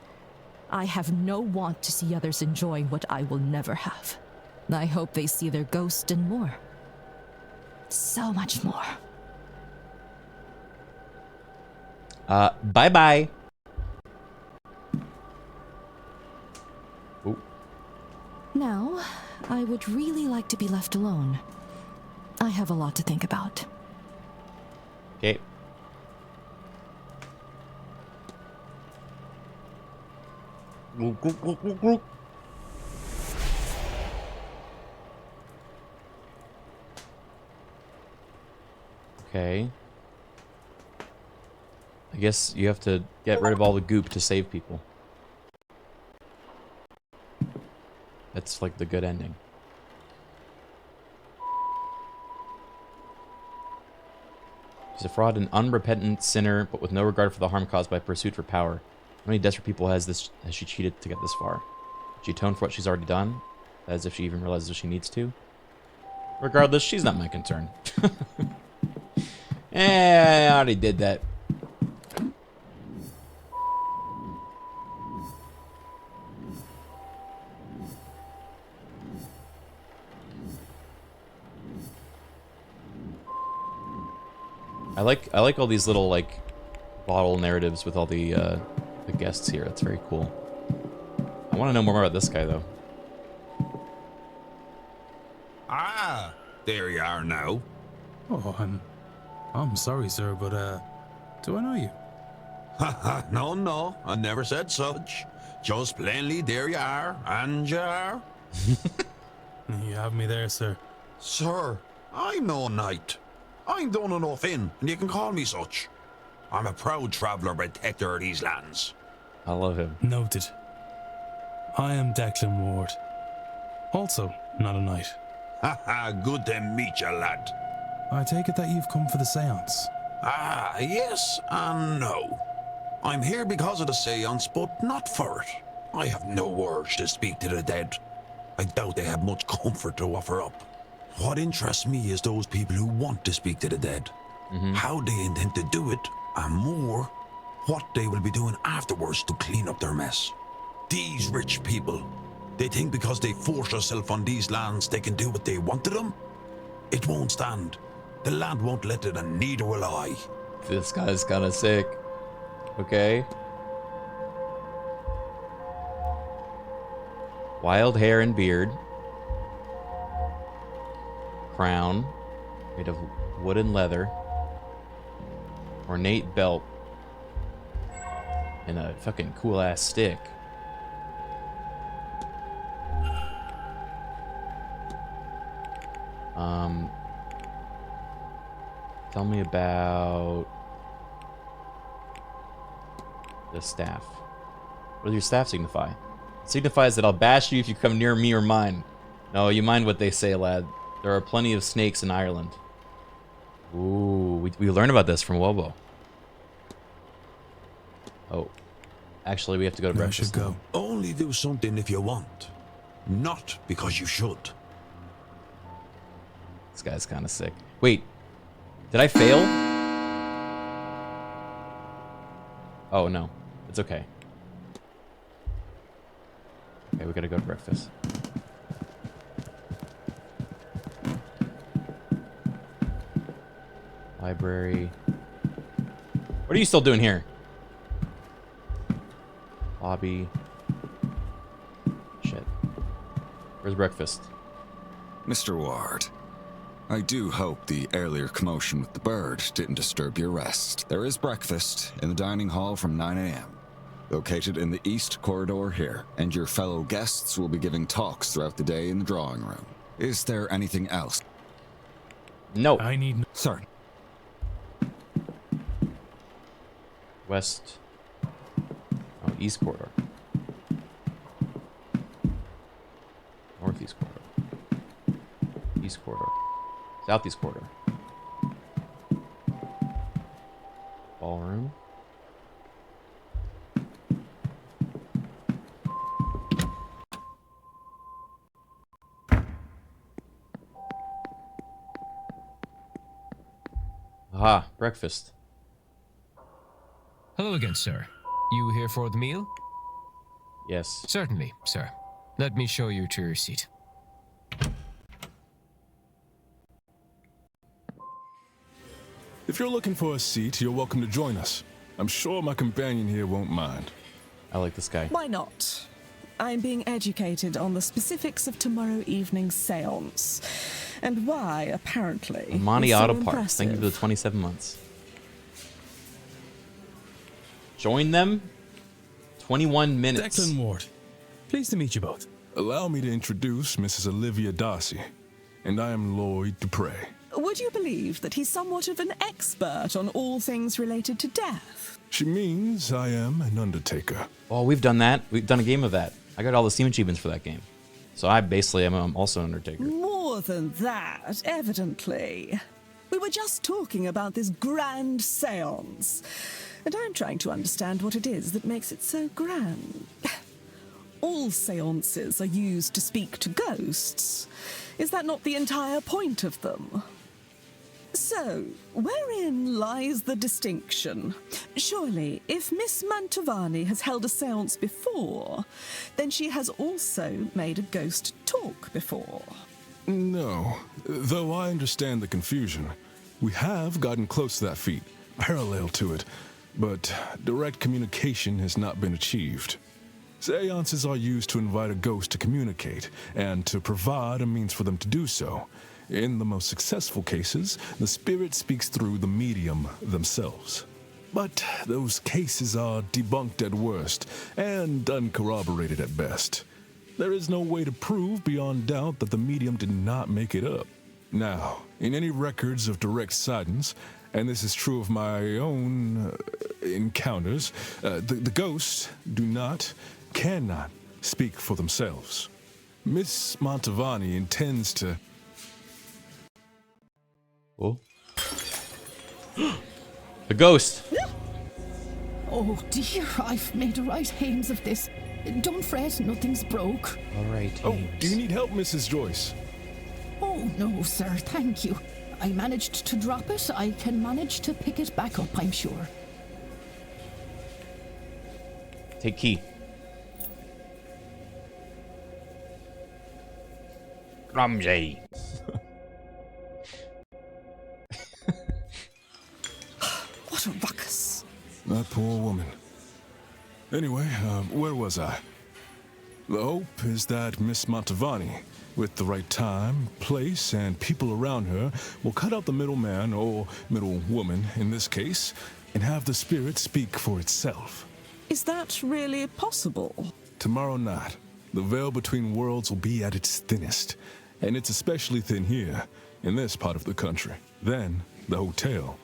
I have no want to see others enjoying what I will never have. I hope they see their ghost and more. So much more. Bye-bye. Now, I would really like to be left alone. I have a lot to think about. Okay. Okay. I guess you have to get rid of all the goop to save people. That's like the good ending. She's a fraud, an unrepentant sinner, but with no regard for the harm caused by pursuit for power. How many desperate people has she cheated to get this far? Did she atone for what she's already done? As if she even realizes what she needs to? Regardless, she's not my concern. I already did that. I like all these little like bottle narratives with all the guests here. That's very cool. I want to know more about this guy though. Ah, there you are now. Oh, I'm sorry, sir, but do I know you? Haha, no, I never said such. Just plainly, there you are, and you are. You have me there, sir. Sir, I'm no knight. I'm done enough in, and you can call me such. I'm a proud traveller protector of these lands. I love him. Noted. I am Declan Ward. Also, not a knight. Haha, good to meet you, lad. I take it that you've come for the seance. Ah, yes and no. I'm here because of the seance, but not for it. I have no urge to speak to the dead. I doubt they have much comfort to offer up. What interests me is those people who want to speak to the dead. how they intend to do it, and more, what they will be doing afterwards to clean up their mess. These rich people, they think because they force themselves on these lands they can do what they want to them? It won't stand. The land won't let it, and neither will I. This guy's kind of sick. Okay. Wild hair and beard. Crown. Made of wood and leather. Ornate belt. And a fucking cool ass stick. Tell me about the staff. What does your staff signify? It signifies that I'll bash you if you come near me or mine. No, you mind what they say, lad. There are plenty of snakes in Ireland. Ooh, we learned about this from Wobo. Oh. Actually, we have to go to breakfast. I should go. Only do something if you want. Not because you should. This guy's kind of sick. Wait. Did I fail? Oh, no. It's okay. Okay, we gotta go to breakfast. Library. What are you still doing here? Lobby. Shit. Where's breakfast? Mr. Ward, I do hope the earlier commotion with the bird didn't disturb your rest. There is breakfast in the dining hall from 9 a.m. Located in the east corridor here, and your fellow guests will be giving talks throughout the day in the drawing room. Is there anything else? No. I need... Sir. West. Oh, east corridor. Northeast corridor. East corridor. Southeast corridor. Ballroom. Aha, breakfast. Hello again, sir. You here for the meal? Yes. Certainly, sir. Let me show you to your seat. If you're looking for a seat, you're welcome to join us. I'm sure my companion here won't mind. I like this guy. Why not? I'm being educated on the specifics of tomorrow evening's seance, and why, apparently, Monty it's so Auto Parts. impressive. Thank you for the 27 months. Join them. 21 minutes. Declan Ward. Pleased to meet you both. Allow me to introduce Mrs. Olivia Darcy, and I am Lloyd Dupre. Would you believe that he's somewhat of an expert on all things related to death? She means I am an undertaker. Oh, we've done that. We've done a game of that. I got all the Steam achievements for that game. So I basically am also an undertaker. More than that, evidently. We were just talking about this grand seance, and I'm trying to understand what it is that makes it so grand. All seances are used to speak to ghosts. Is that not the entire point of them? So, wherein lies the distinction? Surely, if Miss Mantovani has held a seance before, then she has also made a ghost talk before. No, though I understand the confusion. We have gotten close to that feat, parallel to it, but direct communication has not been achieved. Seances are used to invite a ghost to communicate, and to provide a means for them to do so. In the most successful cases, the spirit speaks through the medium themselves. But those cases are debunked at worst, and uncorroborated at best. There is no way to prove beyond doubt that the medium did not make it up. Now, in any records of direct sightings, and this is true of my own encounters, the ghosts cannot speak for themselves. Miss Mantovani intends to... Oh. The ghost! Oh dear, I've made a right hames of this. Don't fret, nothing's broke. Alright. Oh, do you need help, Mrs. Joyce? Oh no, sir, thank you. I managed to drop it. I can manage to pick it back up, I'm sure. Take key. Clumsy. What a ruckus. That poor woman. Anyway, where was I? The hope is that Miss Montavani, with the right time, place, and people around her, will cut out the middleman, or middlewoman in this case, and have the spirit speak for itself. Is that really possible? Tomorrow night, the veil between worlds will be at its thinnest, and it's especially thin here, in this part of the country. Then, the hotel.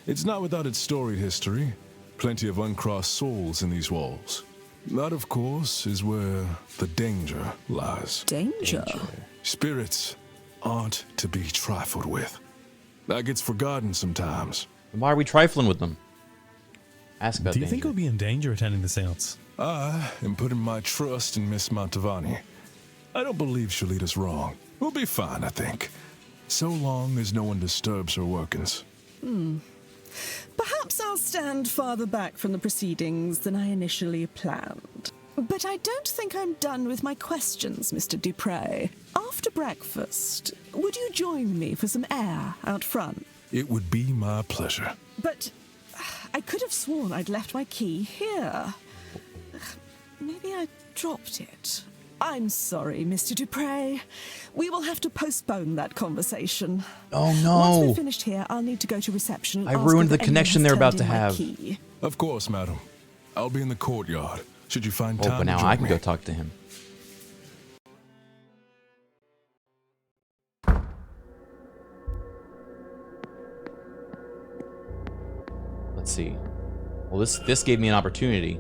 It's not without its storied history. Plenty of uncrossed souls in these walls. That, of course, is where the danger lies. Danger? Spirits aren't to be trifled with. That gets forgotten sometimes. Why are we trifling with them? Ask about Do you danger. think we'll be in danger attending the seance? I am putting my trust in Miss Montavani. I don't believe she'll lead us wrong. We'll be fine, I think. So long as no one disturbs her workings. Perhaps I'll stand farther back from the proceedings than I initially planned. But I don't think I'm done with my questions, Mr. Dupre. After breakfast, would you join me for some air out front? It would be my pleasure. But I could have sworn I'd left my key here. Maybe I dropped it. I'm sorry, Mr. Dupre. We will have to postpone that conversation. Oh no! Once we're finished here, I'll need to go to reception and I ask ruined if the anyone connection has they're about turned to in my have. key. Of course, madam. I'll be in the courtyard. Should you find time Oh, but to now join I can me. go talk to him. Let's see. Well, this gave me an opportunity.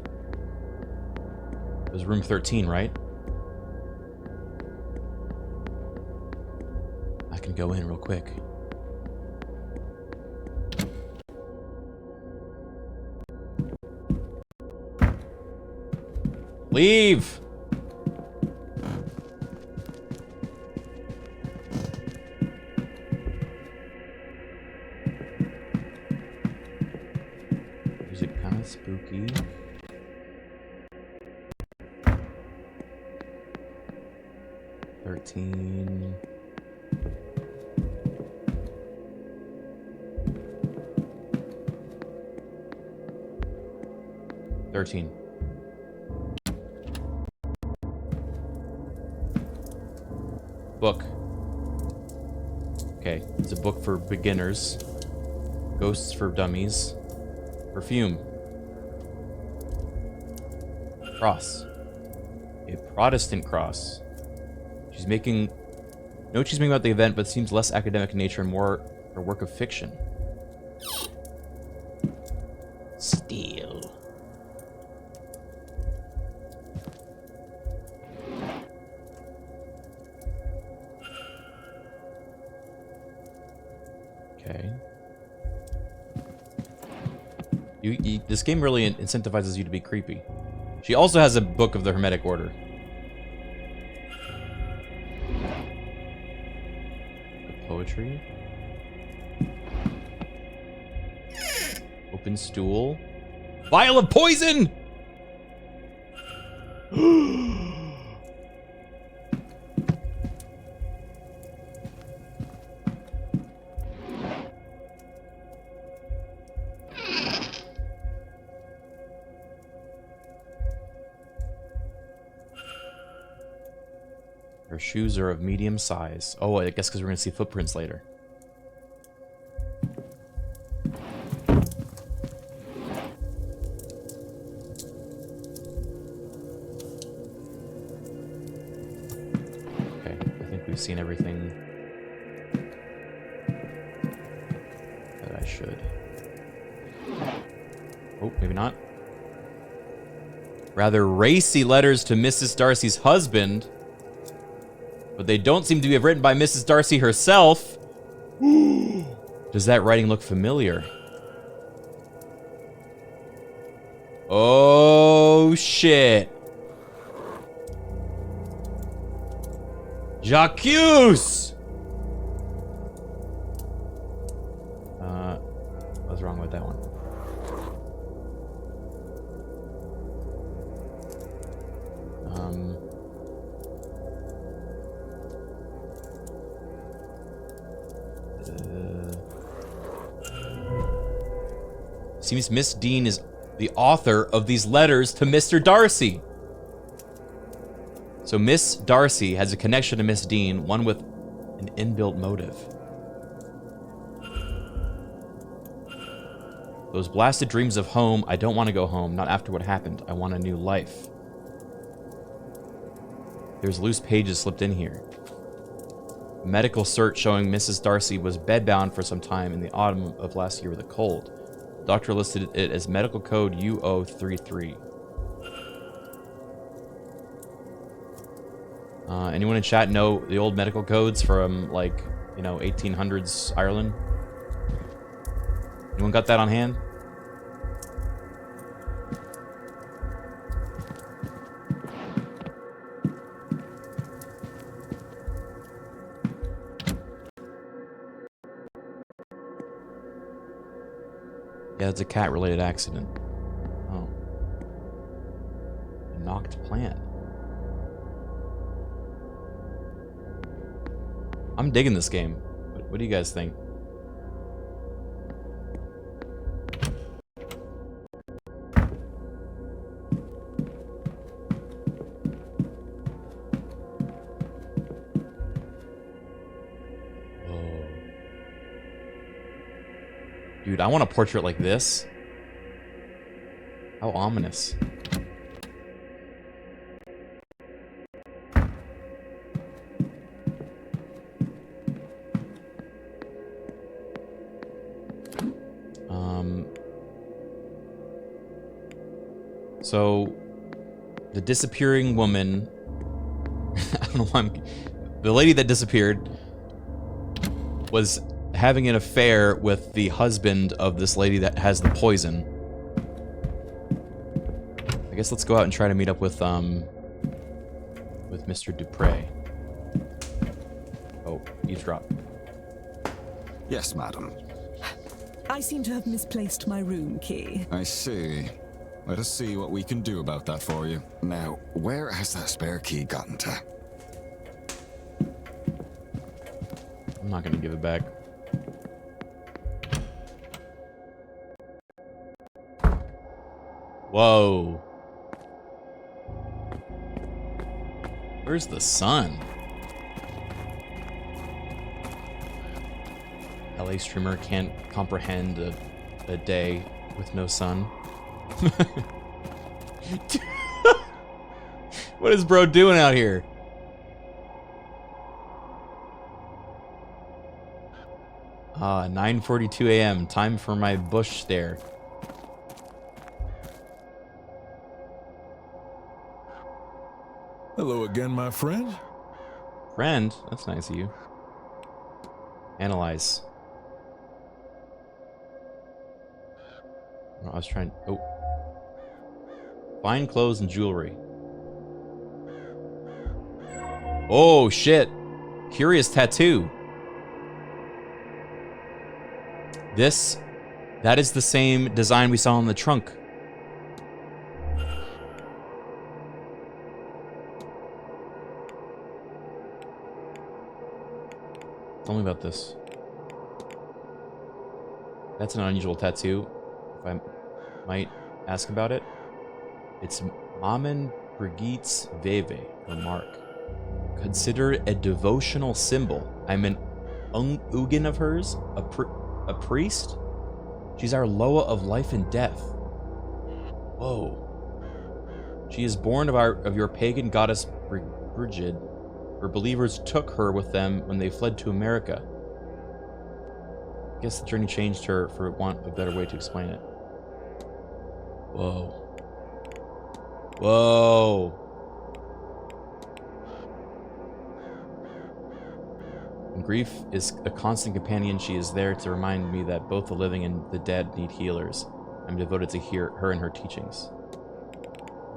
It was room 13, right? I can go in real quick. Leave! Music kind of spooky. $13. $13. Book. Okay, it's a book for beginners. Ghosts for dummies. Perfume. Cross. A Protestant cross. She's making... Note she's making about the event, but seems less academic in nature and more a work of fiction. Steal. Okay. This game really incentivizes you to be creepy. She also has a book of the Hermetic Order. Poetry. Open stool. Vial of poison! Her shoes are of medium size. Oh, I guess because we're going to see footprints later. Okay, I think we've seen everything that I should. Oh, maybe not. Rather racy letters to Mrs. Darcy's husband. But they don't seem to be written by Mrs. Darcy herself. Does that writing look familiar? Oh, shit. Jacques! Seems Miss Dean is the author of these letters to Mr. Darcy. So Miss Darcy has a connection to Miss Dean, one with an inbuilt motive. Those blasted dreams of home. I don't want to go home. Not after what happened. I want a new life. There's loose pages slipped in here. Medical cert showing Mrs. Darcy was bedbound for some time in the autumn of last year with a cold. The doctor listed it as medical code U033. Anyone in chat know the old medical codes from, like, you know, 1800s Ireland? Anyone got that on hand? Yeah, it's a cat-related accident. Oh. A knocked plant. I'm digging this game. What do you guys think? Dude, I want a portrait like this. How ominous. So, the disappearing woman... I don't know why the lady that disappeared was having an affair with the husband of this lady that has the poison. I guess let's go out and try to meet up with Mr. Dupre. Oh, eavesdrop. Yes, madam. I seem to have misplaced my room key. I see. Let us see what we can do about that for you. Now, where has that spare key gotten to? I'm not gonna give it back. Whoa. Where's the sun? LA streamer can't comprehend a day with no sun. What is bro doing out here? Ah, 9:42 a.m. Time for my bush stare. Hello again, my friend. Friend? That's nice of you. Analyze. I was trying... Oh. Fine clothes and jewelry. Oh, shit. Curious tattoo. That is the same design we saw on the trunk. Tell me about this. That's an unusual tattoo, if I might ask about it. It's Mamen Brigitte's Veve, or mark. Considered a devotional symbol. I'm an Ugin of hers, a priest. She's our Loa of life and death. Whoa. She is born of your pagan goddess Brigid. Her believers took her with them when they fled to America. I guess the journey changed her, for want of a better way to explain it. Whoa. Whoa. When grief is a constant companion, she is there to remind me that both the living and the dead need healers. I'm devoted to her and her teachings.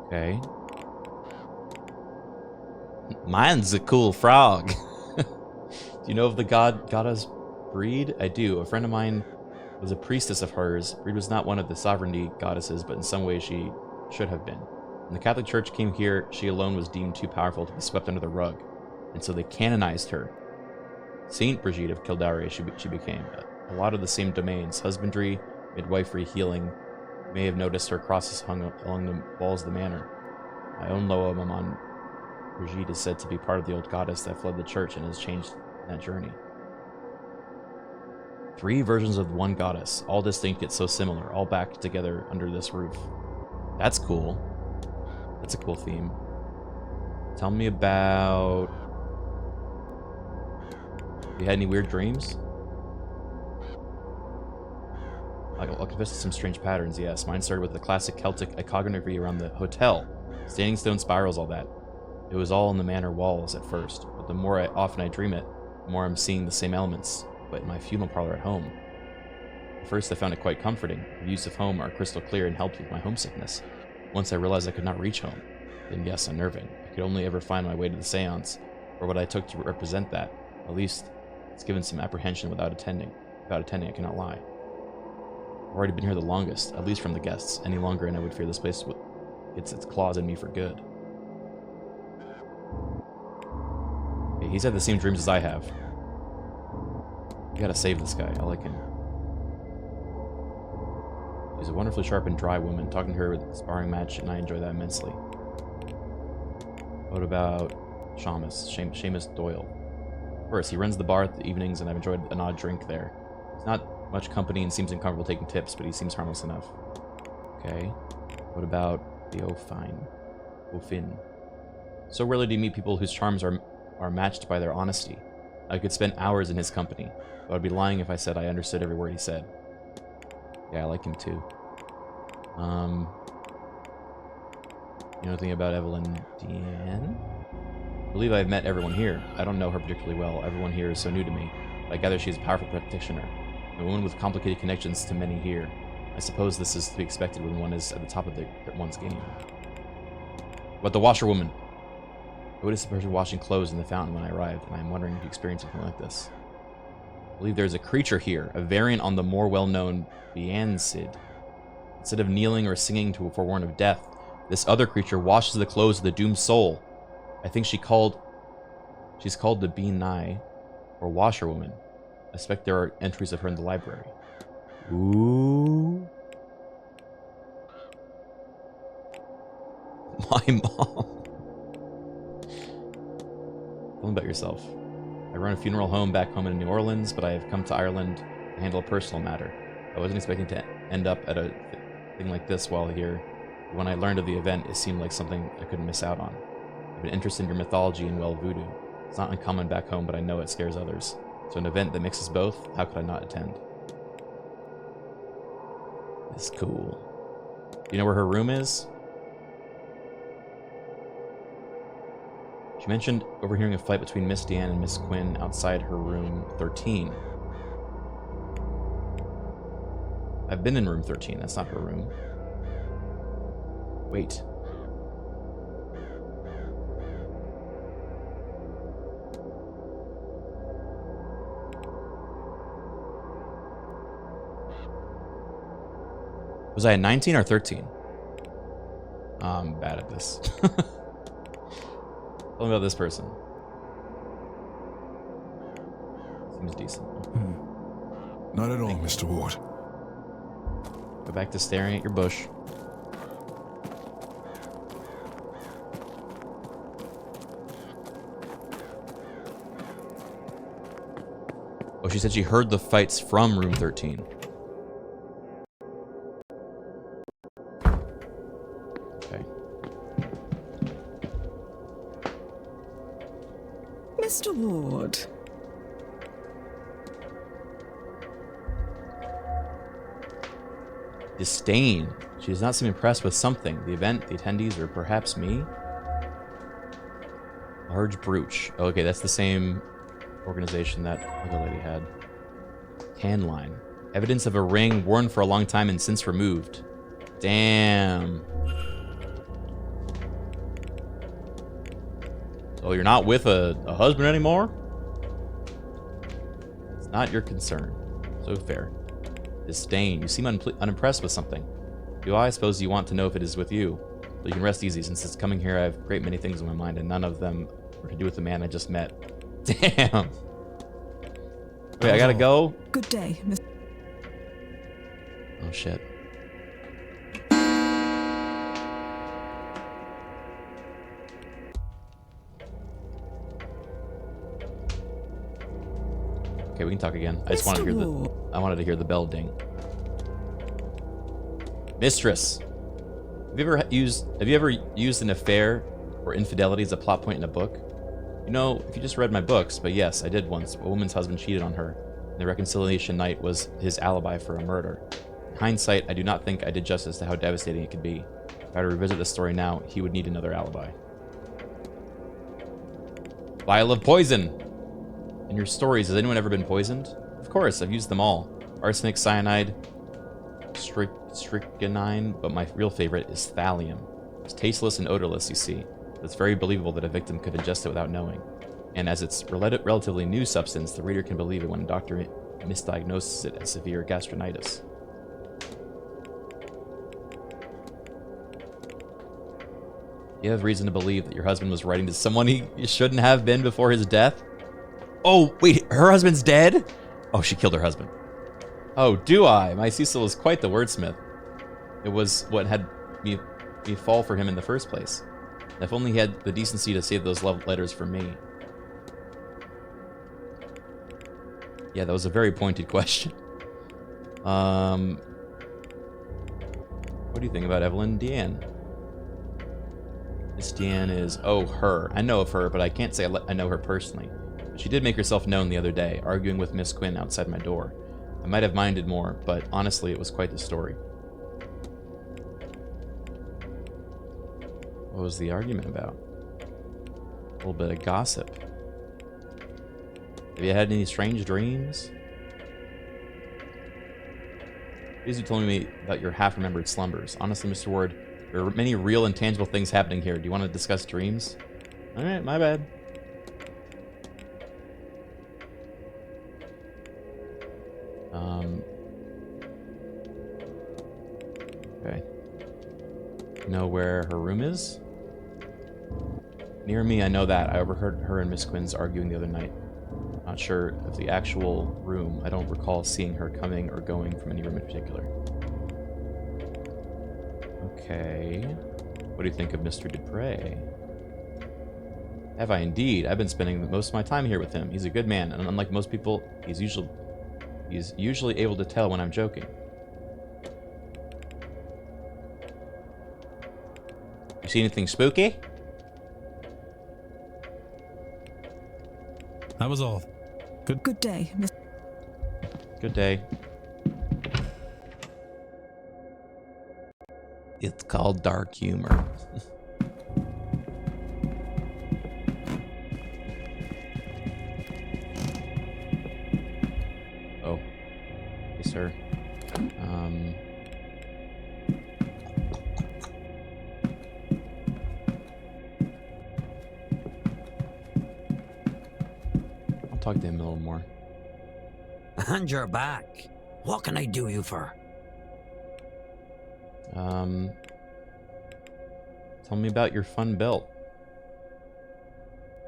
Okay. Mine's a cool frog. Do you know of the goddess Breed? I do. A friend of mine was a priestess of hers. Breed was not one of the sovereignty goddesses, but in some ways she should have been. When the Catholic Church came here, she alone was deemed too powerful to be swept under the rug, and so they canonized her. Saint Brigitte of Kildare she became. A lot of the same domains, husbandry, midwifery, healing. You may have noticed her crosses hung up along the walls of the manor. My own Loa Maman Brigitte is said to be part of the old goddess that fled the church and has changed in that journey. 3 versions of one goddess, all distinct yet so similar, all back together under this roof. That's cool. That's a cool theme. Tell me about... You had any weird dreams? I'll confess to some strange patterns, yes. Mine started with the classic Celtic iconography around the hotel. Standing stone spirals, all that. It was all in the manor walls at first, but the more often I dream it, the more I'm seeing the same elements, but in my funeral parlor at home. At first I found it quite comforting. The views of home are crystal clear and helped with my homesickness. Once I realized I could not reach home, then yes, unnerving. I could only ever find my way to the seance, or what I took to represent that. At least, it's given some apprehension without attending. I cannot lie. I've already been here the longest, at least from the guests. Any longer and I would fear this place gets its claws in me for good. Hey, he's had the same dreams as I have. We gotta save this guy. I like him. She's a wonderfully sharp and dry woman. Talking to her with a sparring match, and I enjoy that immensely. What about Seamus Doyle? Of course, he runs the bar at the evenings, and I've enjoyed an odd drink there. He's not much company and seems uncomfortable taking tips, but he seems harmless enough. Okay. What about the O'Finn? So rarely do you meet people whose charms are matched by their honesty. I could spend hours in his company, but I'd be lying if I said I understood every word he said. Yeah, I like him too. You know anything about Evelyn Deanne? I believe I've met everyone here. I don't know her particularly well. Everyone here is so new to me. But I gather she is a powerful practitioner. A woman with complicated connections to many here. I suppose this is to be expected when one is at the top of one's game. But the washerwoman. I noticed the person washing clothes in the fountain when I arrived, and I'm wondering if you experienced something like this. I believe there's a creature here, a variant on the more well-known Biansid. Instead of kneeling or singing to a forewarn of death, this other creature washes the clothes of the doomed soul. I think she's called the Bean-Nai, or washerwoman. I suspect there are entries of her in the library. Ooh. My mom. Tell me about yourself. I run a funeral home back home in New Orleans, but I have come to Ireland to handle a personal matter. I wasn't expecting to end up at a thing like this while here. But when I learned of the event, it seemed like something I couldn't miss out on. I've been interested in your mythology and, well, voodoo. It's not uncommon back home, but I know it scares others. So an event that mixes both, how could I not attend? It's cool. Do you know where her room is? She mentioned overhearing a fight between Miss Deanne and Miss Quinn outside her room 13. I've been in room 13. That's not her room. Wait. Was I at 19 or 13? I'm bad at this. Tell me about this person. Seems decent. Not at all, Mr. Ward. Go back to staring at your bush. Oh, she said she heard the fights from room 13. Okay. Mr. Ward. Disdain. She does not seem impressed with something. The event, the attendees, or perhaps me? Large brooch. Oh, okay, that's the same organization that other lady had. Tan line. Evidence of a ring worn for a long time and since removed. Damn. So you're not with a husband anymore? It's not your concern. So fair. Disdain. You seem unimpressed with something. Do I suppose you want to know if it is with you? But you can rest easy, since it's coming here I have a great many things on my mind, and none of them are to do with the man I just met. Damn. Wait, I gotta go? Good day, Miss. Oh, shit. Okay, we can talk again. I just wanted to hear the bell ding. Mistress, have you ever used an affair or infidelity as a plot point in a book? You know, if you just read my books, but yes, I did once. A woman's husband cheated on her, and the reconciliation night was his alibi for a murder. In hindsight, I do not think I did justice to how devastating it could be. If I were to revisit the story now, he would need another alibi. Vial of poison! In your stories, has anyone ever been poisoned? Of course, I've used them all. Arsenic, cyanide, strychnine, but my real favorite is thallium. It's tasteless and odorless, you see, but it's very believable that a victim could ingest it without knowing. And as it's relatively new substance, the reader can believe it when a doctor misdiagnoses it as severe gastritis. You have reason to believe that your husband was writing to someone he shouldn't have been before his death? Oh, wait, her husband's dead? Oh, she killed her husband. Oh, do I? My Cecil is quite the wordsmith. It was what had me fall for him in the first place. If only he had the decency to save those love letters for me. Yeah, that was a very pointed question. What do you think about Evelyn Deanne? Miss Deanne is... Oh, her. I know of her, but I can't say I know her personally. She did make herself known the other day, arguing with Miss Quinn outside my door. I might have minded more, but honestly, it was quite the story. What was the argument about? A little bit of gossip. Have you had any strange dreams? Please, you told me about your half-remembered slumbers. Honestly, Mr. Ward, there are many real and tangible things happening here. Do you want to discuss dreams? Alright, my bad. Okay. You know where her room is? Near me, I know that. I overheard her and Miss Quinn's arguing the other night. Not sure of the actual room. I don't recall seeing her coming or going from any room in particular. Okay. What do you think of Mr. Dupre? Have I indeed? I've been spending most of my time here with him. He's a good man, and unlike most people, he's usually able to tell when I'm joking. You see anything spooky? That was all. Good day, Miss. Good day. It's called dark humor. Oh. Hey, sir. I'll talk to him a little more. And you're back. What can I do you for? Tell me about your fun belt.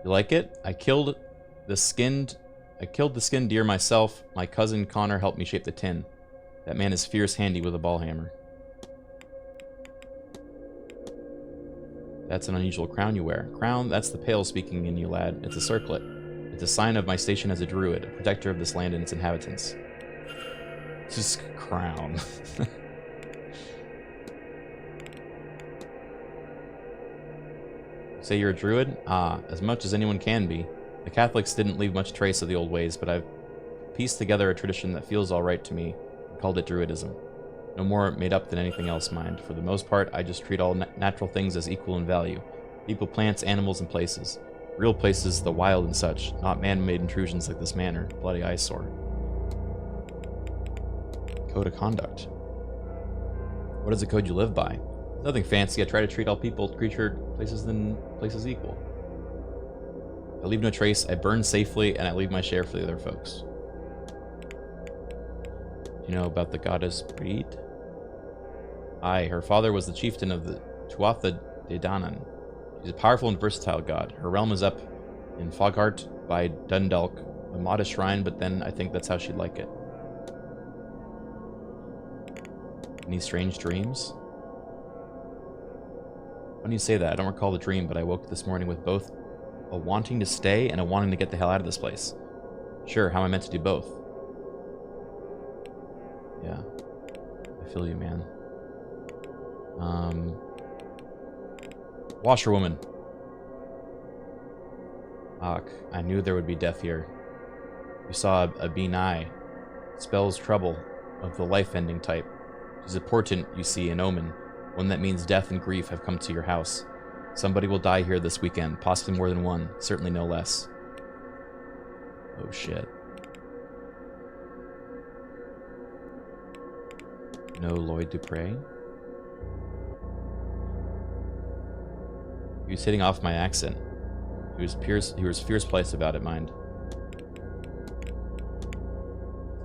You like it? I killed the skinned deer myself. My cousin Connor helped me shape the tin. That man is fierce handy with a ball hammer. That's an unusual crown you wear. Crown, that's the pale speaking in you, lad. It's a circlet. It's a sign of my station as a druid, a protector of this land and its inhabitants. It's just crown. Say you're a druid? Ah, as much as anyone can be. The Catholics didn't leave much trace of the old ways, but I've pieced together a tradition that feels alright to me. I called it druidism. No more made up than anything else, mind. For the most part, I just treat all natural things as equal in value. People, plants, animals, and places. Real places, the wild and such, not man-made intrusions like this manor. Bloody eyesore. Code of conduct. What is the code you live by? Nothing fancy. I try to treat all people, creature, places equal. I leave no trace, I burn safely, and I leave my share for the other folks. Do you know about the goddess Breed? Aye, her father was the chieftain of the Tuatha De Danann. She's a powerful and versatile god. Her realm is up in Foghart by Dundalk, a modest shrine, but then I think that's how she'd like it. Any strange dreams? When you say that, I don't recall the dream, but I woke this morning with both a wanting to stay and a wanting to get the hell out of this place. Sure, how am I meant to do both? Yeah. I feel you, man. Washerwoman. Ach, I knew there would be death here. You saw a bean eye. Spells trouble, of the life-ending type. She's a portent, you see, an omen. One that means death and grief have come to your house. Somebody will die here this weekend, possibly more than one, certainly no less. Oh shit. No Lloyd Dupre? He was hitting off my accent. He was fierce place about it, mind.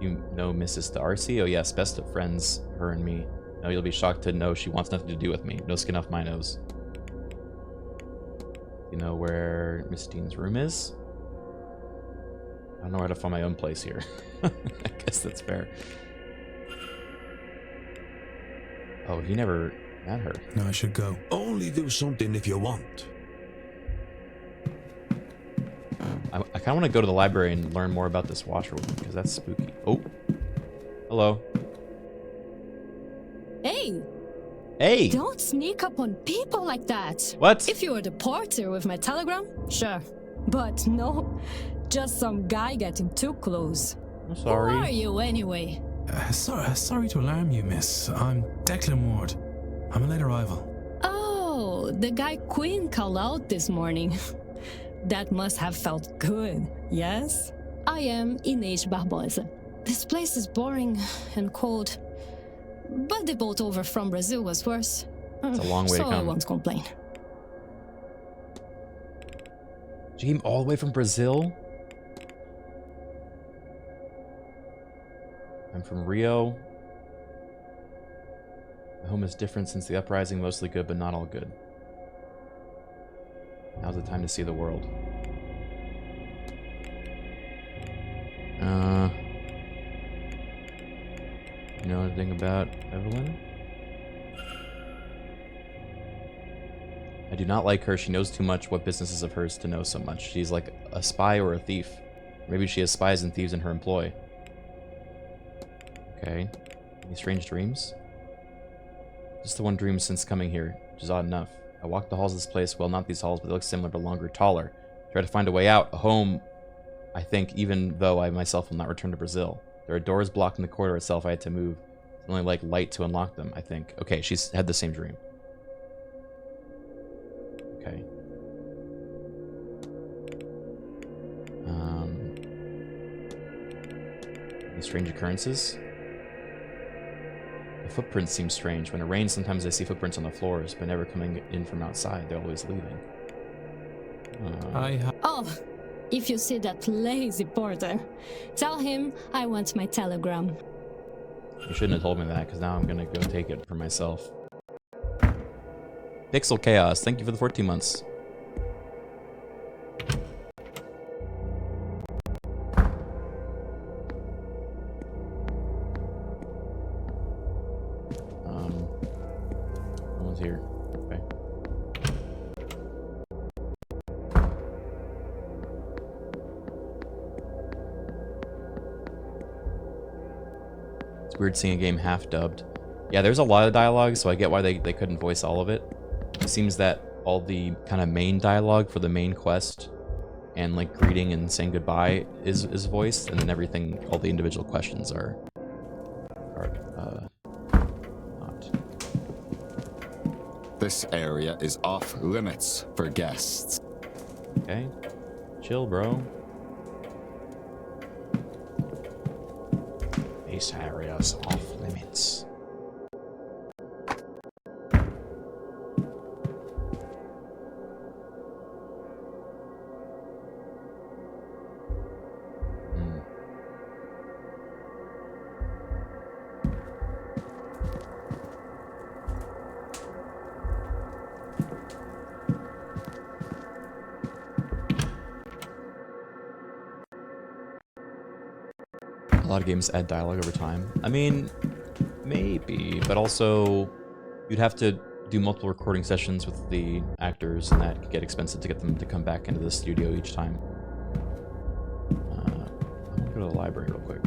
You know Mrs. Darcy? Oh yes, best of friends, her and me. No, you'll be shocked to know she wants nothing to do with me. No skin off my nose. You know where Miss Dean's room is? I don't know where to find my own place here. I guess that's fair. Oh, he never met her. No, I should go. Only do something if you want. I kind of want to go to the library and learn more about this washerwoman, because that's spooky. Oh. Hello. Hey! Hey! Don't sneak up on people like that. What? If you were the porter with my telegram, sure. But no, just some guy getting too close. I'm sorry. Who are you anyway? Sorry to alarm you, miss. I'm Declan Ward. I'm a late arrival. Oh, the guy Queen called out this morning. That must have felt good, yes? I am Inês Barbosa. This place is boring and cold. But the boat over from Brazil was worse. It's a long way to come. So I won't complain. She came all the way from Brazil? I'm from Rio. My home is different since the uprising, mostly good, but not all good. Now's the time to see the world. You know anything about Evelyn? I do not like her. She knows too much. What business is of hers to know so much? She's like a spy or a thief. Maybe she has spies and thieves in her employ. Okay. Any strange dreams? Just the one dream since coming here, which is odd enough. I walked the halls of this place. Well, not these halls, but they look similar, but longer, taller. Try to find a way out, a home, I think, even though I myself will not return to Brazil. There are doors blocking the corridor itself. I had to move. It's only like light to unlock them, I think. Okay, she's had the same dream. Okay. Any strange occurrences? The footprints seem strange. When it rains, sometimes I see footprints on the floors, but never coming in from outside. They're always leaving. Oh, if you see that lazy porter, tell him I want my telegram. You shouldn't have told me that, because now I'm going to go take it for myself. Pixel Chaos, thank you for the 14 months. No one's here. Okay. It's weird seeing a game half dubbed. Yeah, there's a lot of dialogue, so I get why they couldn't voice all of it. It seems that all the kind of main dialogue for the main quest and like greeting and saying goodbye is voiced, and then everything, all the individual questions are not. This area is off limits for guests. Okay. Chill, bro. This area's off limits. A lot of games add dialogue over time. I mean, maybe, but also you'd have to do multiple recording sessions with the actors, and that could get expensive to get them to come back into the studio each time. I'm gonna go to the library real quick.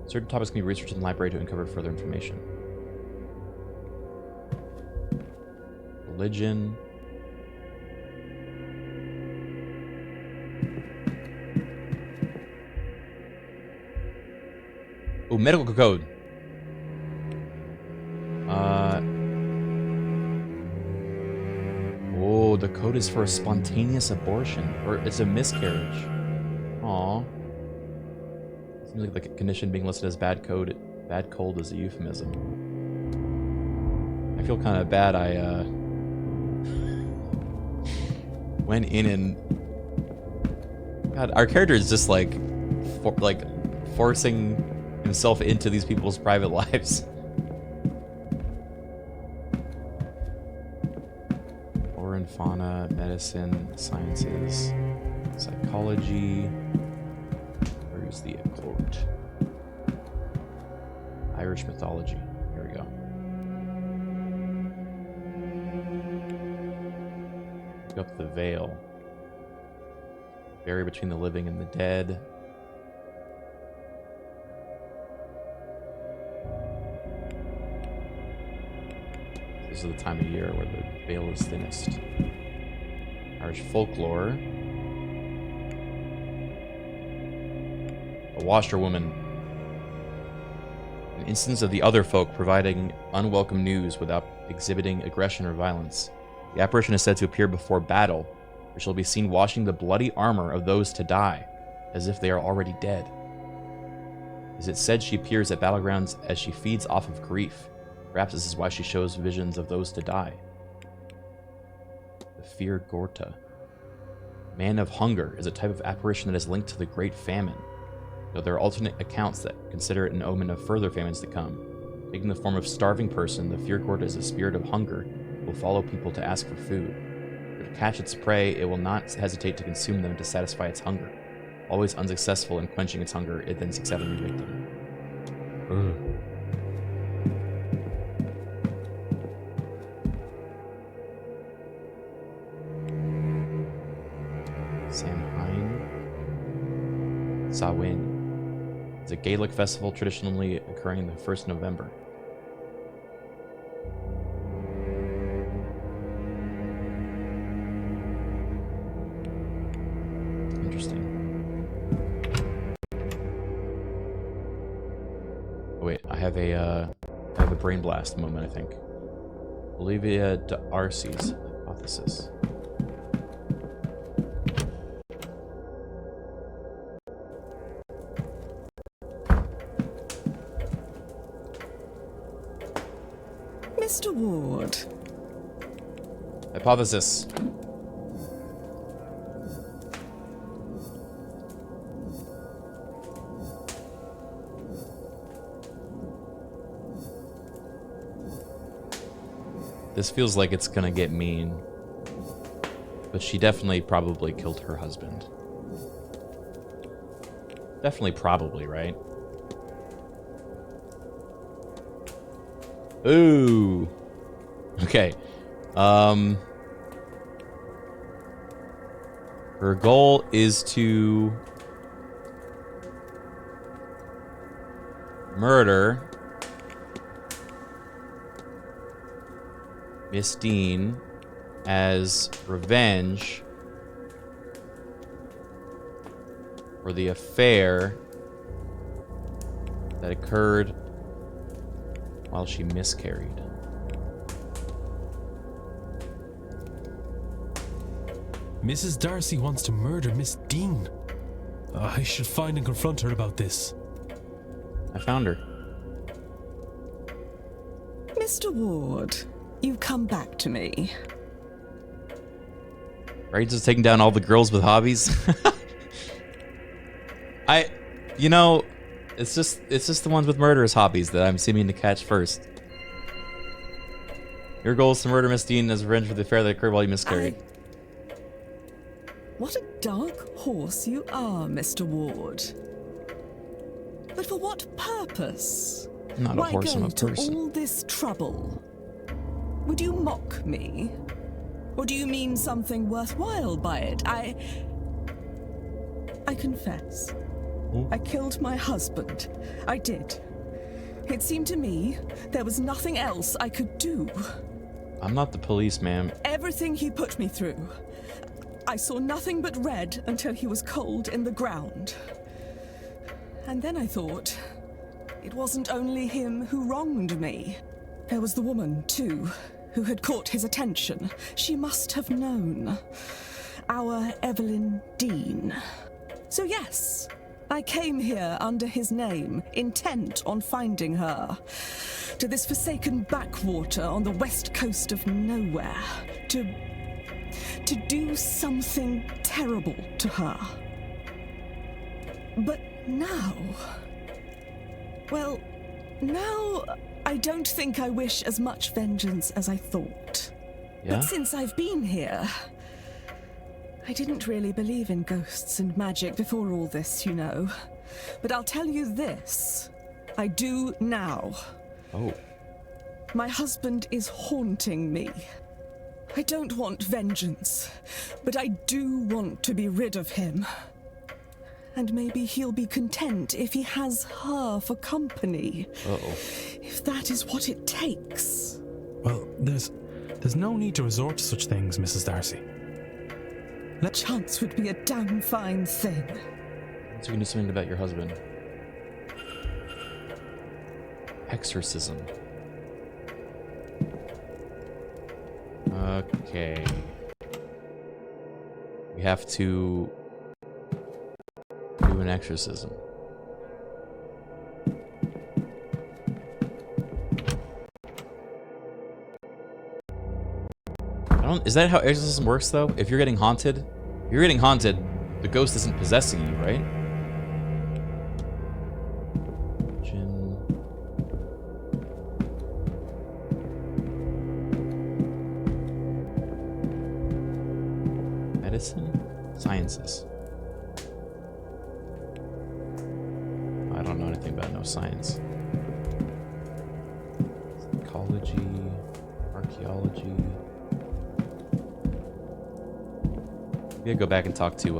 Certain topics can be researched in the library to uncover further information. Religion. Oh, medical code. Oh, the code is for a spontaneous abortion, or it's a miscarriage. Aw. Seems like the condition being listed as bad cold is a euphemism. I feel kind of bad. I went in and God, our character is just like forcing himself into these people's private lives. Flora and fauna, medicine, sciences, psychology. Where's the occult? Irish mythology. Here we go. Look up the veil. Barrier between the living and the dead. This is the time of year where the veil is thinnest. Irish folklore. A washerwoman. An instance of the other folk providing unwelcome news without exhibiting aggression or violence. The apparition is said to appear before battle, where she'll be seen washing the bloody armor of those to die, as if they are already dead. Is it said she appears at battlegrounds as she feeds off of grief? Perhaps this is why she shows visions of those to die. The Fear Gorta. Man of Hunger is a type of apparition that is linked to the Great Famine, though there are alternate accounts that consider it an omen of further famines to come. Taking the form of starving person, the Fear Gorta is a spirit of hunger. It will follow people to ask for food. If it catch its prey, it will not hesitate to consume them to satisfy its hunger. Always unsuccessful in quenching its hunger, it then seeks out a new victim. Samhain. It's a Gaelic festival traditionally occurring the 1st November. Interesting. Oh, wait, I have a brain blast moment, I think. Olivia D'Arcy's hypothesis. Mr. Ward. Hypothesis. This feels like it's gonna get mean. But she definitely probably killed her husband. Definitely probably, right? Ooh. Okay. Her goal is to murder Miss Dean as revenge for the affair that occurred while she miscarried. Mrs. Darcy wants to murder Miss Dean. I should find and confront her about this. I found her. Mr. Ward, you come back to me. Right, just taking down all the girls with hobbies. You know, it's just the ones with murderous hobbies that I'm seeming to catch first. Your goal is to murder Miss Dean as revenge for the affair that occurred while you miscarried. What a dark horse you are, Mr. Ward. But for what purpose? I'm not a horse, I'm a to person. all this trouble? Would you mock me? Or do you mean something worthwhile by it? I confess. I killed my husband. I did. It seemed to me there was nothing else I could do. I'm not the police, ma'am. Everything he put me through. I saw nothing but red until he was cold in the ground. And then I thought, it wasn't only him who wronged me. There was the woman, too, who had caught his attention. She must have known. Our Evelyn Dean. So yes, I came here under his name, intent on finding her. To this forsaken backwater on the west coast of nowhere. To do something terrible to her. But now... Well, now I don't think I wish as much vengeance as I thought. Yeah? But since I've been here... I didn't really believe in ghosts and magic before all this, you know. But I'll tell you this. I do now. Oh. My husband is haunting me. I don't want vengeance, but I do want to be rid of him. And maybe he'll be content if he has her for company. Uh-oh. If that is what it takes. Well, there's no need to resort to such things, Mrs. Darcy. Chance would be a damn fine thing. So you can do something about your husband. Exorcism. Okay. We have to do an exorcism. Is that how exorcism works, though? If you're getting haunted, the ghost isn't possessing you, right? Medicine? Sciences. I don't know anything about no science. Psychology, archaeology. Maybe I'll go back and talk to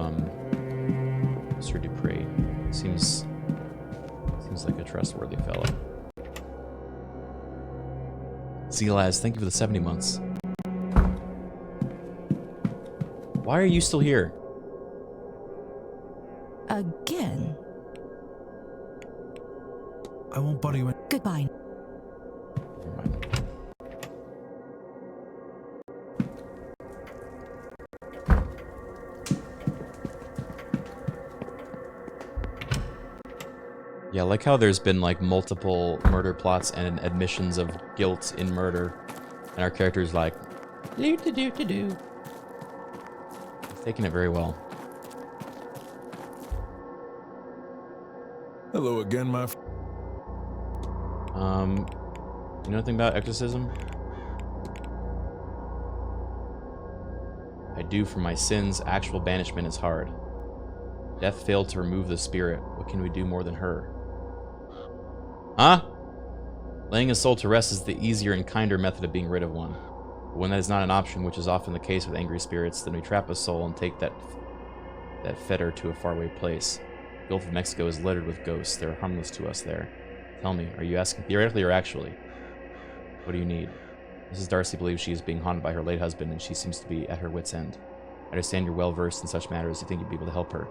Mr. Dupree. Seems like a trustworthy fellow. Zelaz, thank you for the 70 months. Why are you still here? Again? I won't bother you. Goodbye. Yeah, I like how there's been like multiple murder plots and admissions of guilt in murder, and our character's like, do. Taking it very well. Hello again, my. You know anything about exorcism? I do for my sins. Actual banishment is hard. Death failed to remove the spirit. What can we do more than her? Huh? Laying a soul to rest is the easier and kinder method of being rid of one. But when that is not an option, which is often the case with angry spirits, then we trap a soul and take that fetter to a faraway place. The Gulf of Mexico is littered with ghosts. They're harmless to us there. Tell me, are you asking theoretically or actually? What do you need? Mrs. Darcy believes she is being haunted by her late husband, and she seems to be at her wit's end. I understand you're well versed in such matters. You think you'd be able to help her.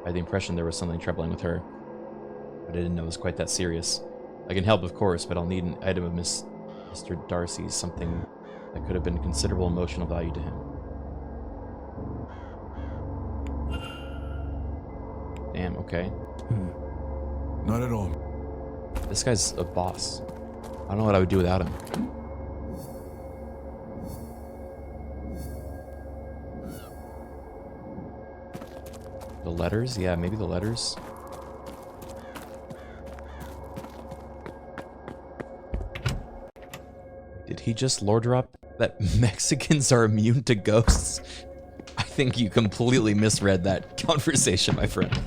I had the impression there was something troubling with her, but I didn't know it was quite that serious. I can help, of course, but I'll need an item of Mr. Darcy's, something that could have been considerable emotional value to him. Damn, okay. Not at all. This guy's a boss. I don't know what I would do without him. The letters? Yeah, maybe the letters. Did he just lore drop that Mexicans are immune to ghosts? I think you completely misread that conversation, my friend.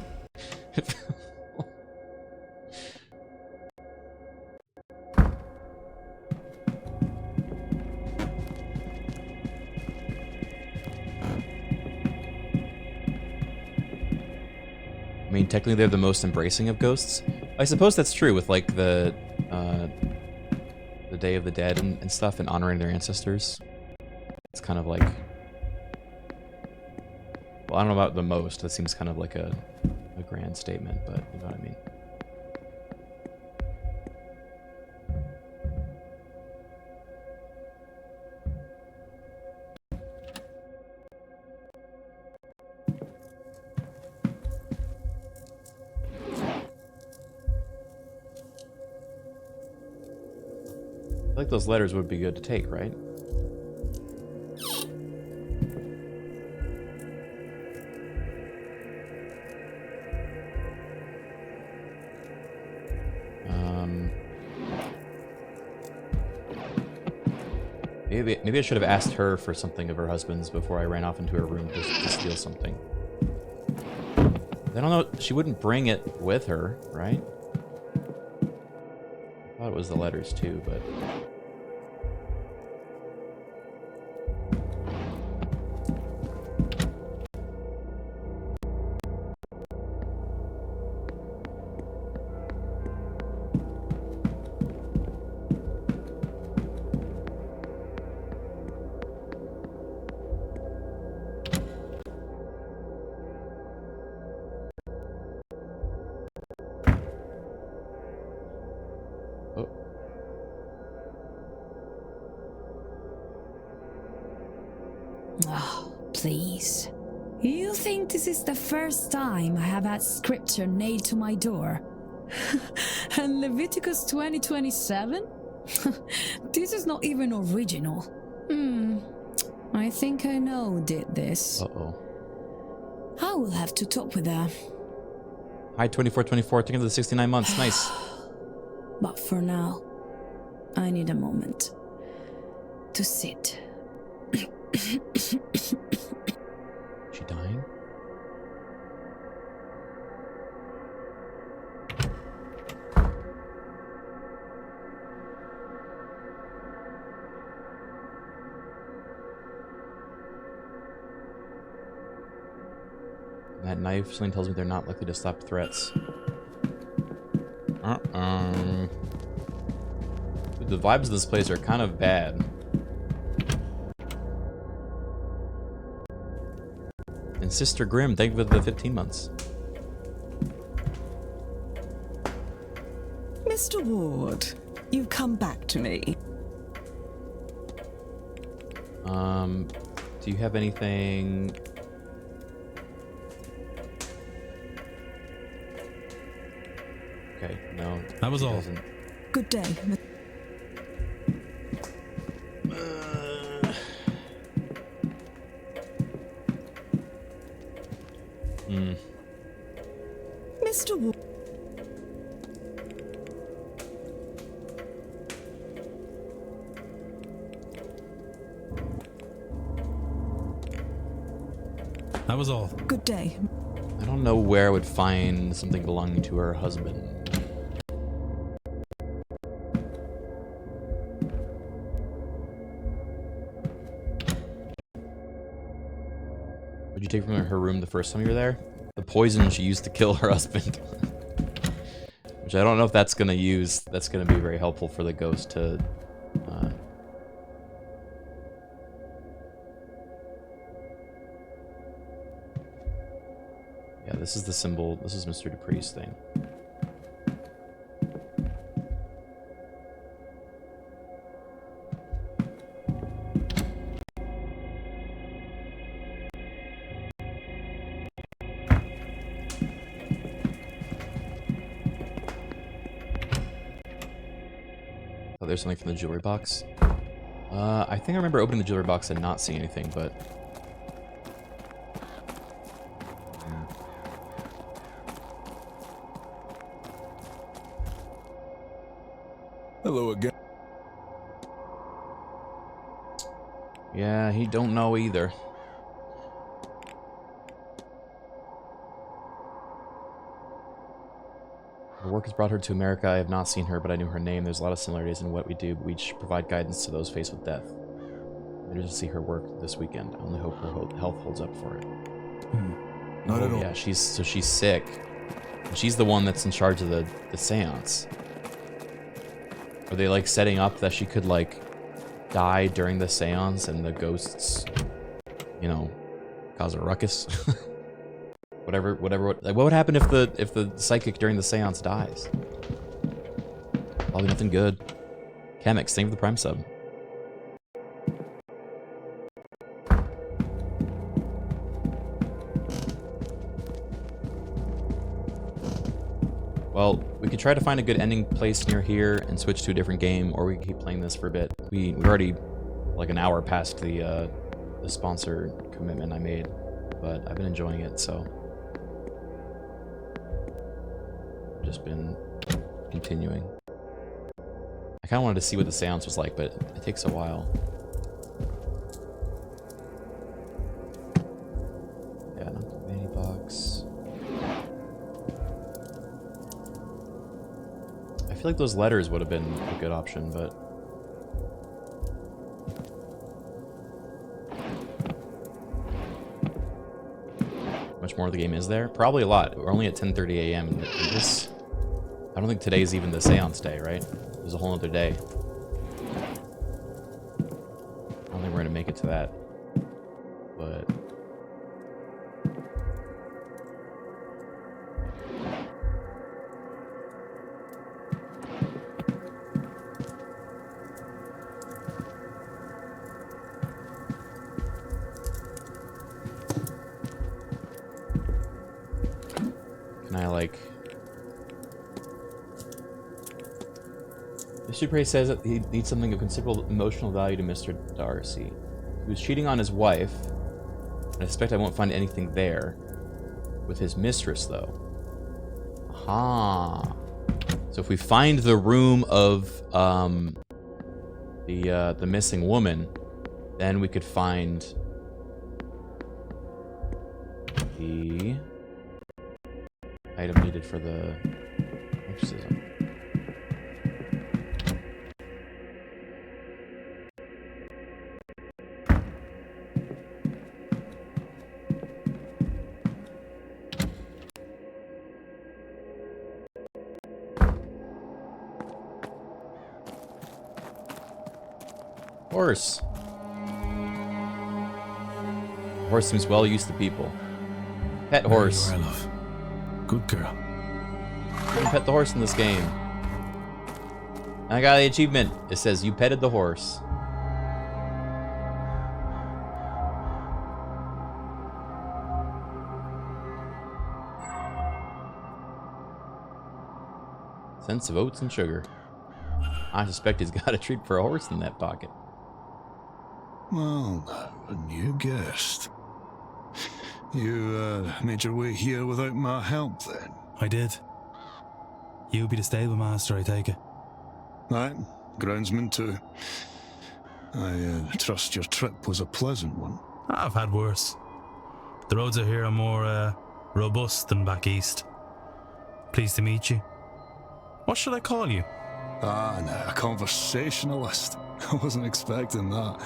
I mean, technically they're the most embracing of ghosts. I suppose that's true with like the Day of the Dead and stuff, and honoring their ancestors. It's kind of like, well, I don't know about the most. That seems kind of like a grand statement, but you know what I mean. I feel like those letters would be good to take, right? Maybe I should have asked her for something of her husband's before I ran off into her room to steal something. I don't know, she wouldn't bring it with her, right? I thought it was the letters too, but... Oh, please. You think this is the first time I have had scripture nailed to my door? And Leviticus 20:27? This is not even original. I think I know who did this. Uh-oh. I will have to talk with her. Hi, 2424, taking the 69 months. Nice. But for now, I need a moment to sit. She dying? That knife, something tells me they're not likely to stop threats. Dude, the vibes of this place are kind of bad. And Sister Grimm, thank you for the 15 months. Mr. Ward, you've come back to me. Do you have anything... Okay, no. That was all. Doesn't. Good day. Mr. Ward. That was all. Good day. I don't know where I would find something belonging to her husband. What'd you take from her room the first time you were there? The poison she used to kill her husband. Which I don't know if that's gonna be very helpful for the ghost to yeah, this is the symbol. This is Mr. Dupree's thing. Oh, there's something from the jewelry box. I think I remember opening the jewelry box and not seeing anything, but... Hello again. Yeah, he don't know either. Her work has brought her to America. I have not seen her, but I knew her name. There's a lot of similarities in what we do, but we each provide guidance to those faced with death. I did see her work this weekend. I only hope her health holds up for it. Not at all. Yeah, she's sick. And she's the one that's in charge of the seance. Are they like setting up that she could like die during the seance and the ghosts, you know, cause a ruckus? whatever. Like, what would happen if the psychic during the seance dies? Probably nothing good. Chemix, thank you for the Prime sub. Well, we could try to find a good ending place near here and switch to a different game, or we can keep playing this for a bit. We're already like an hour past the sponsor commitment I made, but I've been enjoying it, so I've just been continuing. I kind of wanted to see what the seance was like, but it takes a while. Yeah, not the vanity box. I feel like those letters would have been a good option, but how much more of the game is there? Probably a lot. We're only at 10:30 a.m. and this, I don't think today's even the seance day, right? There's a whole other day. I don't think we're gonna make it to that, but I like... Mr. Prey says that he needs something of considerable emotional value to Mr. Darcy. He was cheating on his wife, and I suspect I won't find anything there. With his mistress, though. Aha. So if we find the room of the missing woman, then we could find the item needed for the exorcism. Horse. The horse seems well used to people. Pet horse. There you are, love. Good girl. You can pet the horse in this game. I got the achievement. It says you petted the horse. Sense of oats and sugar. I suspect he's got a treat for a horse in that pocket. Well, a new guest. You made your way here without my help, then? I did. You be the stable master, I take it. Aye, groundsman too. I trust your trip was a pleasant one. I've had worse. The roads out here are more robust than back east. Pleased to meet you. What should I call you? Ah, no, a conversationalist. I wasn't expecting that.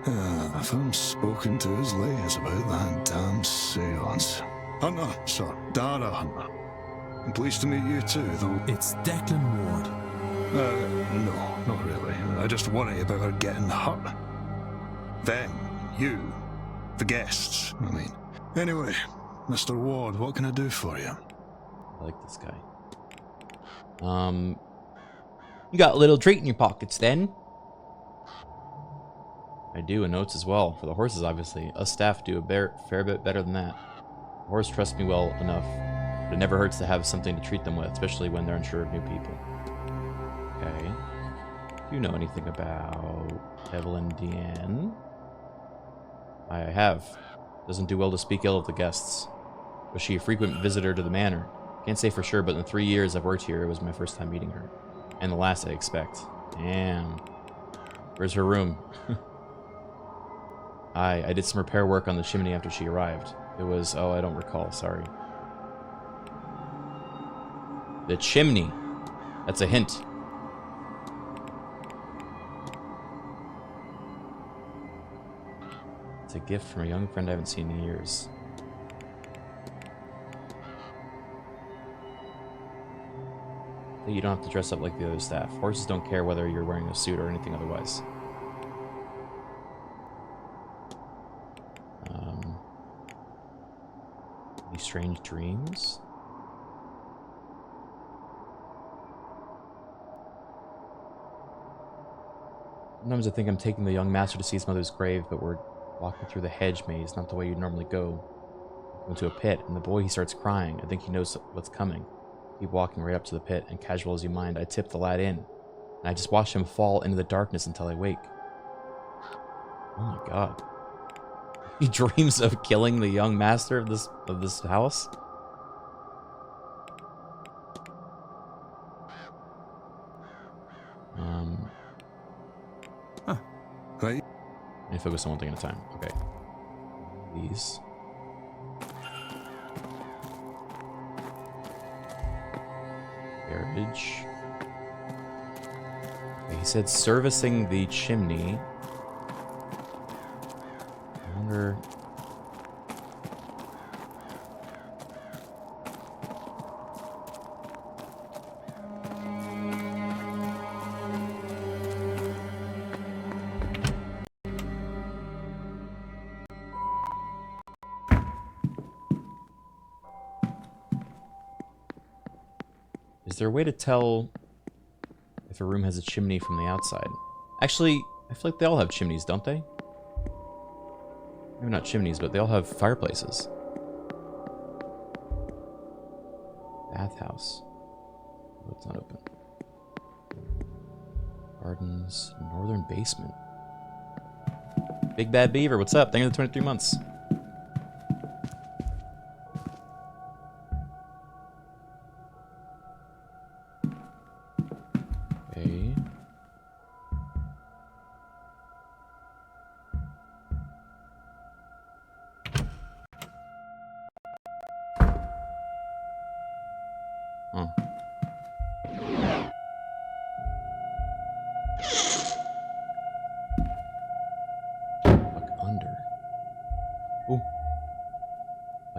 If I'm spoken to as late as about that damn seance. Hunter, sir. Dara Hunter. I'm pleased to meet you too, though. It's Declan Ward. No, not really. I just worry about her getting hurt. Them, you, the guests, I mean. Anyway, Mr. Ward, what can I do for you? I like this guy. You got a little treat in your pockets then? I do, and notes as well. For the horses, obviously. Us staff do a fair bit better than that. The horse trusts me well enough, but it never hurts to have something to treat them with, especially when they're unsure of new people. Okay. Do you know anything about Evelyn Deanne? I have. Doesn't do well to speak ill of the guests. Was she a frequent visitor to the manor? Can't say for sure, but in the 3 years I've worked here, it was my first time meeting her. And the last, I expect. Damn. Where's her room? I did some repair work on the chimney after she arrived. It was... Oh, I don't recall. Sorry. The chimney. That's a hint. It's a gift from a young friend I haven't seen in years. You don't have to dress up like the other staff. Horses don't care whether you're wearing a suit or anything otherwise. Any strange dreams? Sometimes I think I'm taking the young master to see his mother's grave, but we're walking through the hedge maze, not the way you'd normally go. Into a pit, and the boy, he starts crying. I think he knows what's coming. Keep walking right up to the pit, and casual as you mind, I tip the lad in. And I just watch him fall into the darkness until I wake. Oh my god. He dreams of killing the young master of this house? Huh. Right. Let me focus on one thing at a time. Okay. These. Garbage. Okay, he said servicing the chimney. I wonder... Is there a way to tell if a room has a chimney from the outside? Actually, I feel like they all have chimneys, don't they? Maybe not chimneys, but they all have fireplaces. Bathhouse. Oh, it's not open. Gardens. Northern basement. Big Bad Beaver, what's up? Thank you for the 23 months.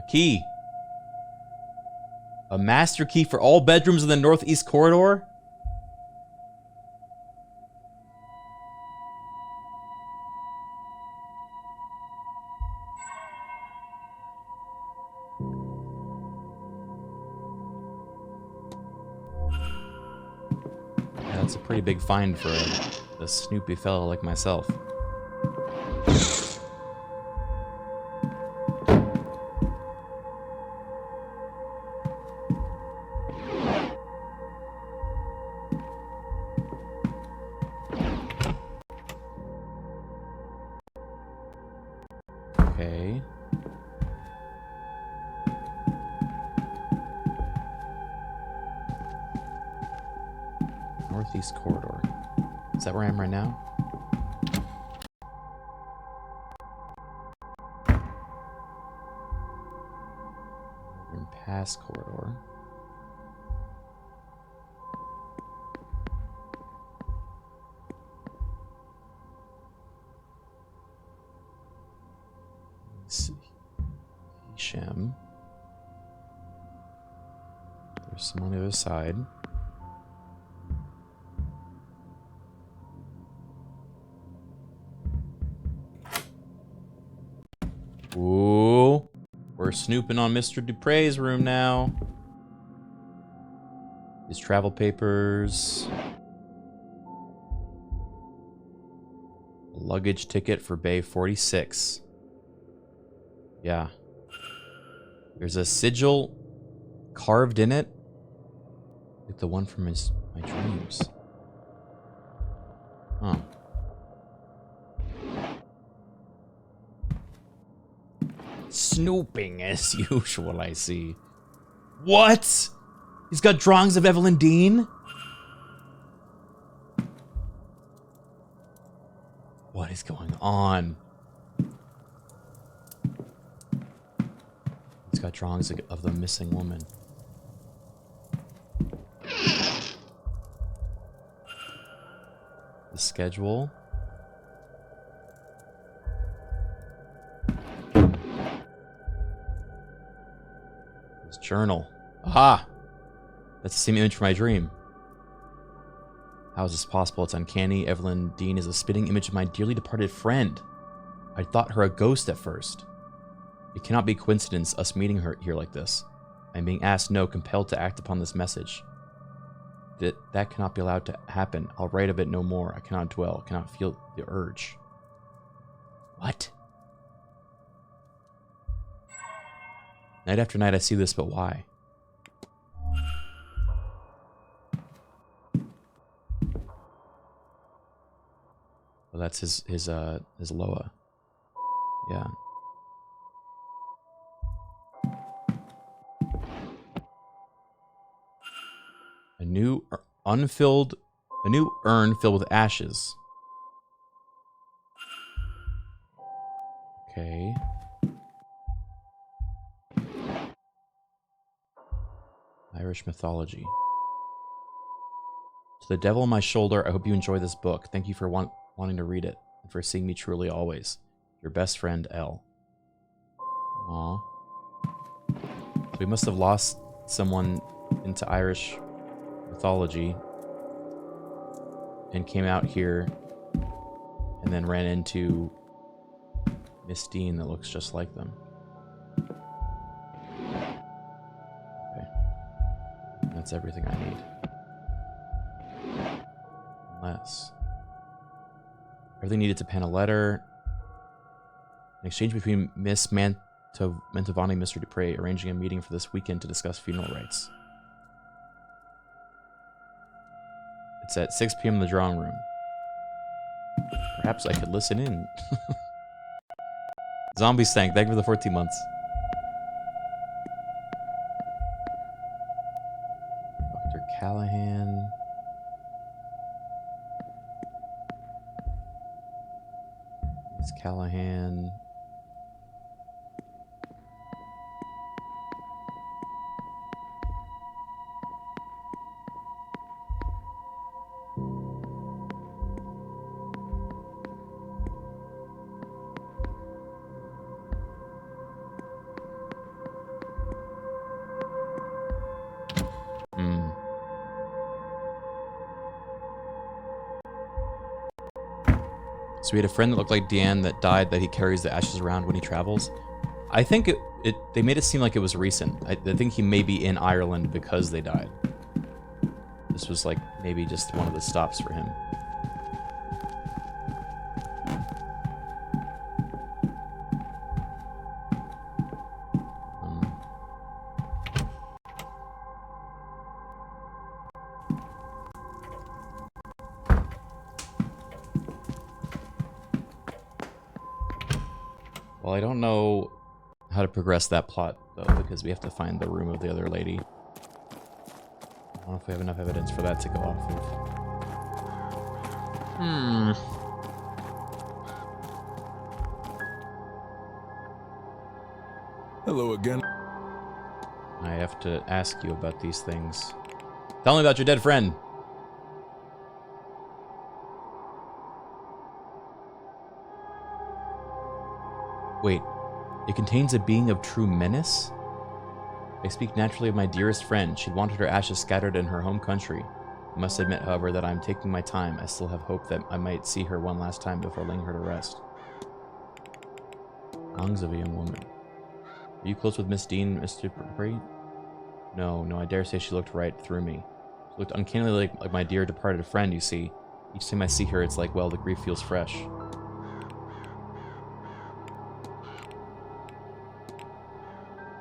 Key. A master key for all bedrooms in the northeast corridor? Yeah, that's a pretty big find for a snoopy fellow like myself. Northeast corridor. Is that where I am right now? Northern Pass corridor. Shem. There's some on the other side. Ooh, we're snooping on Mr. Dupre's room now. His travel papers. A luggage ticket for Bay 46. Yeah. There's a sigil carved in it. Like the one from my dreams. Huh. Snooping as usual, I see. What? He's got drawings of Evelyn Dean? What is going on? got drawings of the missing woman. The schedule. His journal. Aha! That's the same image from my dream. How is this possible? It's uncanny. Evelyn Dean is a spitting image of my dearly departed friend. I thought her a ghost at first. It cannot be coincidence, us meeting her here like this. I'm being asked, no, compelled to act upon this message. That cannot be allowed to happen. I'll write of it no more. I cannot dwell. I cannot feel the urge. What? Night after night I see this, but why? Well, that's his Loa. Yeah. A new urn filled with ashes. Okay. Irish mythology. To the devil on my shoulder, I hope you enjoy this book. Thank you for wanting to read it and for seeing me truly always. Your best friend, L. Aw. So we must have lost someone into Irish mythology and came out here and then ran into Miss Dean that looks just like them. Okay. That's everything I need. Unless... Everything needed to pen a letter. An exchange between Miss Mantovani and Mr. Dupre, arranging a meeting for this weekend to discuss funeral rites. It's at 6 p.m. in the drawing room. Perhaps I could listen in. Zombie Stank, thank you for the 14 months. Dr. Callahan. Miss Callahan. So we had a friend that looked like Deanne that died, that he carries the ashes around when he travels. I think they made it seem like it was recent. I think he may be in Ireland because they died. This was like maybe just one of the stops for him. Well, I don't know how to progress that plot, though, because we have to find the room of the other lady. I don't know if we have enough evidence for that to go off of. Hello again. I have to ask you about these things. Tell me about your dead friend. Wait, it contains a being of true menace? I speak naturally of my dearest friend. She wanted her ashes scattered in her home country. I must admit, however, that I'm taking my time. I still have hope that I might see her one last time before laying her to rest. Lungs of a young woman. Are you close with Miss Dean, Mr. Dupree? No, I dare say she looked right through me. She looked uncannily like my dear departed friend, you see. Each time I see her, it's like, well, the grief feels fresh.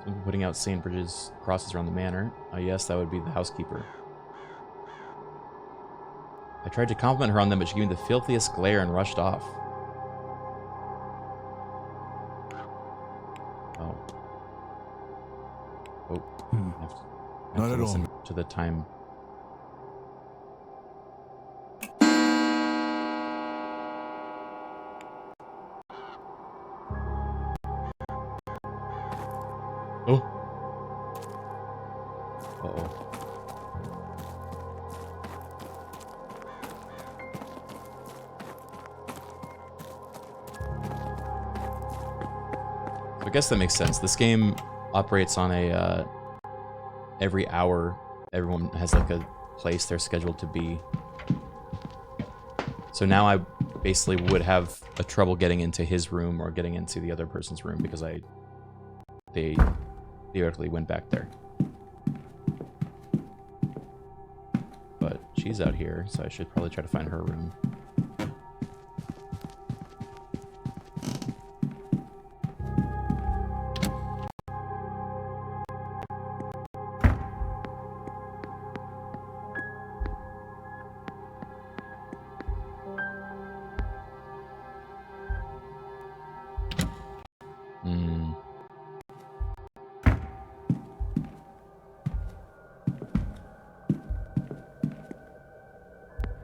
Someone putting out St. Bridget's crosses around the manor. Yes, that would be the housekeeper. I tried to compliment her on them, but she gave me the filthiest glare and rushed off. Oh. I have to listen to the time. Oh. Uh-oh. I guess that makes sense. This game operates on a every hour everyone has like a place they're scheduled to be. So now I basically would have a trouble getting into his room or getting into the other person's room because they theoretically went back there. But she's out here, so I should probably try to find her room.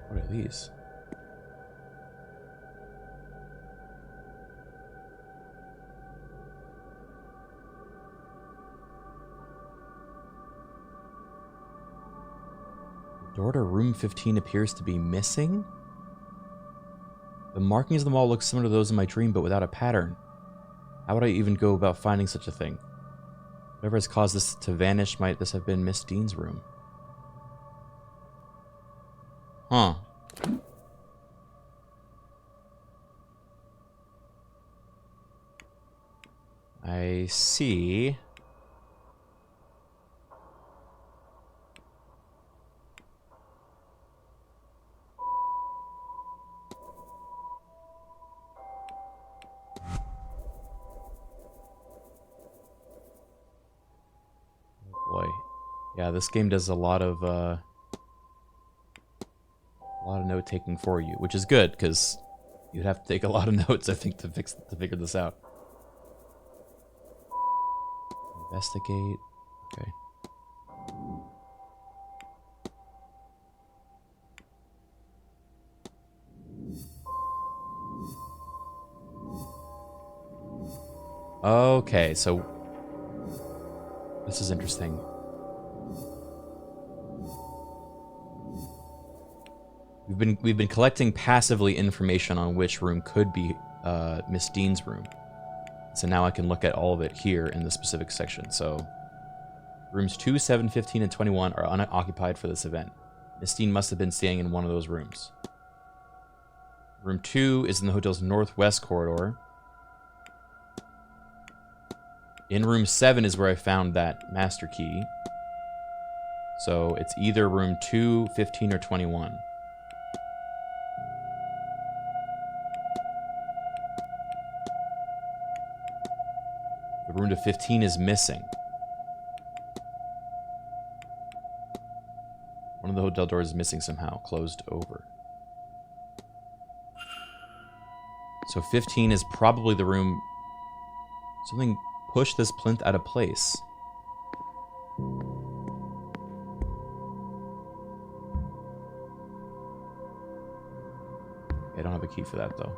What are these? Door to room 15 appears to be missing? The markings on the wall look similar to those in my dream, but without a pattern. How would I even go about finding such a thing? Whatever has caused this to vanish, might this have been Miss Dean's room? Huh. I see. Boy. Yeah, this game does a lot of note taking for you, which is good because you'd have to take a lot of notes, I think, to figure this out. Investigate. Okay. Okay, so this is interesting. We've been collecting passively information on which room could be Miss Dean's room. So now I can look at all of it here in the specific section. So rooms 2, 7, 15, and 21 are unoccupied for this event. Miss Dean must have been staying in one of those rooms. Room 2 is in the hotel's northwest corridor. In room 7 is where I found that master key. So it's either room 2, 15, or 21. The room to 15 is missing. One of the hotel doors is missing somehow, closed over. So 15 is probably the room. Something pushed this plinth out of place. I don't have a key for that though.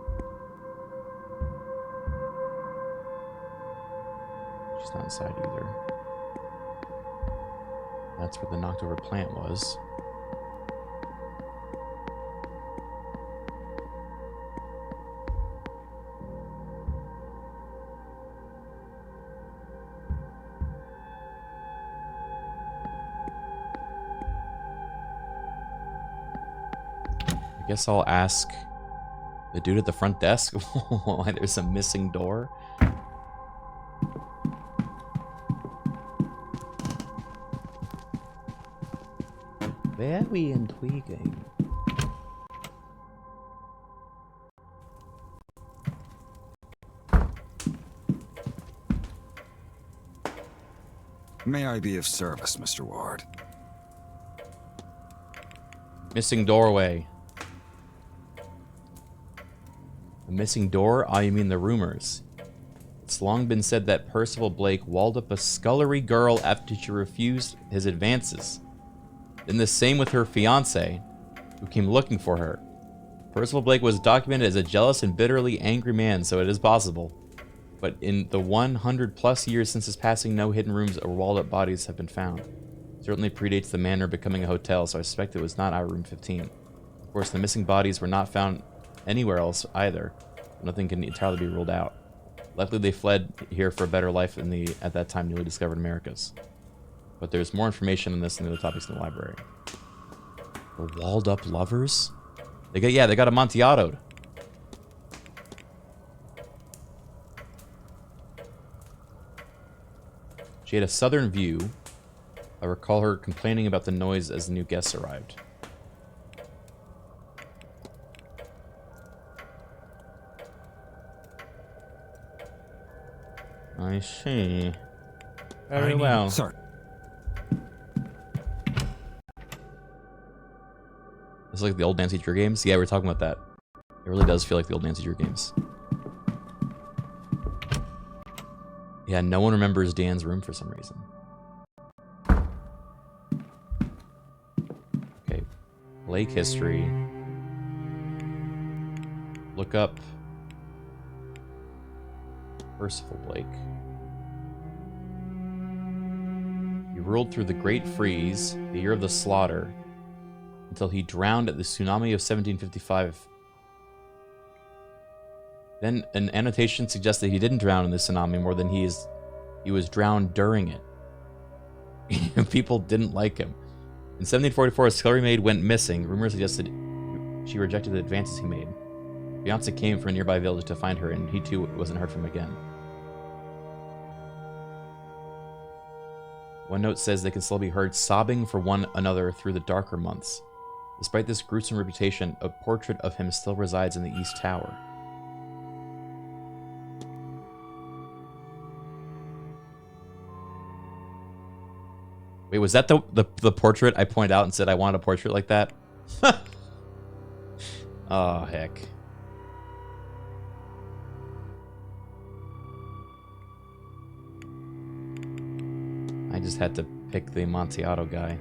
She's not inside either. That's where the knocked over plant was. I guess I'll ask the dude at the front desk why there's a missing door. Very intriguing. May I be of service, Mr. Ward? Missing doorway. The missing door? Ah, you mean the rumors. It's long been said that Percival Blake walled up a scullery girl after she refused his advances. Then the same with her fiancé, who came looking for her. Percival Blake was documented as a jealous and bitterly angry man, so it is possible. But in the 100 plus years since his passing, no hidden rooms or walled up bodies have been found. Certainly predates the Manor becoming a hotel, so I suspect it was not our room 15. Of course, the missing bodies were not found anywhere else either. Nothing can entirely be ruled out. Luckily, they fled here for a better life in the, at that time, newly discovered Americas. But there's more information on this and the other topics in the library. The walled-up lovers? They got Amontillado. She had a southern view. I recall her complaining about the noise as the new guests arrived. I see. Very well. Sir. It's like the old Nancy Drew games. Yeah, we were talking about that. It really does feel like the old Nancy Drew games. Yeah, no one remembers Dan's room for some reason. Okay. Lake history. Look up Percival Blake. He ruled through the Great Freeze, the year of the slaughter, until he drowned at the tsunami of 1755. Then an annotation suggests that he didn't drown in the tsunami more than he was drowned during it. People didn't like him. In 1744, a scullery maid went missing. Rumors suggested she rejected the advances he made. Fiance came from a nearby village to find her, and he too wasn't heard from again. One note says they can still be heard sobbing for one another through the darker months. Despite this gruesome reputation, a portrait of him still resides in the East Tower. Wait, was that the portrait I pointed out and said I wanted a portrait like that? Oh, heck. I just had to pick the Amontillado guy.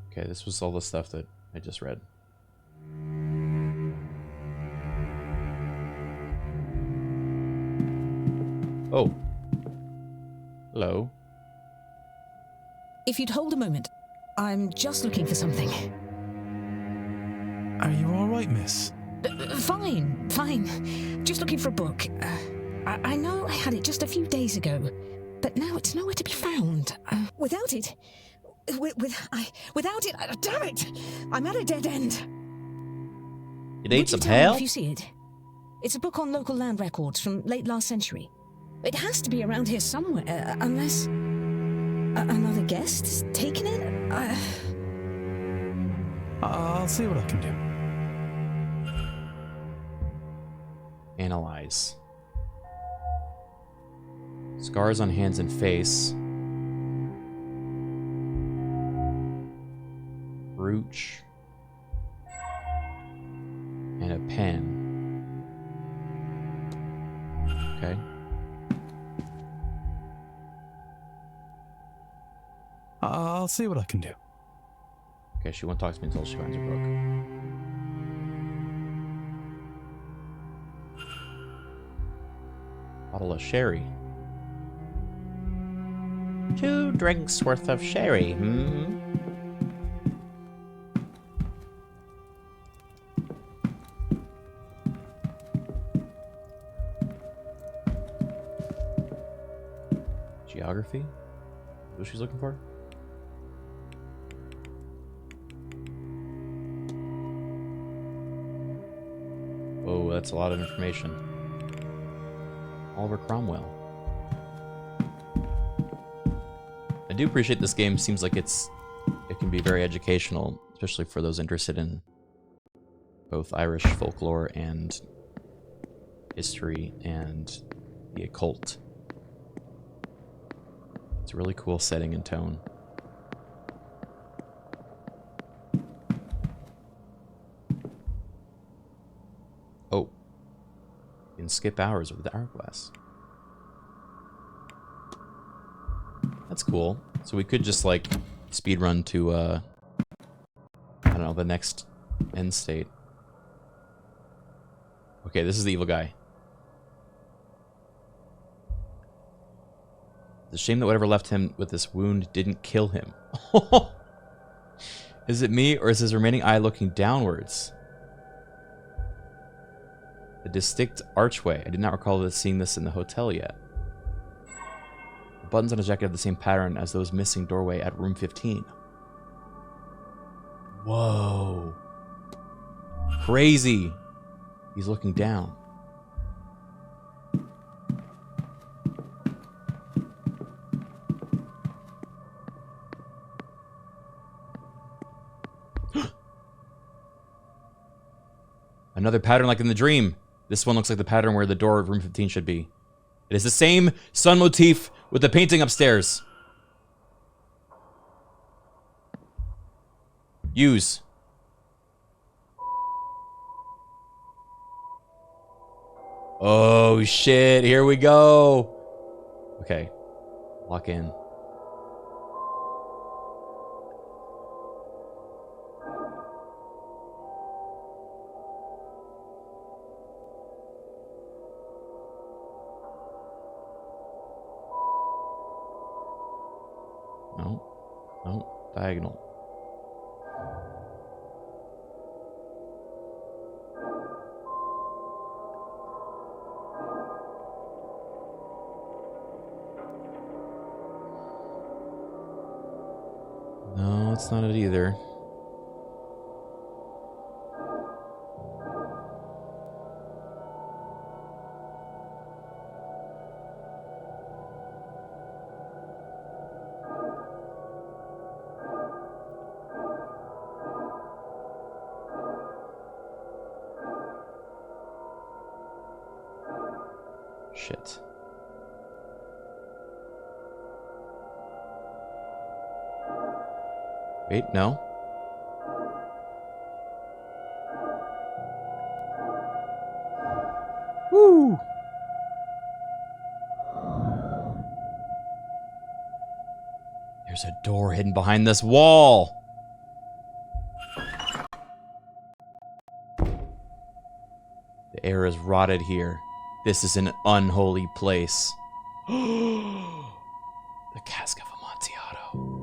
Okay, this was all the stuff that I just read. Oh. Hello. If you'd hold a moment, I'm just looking for something. Are you all right, miss? Fine. Just looking for a book. I know I had it just a few days ago, but now it's nowhere to be found. Without it, damn it! I'm at a dead end. It ain't some Would you tell me hell? if you see it? It's a book on local land records from late last century. It has to be around here somewhere, unless another guest's taken it. I'll see what I can do. Analyze. Scars on hands and face. Brooch. And a pen. Okay. I'll see what I can do. Okay, she won't talk to me until she finds her book. Bottle of sherry. 2 drinks worth of sherry, Geography? What she's looking for? Whoa, that's a lot of information. Oliver Cromwell. I do appreciate this game. Seems like it can be very educational, especially for those interested in both Irish folklore and history and the occult. It's a really cool setting and tone. Oh. You can skip hours with the hourglass. That's cool. So we could just like speedrun to I the next end state. Okay, this is the evil guy. It's a shame that whatever left him with this wound didn't kill him. Is it me, or is his remaining eye looking downwards? A distinct archway. I did not recall seeing this in the hotel yet. The buttons on his jacket have the same pattern as those missing doorway at room 15. Whoa. Crazy. He's looking down. Another pattern like in the dream. This one looks like the pattern where the door of room 15 should be. It is the same sun motif with the painting upstairs. Use. Oh shit, here we go. Okay. Lock in. No. No. Diagonal. No, it's not it either. Shit. Wait, no. Woo! There's a door hidden behind this wall. The air is rotted here. This is an unholy place. The cask of Amontillado.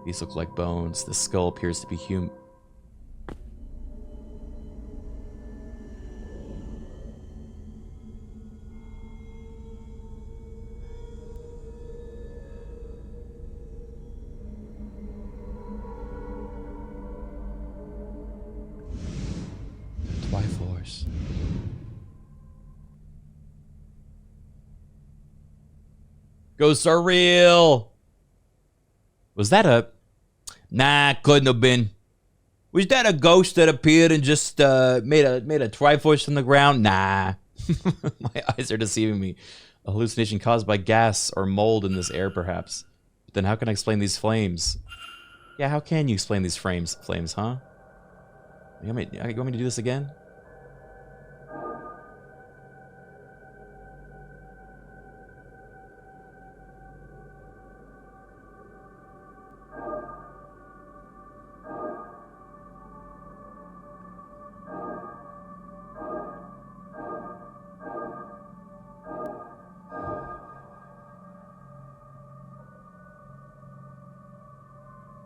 These look like bones. The skull appears to be human. Triforce. Ghosts are real. Was that a... Nah, couldn't have been. Was that a ghost that appeared and just made a Triforce on the ground? Nah. My eyes are deceiving me. A hallucination caused by gas or mold in this air, perhaps. But then how can I explain these flames? Yeah, how can you explain these flames, huh? You want me to do this again?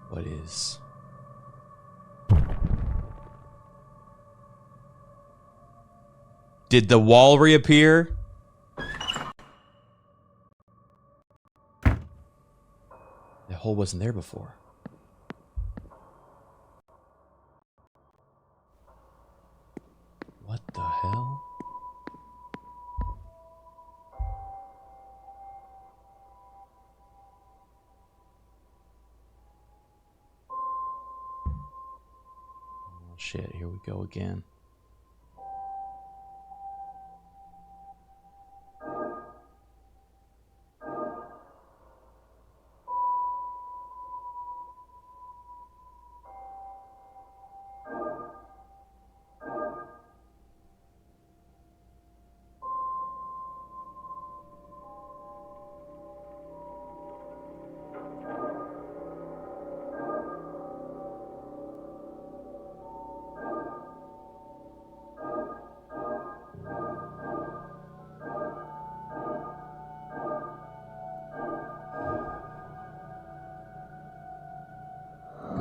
What is... Did the wall reappear? The hole wasn't there before. What the hell? Oh shit, here we go again.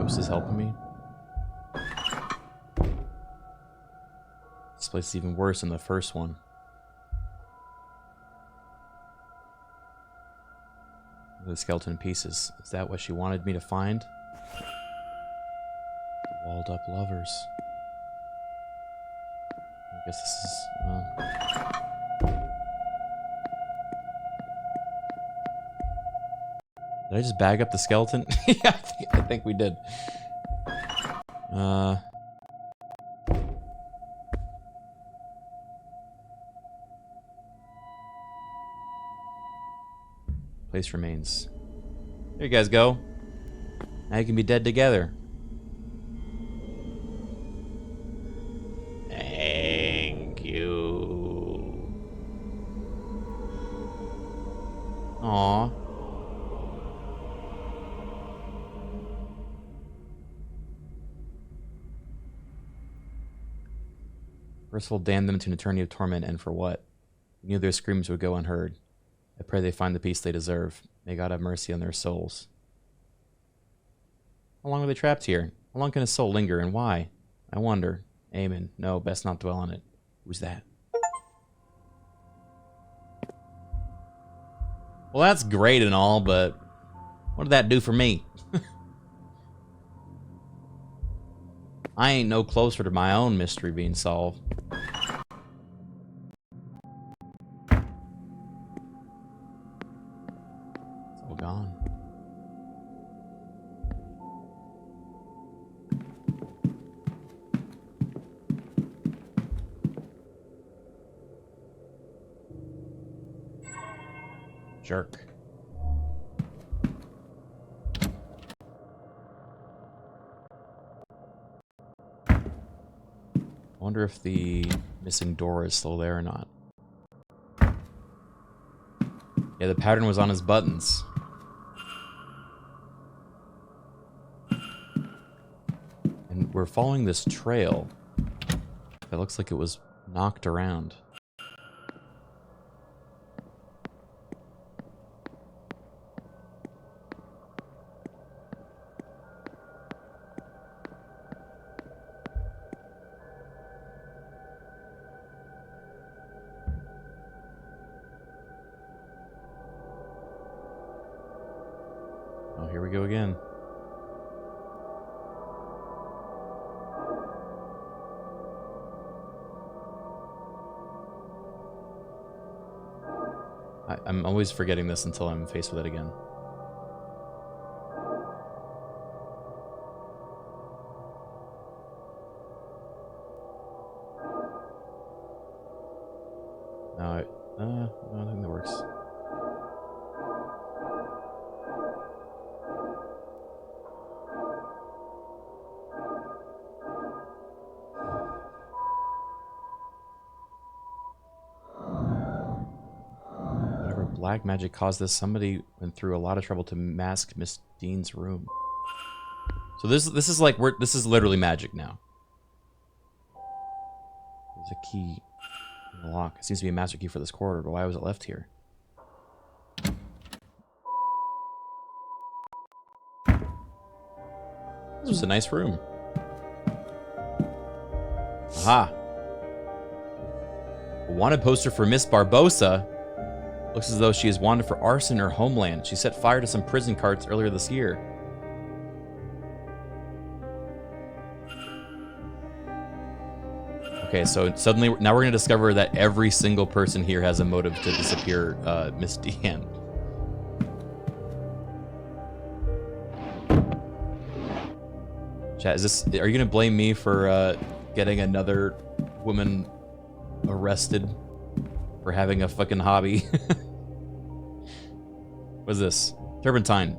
Ghost is helping me. This place is even worse than the first one. The skeleton pieces. Is that what she wanted me to find? Walled up lovers. I guess this is... Did I just bag up the skeleton? Yeah, I think we did. Place remains. There you guys go. Now you can be dead together. Thank you. Aww. Merciful damn them to an eternity of torment, and for what? We knew their screams would go unheard. I pray they find the peace they deserve. May God have mercy on their souls. How long are they trapped here? How long can a soul linger, and why? I wonder. Amen. No, best not dwell on it. Who's that? Well, that's great and all, but what did that do for me? I ain't no closer to my own mystery being solved. It's all gone. Jerk. I wonder if the missing door is still there or not. Yeah, the pattern was on his buttons. And we're following this trail. It looks like it was knocked around. Oh, here we go again. I'm always forgetting this until I'm faced with it again. No, I think that works. Black magic caused this. Somebody went through a lot of trouble to mask Miss Dean's room. So this is like this is literally magic now. There's a key in the lock. It seems to be a master key for this corridor, but why was it left here? This was a nice room. Aha. A wanted poster for Miss Barbosa. Looks as though she is wanted for arson in her homeland. She set fire to some prison carts earlier this year. Okay, so suddenly, now we're going to discover that every single person here has a motive to disappear Miss Deanne. Chat, are you going to blame me for getting another woman arrested for having a fucking hobby? What's this? Turpentine.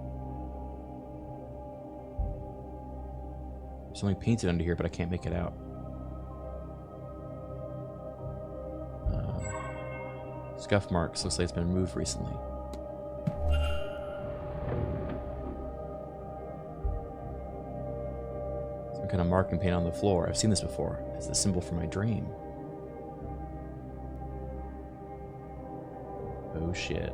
There's something painted under here, but I can't make it out. Scuff marks. Looks like it's been removed recently. Some kind of marking paint on the floor. I've seen this before. It's the symbol for my dream. Oh shit.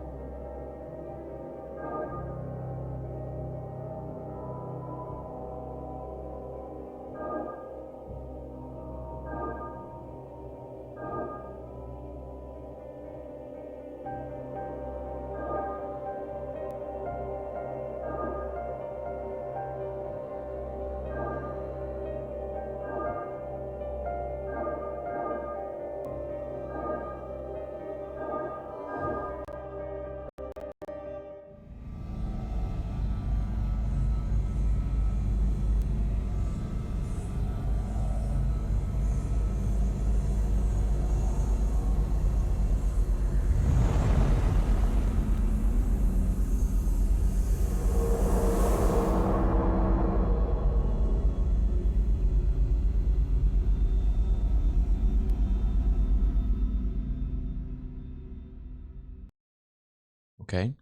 Okay.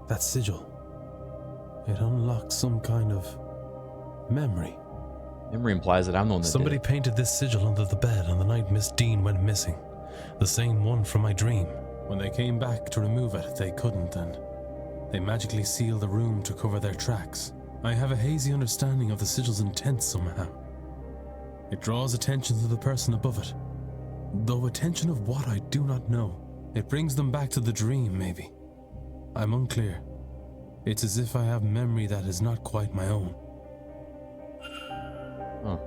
That sigil. It unlocks some kind of memory. Memory implies that I'm the one that Somebody did it. painted this sigil under the bed on the night Miss Dean went missing. The same one from my dream. When they came back to remove it, they couldn't, and they magically sealed the room to cover their tracks. I have a hazy understanding of the sigil's intent somehow. It draws attention to the person above it. Though attention of what I do not know. It brings them back to the dream, maybe. I'm unclear. It's as if I have memory that is not quite my own. Huh.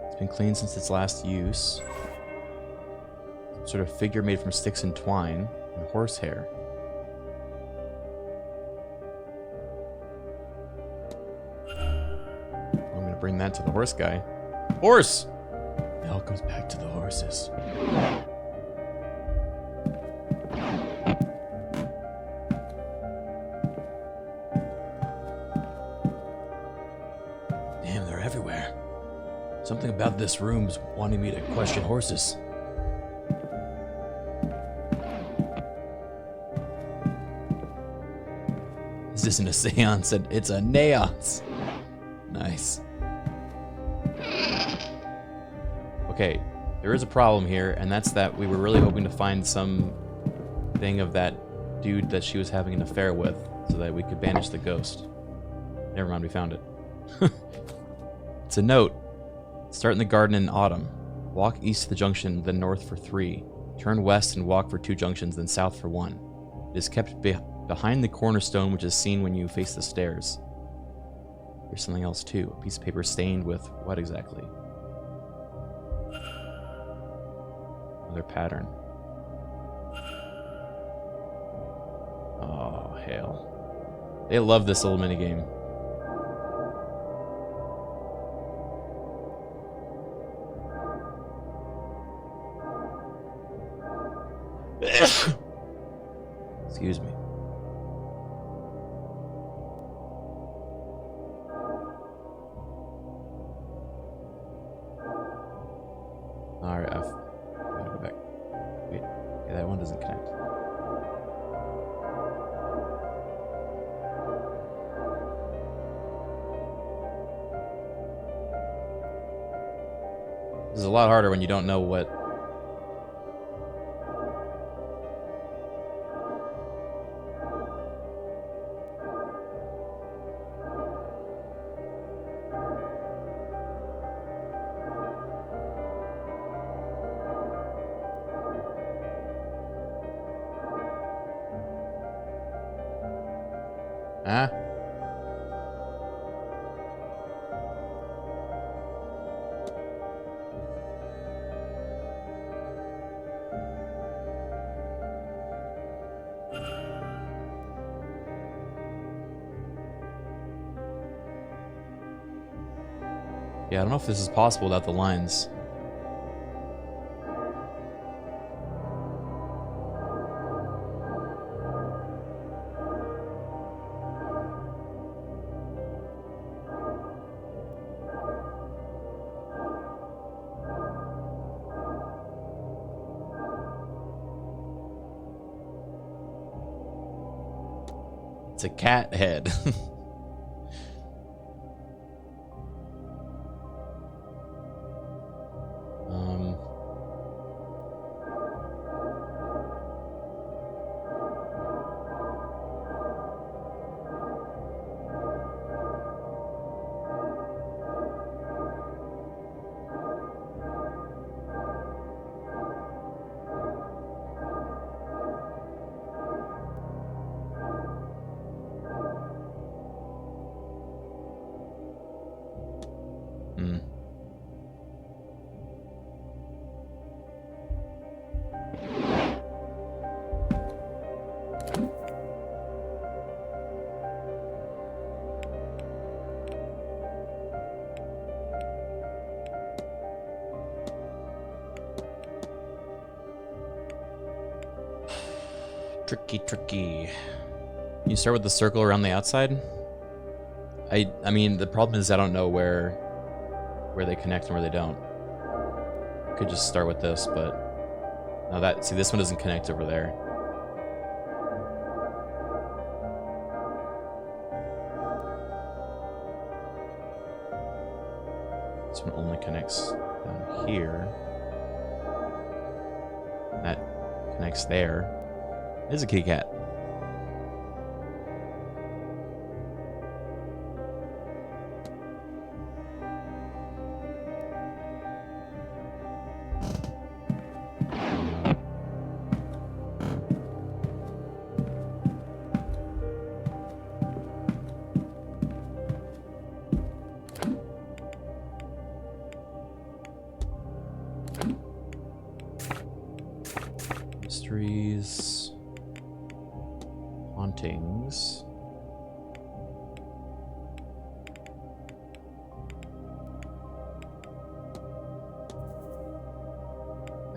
It's been cleaned since its last use. Some sort of figure made from sticks and twine and horsehair. I'm gonna bring that to the horse guy. Horse! It all goes back to the horses. Damn, they're everywhere. Something about this room's wanting me to question horses. This isn't a seance, it's a neance. Nice. Okay, there is a problem here, and that's that we were really hoping to find some thing of that dude that she was having an affair with so that we could banish the ghost. Never mind, we found it. It's a note. Start in the garden in autumn. Walk east to the junction, then north for 3. Turn west and walk for 2 junctions, then south for 1. It is kept behind the cornerstone, which is seen when you face the stairs. There's something else too. A piece of paper stained with what exactly? Another pattern. Oh, hell. They love this little minigame. Excuse me. Alright, I've gotta go back. Wait, okay, that one doesn't connect. This is a lot harder when you don't know what. Huh? Yeah, I don't know if this is possible without the lines. It's a cat head. Tricky, tricky. You start with the circle around the outside. I mean, the problem is I don't know where they connect and where they don't. Could just start with this, but no, see, this one doesn't connect over there. This one only connects down here. That connects there. There's a kitty cat. Mysteries, hauntings.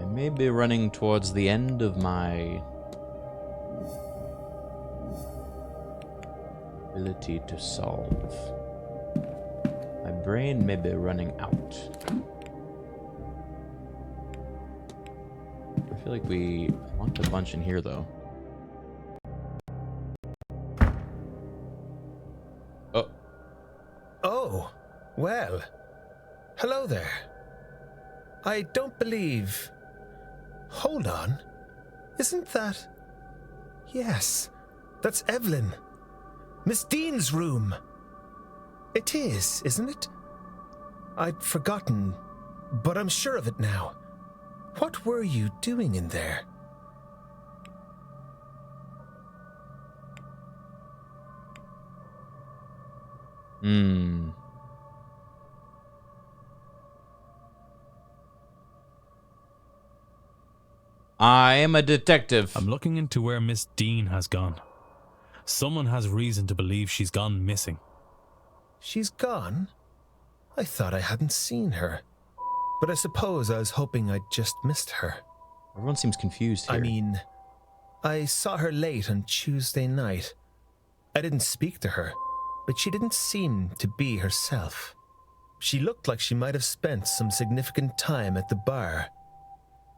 I may be running towards the end of my ability to solve. My brain may be running out. I feel like we want a bunch in here, though. Oh. Oh, well. Hello there. I don't believe... Hold on. Isn't that... Yes, that's Evelyn. Miss Dean's room. It is, isn't it? I'd forgotten, but I'm sure of it now. What were you doing in there? I am a detective. I'm looking into where Miss Dean has gone. Someone has reason to believe she's gone missing. She's gone? I thought I hadn't seen her. But I suppose I was hoping I'd just missed her. Everyone seems confused here. I mean, I saw her late on Tuesday night. I didn't speak to her, but she didn't seem to be herself. She looked like she might have spent some significant time at the bar.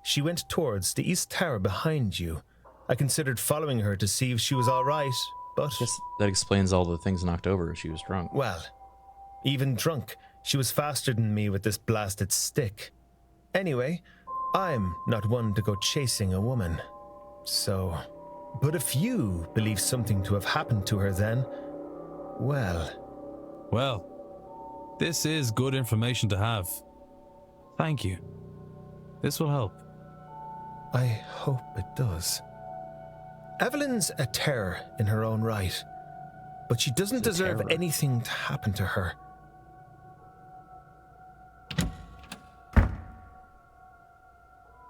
She went towards the East Tower behind you. I considered following her to see if she was all right, but... I guess that explains all the things knocked over. She was drunk. Well, even drunk, she was faster than me with this blasted stick. Anyway, I'm not one to go chasing a woman. So... But if you believe something to have happened to her then... Well... Well, this is good information to have. Thank you. This will help. I hope it does. Evelyn's a terror in her own right, but she doesn't deserve anything to happen to her.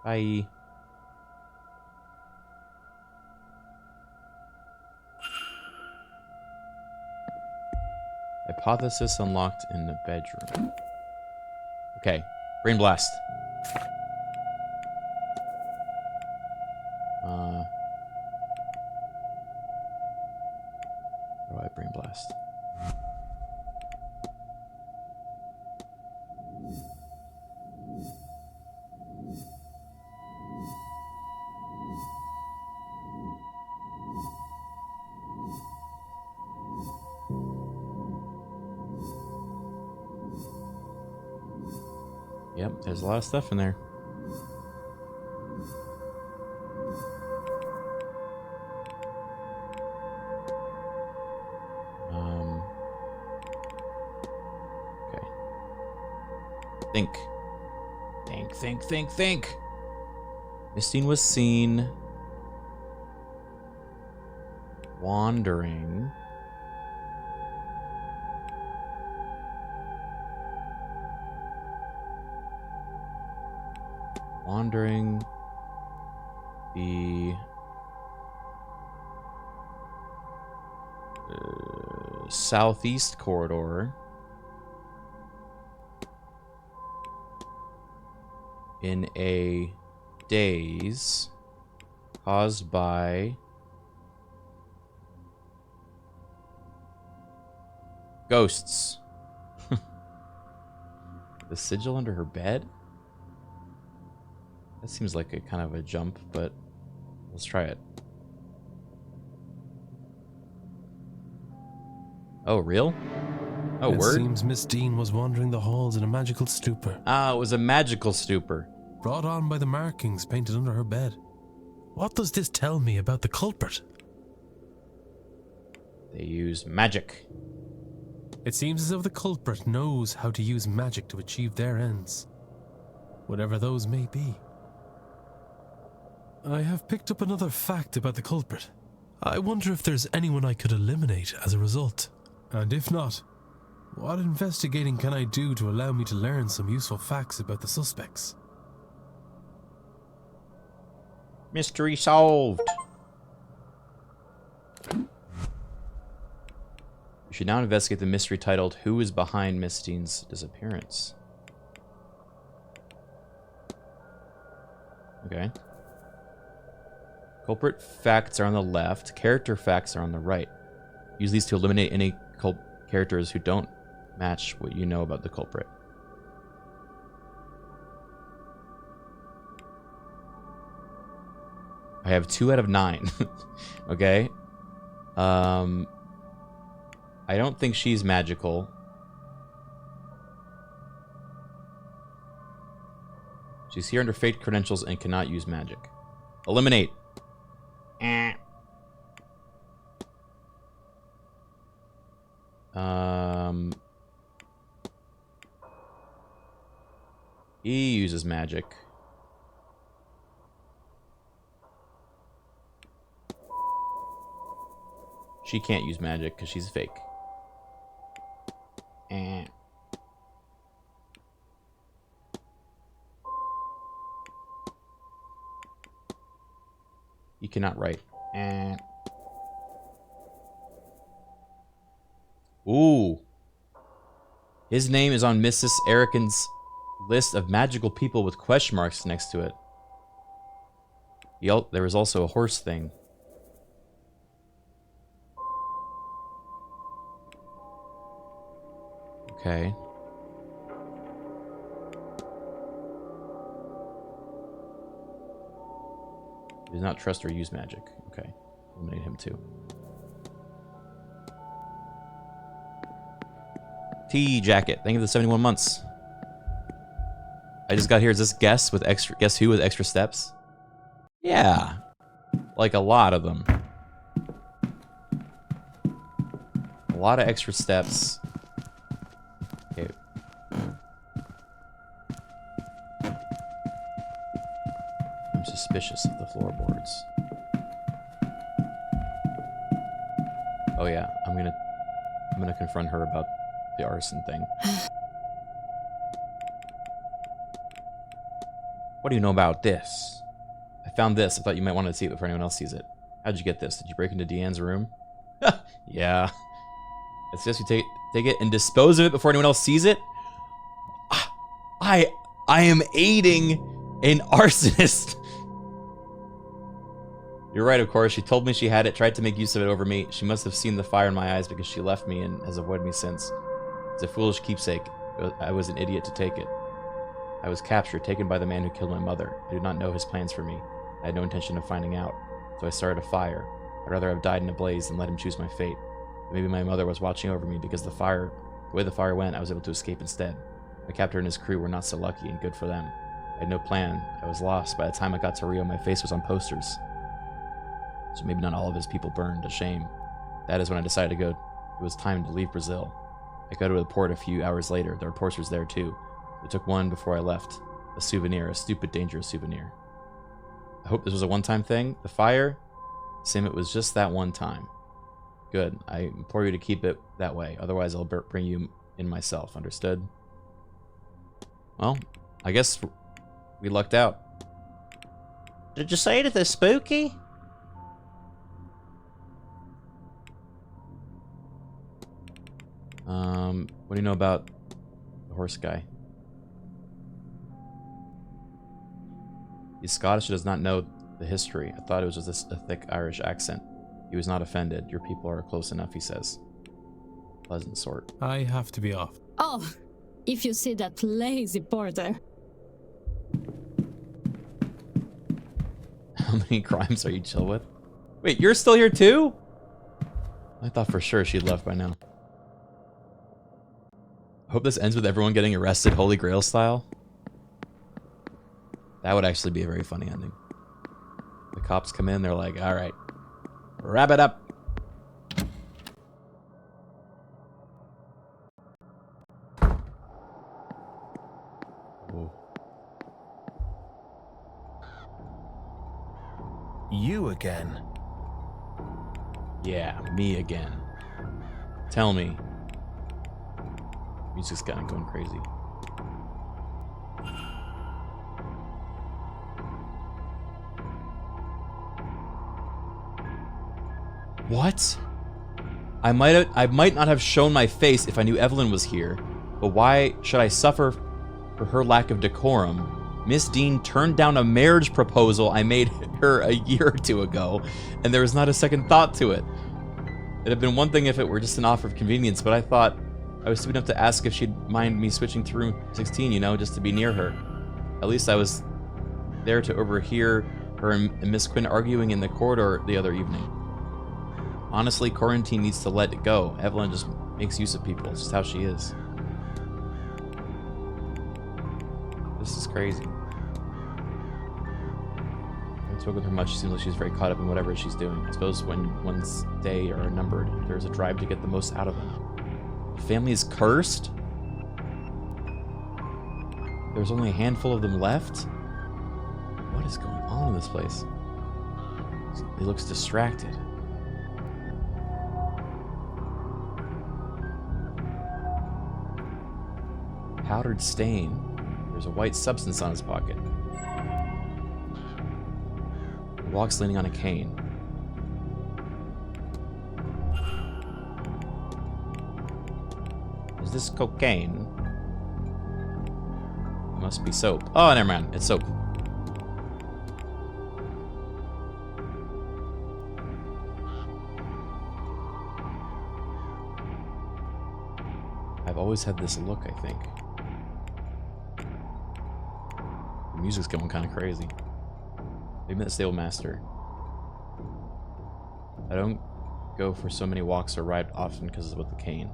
Bye. Hypothesis unlocked in the bedroom. Okay, brain blast. How do I brain blast? Yep, there's a lot of stuff in there. Okay. Think. Miss Dean was seen wandering the southeast corridor in a daze caused by Ghosts. The sigil under her bed? That seems like a kind of a jump, but let's try it. Oh, real? Oh, it word? Seems Miss Dean was wandering the halls in a magical stupor. Ah, it was a magical stupor. Brought on by the markings painted under her bed. What does this tell me about the culprit? They use magic. It seems as if the culprit knows how to use magic to achieve their ends, whatever those may be. I have picked up another fact about the culprit. I wonder if there's anyone I could eliminate as a result. And if not, what investigating can I do to allow me to learn some useful facts about the suspects? Mystery solved. We should now investigate the mystery titled Who is Behind Miss Dean's Disappearance? Okay. Culprit facts are on the left. Character facts are on the right. Use these to eliminate any characters who don't match what you know about the culprit. I have 2 out of 9. Okay. I don't think she's magical. She's here under fake credentials and cannot use magic. Eliminate. He uses magic. She can't use magic because she's fake. You cannot write. Ooh. His name is on Mrs. Erican's list of magical people with question marks next to it. There was also a horse thing. Okay. He does not trust or use magic. Okay. Eliminate him too. Tea jacket. Thank you for the 71 months. I just got here. Is this guess who with extra steps? Yeah. Like a lot of them. A lot of extra steps. Okay. I'm suspicious of the floorboards. Oh yeah, I'm gonna confront her about the arson thing. What do you know about this? I found this. I thought you might want to see it before anyone else sees it. How'd you get this? Did you break into Deanne's room? Yeah. I suggest you take it and dispose of it before anyone else sees it. I am aiding an arsonist. You're right, of course. She told me she had it, tried to make use of it over me. She must have seen the fire in my eyes because she left me and has avoided me since. It's a foolish keepsake. I was an idiot to take it. I was captured, taken by the man who killed my mother. I did not know his plans for me. I had no intention of finding out, so I started a fire. I'd rather have died in a blaze than let him choose my fate. Maybe my mother was watching over me because the way the fire went, I was able to escape instead. My captor and his crew were not so lucky, and good for them. I had no plan. I was lost. By the time I got to Rio, my face was on posters. So maybe not all of his people burned. A shame. That is when I decided to go. It was time to leave Brazil. I go to the port a few hours later. There were posters there too. I took one before I left. A souvenir, a stupid, dangerous souvenir. I hope this was a one-time thing. The fire? Sim, it was just that one time. Good. I implore you to keep it that way. Otherwise, I'll bring you in myself. Understood? Well, I guess we lucked out. Did you say anything spooky? What do you know about the horse guy? He's Scottish and does not know the history. I thought it was just a thick Irish accent. He was not offended. Your people are close enough, he says. pleasant sort. I have to be off. Oh, if you see that lazy porter. How many crimes are you chill with? Wait, you're still here too? I thought for sure she'd left by now. I hope this ends with everyone getting arrested Holy Grail style. That would actually be a very funny ending. The cops come in, they're like, all right, wrap it up. Whoa. You again? Yeah, me again. Tell me. Music's kind of going crazy. What? I might not have shown my face if I knew Evelyn was here, but why should I suffer for her lack of decorum? Miss Dean turned down a marriage proposal I made her a year or two ago, and there was not a second thought to it. It'd have been one thing if it were just an offer of convenience, but I thought I was stupid enough to ask if she'd mind me switching to room 16, you know, just to be near her. At least I was there to overhear her and Miss Quinn arguing in the corridor the other evening. Honestly, quarantine needs to let it go. Evelyn just makes use of people. It's just how she is. This is crazy. I haven't spoken with her much. She seems like she's very caught up in whatever she's doing. I suppose when one's day are numbered, there's a drive to get the most out of them. The family is cursed? There's only a handful of them left? What is going on in this place? He looks distracted. Powdered stain. There's a white substance on his pocket. He walks leaning on a cane. Is this cocaine? It must be soap. Oh, never mind. It's soap. I've always had this look, I think. The music's going kind of crazy. Maybe the stable master. I don't go for so many walks or ride often because of the cane.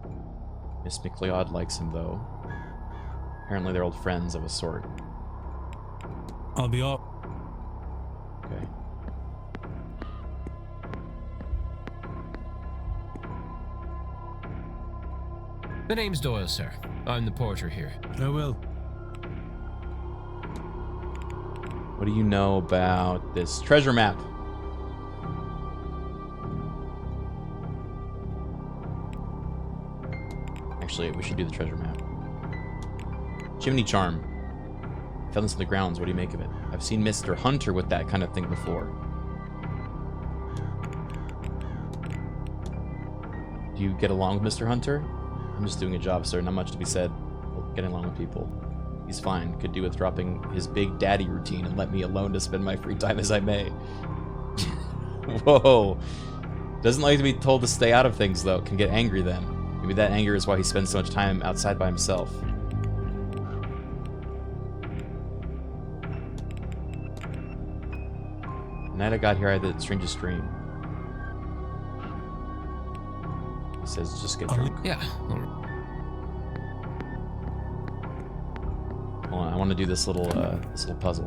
Miss McLeod likes him though. Apparently they're old friends of a sort. I'll be off. Okay. The name's Doyle, sir. I'm the porter here. I will. What do you know about this treasure map? Actually, we should do the treasure map. Chimney charm. I found this in the grounds. What do you make of it? I've seen Mr. Hunter with that kind of thing before. Do you get along with Mr. Hunter? I'm just doing a job, sir. Not much to be said. Getting along with people. He's fine. Could do with dropping his big daddy routine and let me alone to spend my free time as I may. Whoa. Doesn't like to be told to stay out of things, though. Can get angry then. Maybe that anger is why he spends so much time outside by himself. The night I got here, I had the strangest dream. He says, just get drunk. Yeah. Hold on, I want to do this little puzzle.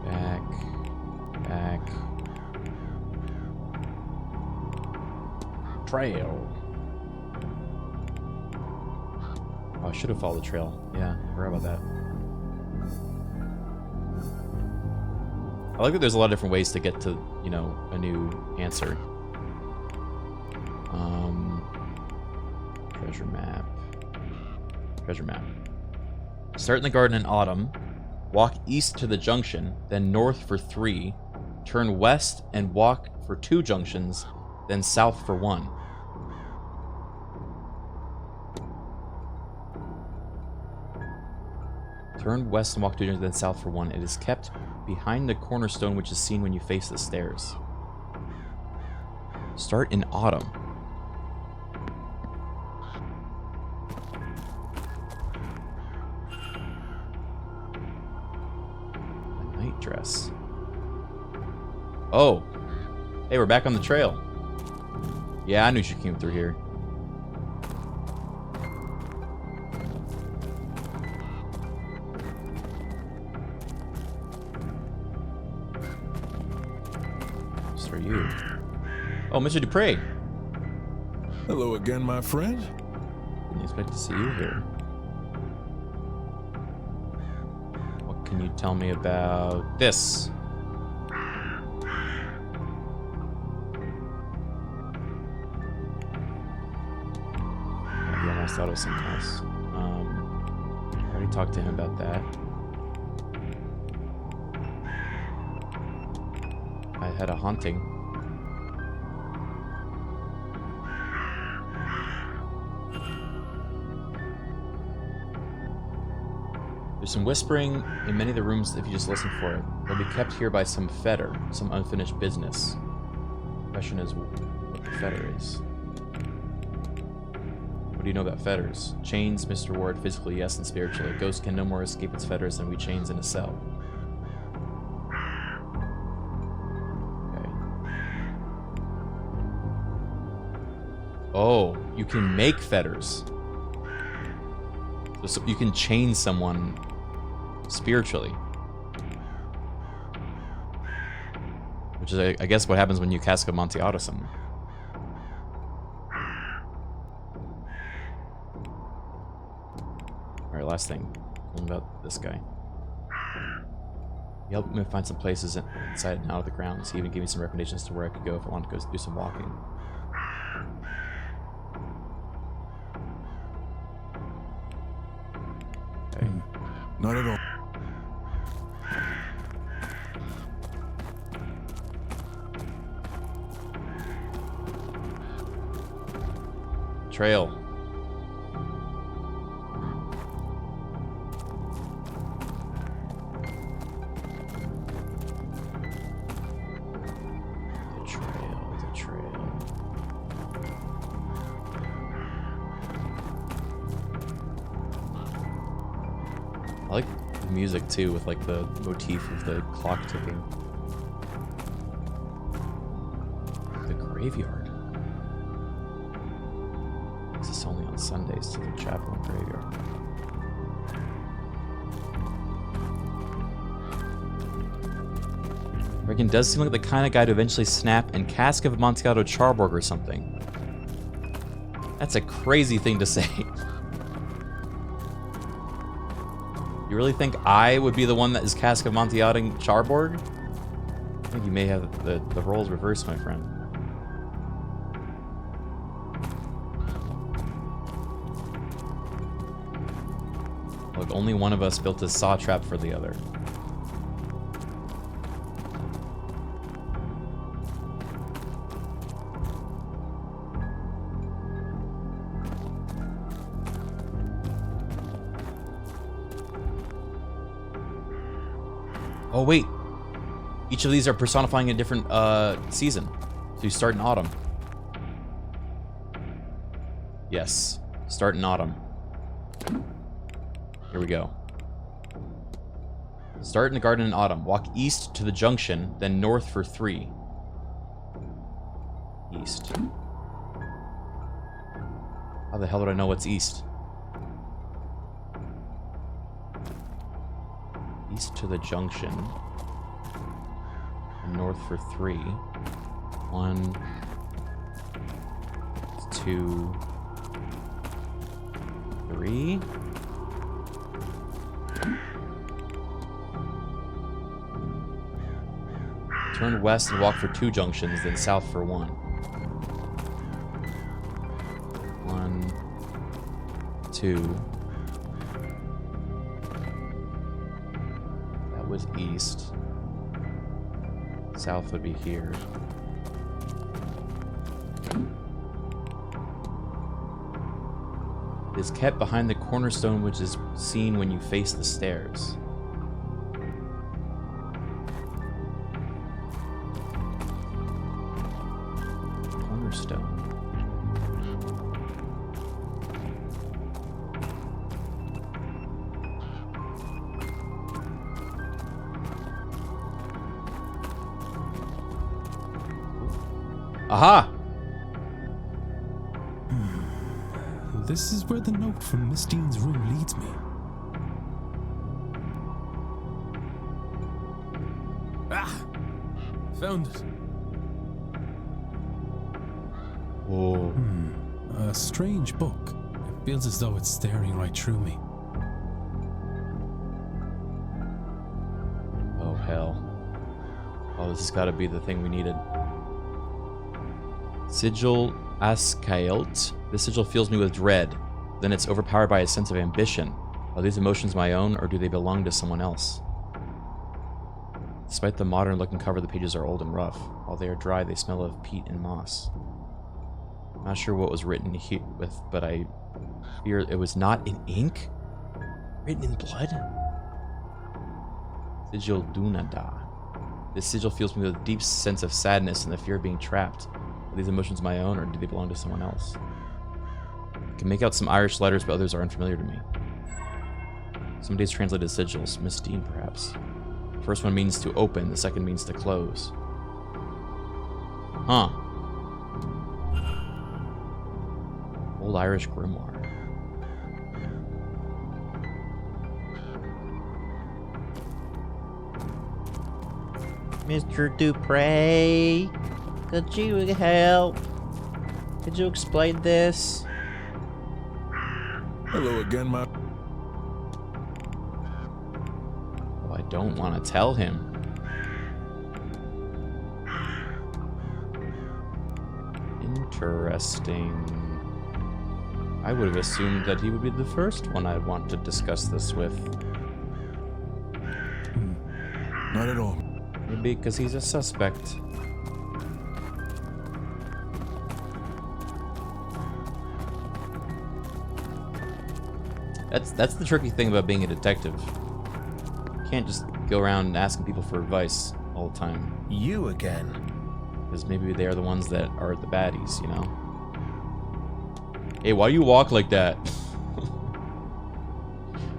Back. Trail. Oh, I should have followed the trail. Yeah, I forgot about that. I like that there's a lot of different ways to get to, you know, a new answer. Treasure map. Start in the garden in autumn. Walk east to the junction, then north for 3. Turn west and walk for 2 junctions, then south for 1. Turn west and walk 2 junctions, then south for 1. It is kept behind the cornerstone which is seen when you face the stairs. Start in autumn. A night dress. Oh. Hey, we're back on the trail. Yeah, I knew she came through here. Just for you. Oh, Mr. Dupre. Hello again, my friend. Didn't expect to see you here. What can you tell me about this? He almost thought of something else. I already talked to him about that. I had a haunting. There's some whispering in many of the rooms if you just listen for it. They'll be kept here by some fetter, some unfinished business. The question is what the fetter is. What do you know about fetters? Chains, Mr. Ward, physically yes and spiritually. A ghost can no more escape its fetters than we chains in a cell. Okay. Oh, you can make fetters. So you can chain someone spiritually. Which is, I guess, what happens when you cast Amontillado someone. Alright, last thing. What about this guy? He helped me find some places inside and out of the grounds. He even gave me some recommendations to where I could go if I wanted to go do some walking. Okay. Not at all. Trail. The trail. I like the music too, with like the motif of the clock ticking. The graveyard. It's only on Sundays to the chapel and graveyard. Criken does seem like the kind of guy to eventually snap and cask of Amontillado Charborg or something. That's a crazy thing to say. You really think I would be the one that is cask of Amontillado Charborg? I think you may have the roles reversed, my friend. Look, only one of us built a saw trap for the other. Oh wait, each of these are personifying a different season. So you start in autumn. Yes, start in autumn. Here we go. Start in the garden in autumn. Walk east to the junction, then north for 3. East. How the hell would I know what's east? East to the junction. And north for 3. 1, 2, 3. Turn west and walk for 2 junctions, then south for 1. 1, 2. That was east. South would be here. It is kept behind the cornerstone, which is seen when you face the stairs. stone. Aha! This is where the note from Miss Dean's room leads me. Ah! Found it. Whoa. A strange book. It feels as though it's staring right through me. Oh, hell. Oh, this has got to be the thing we needed. Sigil Escalating. This sigil fills me with dread. Then it's overpowered by a sense of ambition. Are these emotions my own, or do they belong to someone else? Despite the modern-looking cover, the pages are old and rough. While they are dry, they smell of peat and moss. I'm not sure what was written here with, but I fear it was not in ink? Written in blood? Sigil Dunada. This sigil fills me with a deep sense of sadness and the fear of being trapped. Are these emotions my own, or do they belong to someone else? I can make out some Irish letters, but others are unfamiliar to me. Some days translated as sigils. Miss Dean, perhaps. The first one means to open, the second means to close. Huh. Old Irish grimoire. Mr. Dupre, could you help? Could you explain this? Hello again, my... Well, I don't want to tell him. Interesting. I would have assumed that he would be the first one I'd want to discuss this with. Not at all. Maybe because he's a suspect. That's the tricky thing about being a detective. You can't just go around asking people for advice all the time. You again. Because maybe they're the ones that are the baddies, you know? Hey, why do you walk like that?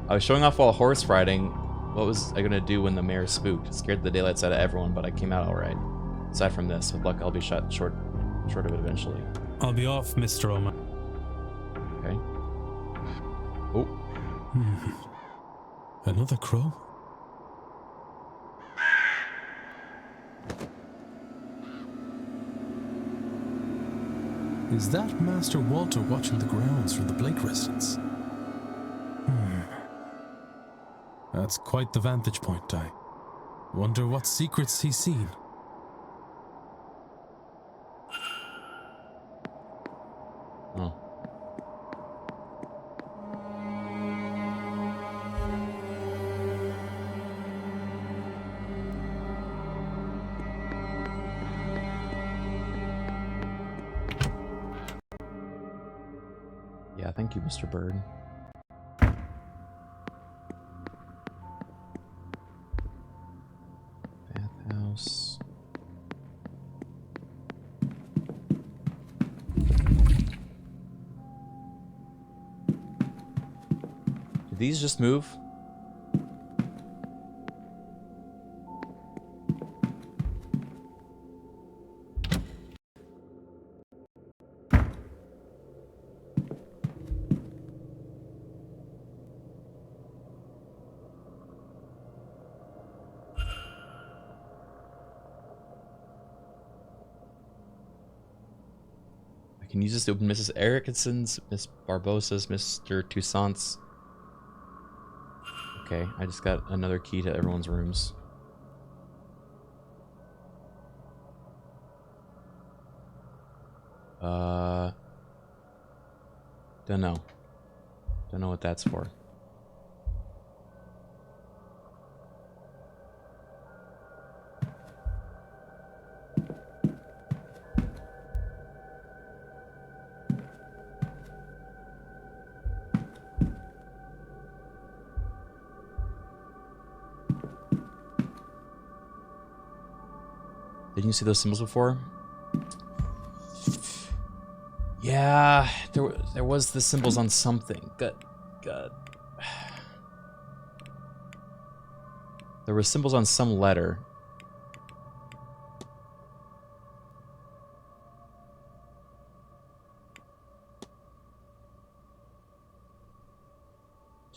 I was showing off while horse riding. What was I gonna do when the mare spooked? It scared the daylights out of everyone, but I came out alright. Aside from this, with luck I'll be shot short of it eventually. I'll be off, Mr. Oman. Okay. Oh. Another crow? Is that Master Walter watching the grounds from the Blake residence? That's quite the vantage point, I wonder what secrets he's seen. Oh. Yeah, thank you, Mr. Bird. Bathhouse. Did these just move? I can use this to open Mrs. Erickson's, Miss Barbosa's, Mr. Toussaint's. Okay, I just got another key to everyone's rooms. Don't know. Don't know what that's for. Didn't you see those symbols before? Yeah, there was the symbols on something. God. There were symbols on some letter.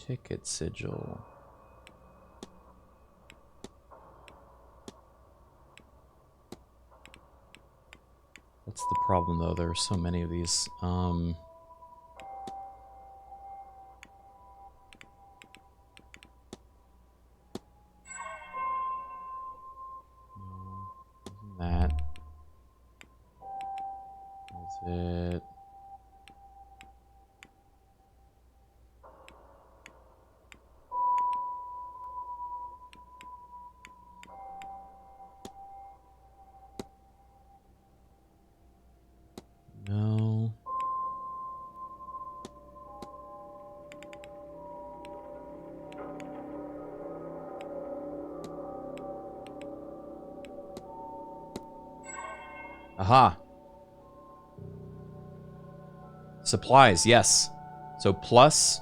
Ticket sigil. What's the problem though? There are so many of these. That is it. No. Aha. Supplies, yes. So plus,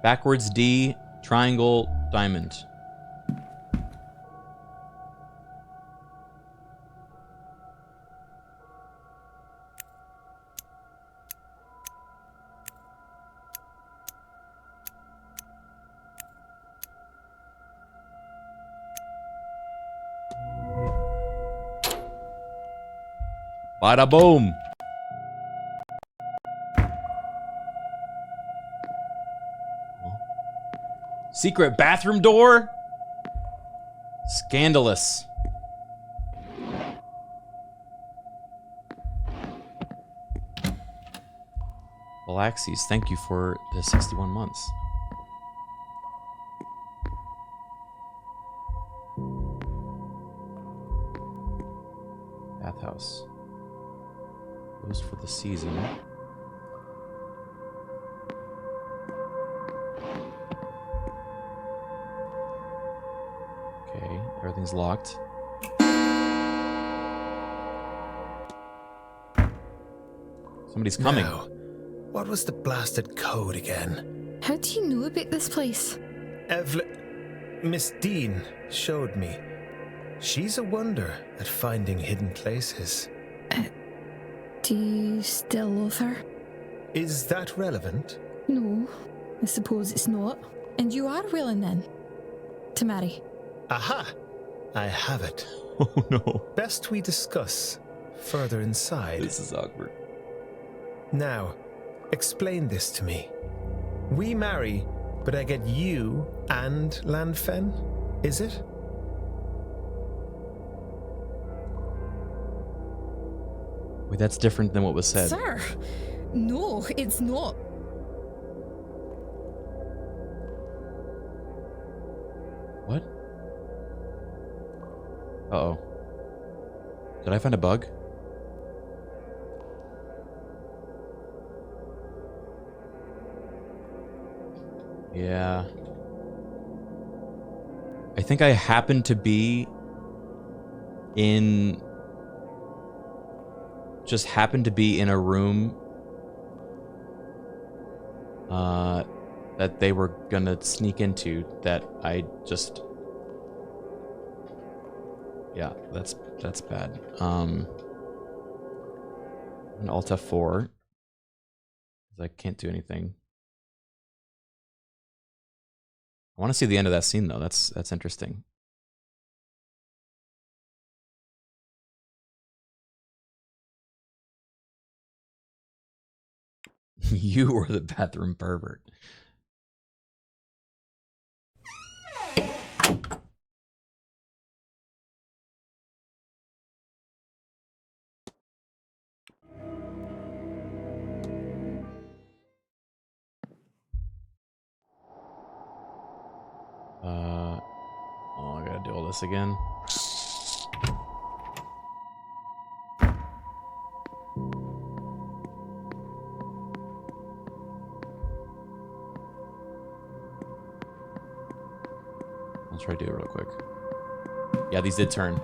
backwards D, triangle, diamond. Bada boom. Secret bathroom door? Scandalous. Galaxies, thank you for the 61 months. Bathhouse. Closed for the season. Okay, everything's locked. Somebody's coming. Now, what was the blasted code again? How do you know about this place? Miss Dean showed me. She's a wonder at finding hidden places. Do you still love her? Is that relevant? No, I suppose it's not. And you are willing then to marry? Aha! I have it. Oh no. Best we discuss further inside. This is awkward. Now, explain this to me. We marry, but I get you and Lanfen, is it? Wait, that's different than what was said. Sir, no, it's not. What? Uh-oh. Did I find a bug? Yeah. I think I happened to be in... Just happened to be in a room that they were gonna sneak into that I just... Yeah, that's bad. An Alt F4. I can't do anything. I want to see the end of that scene though. That's interesting. You were the bathroom pervert. Oh, I gotta do all this again. I'll try to do it real quick. Yeah, these did turn.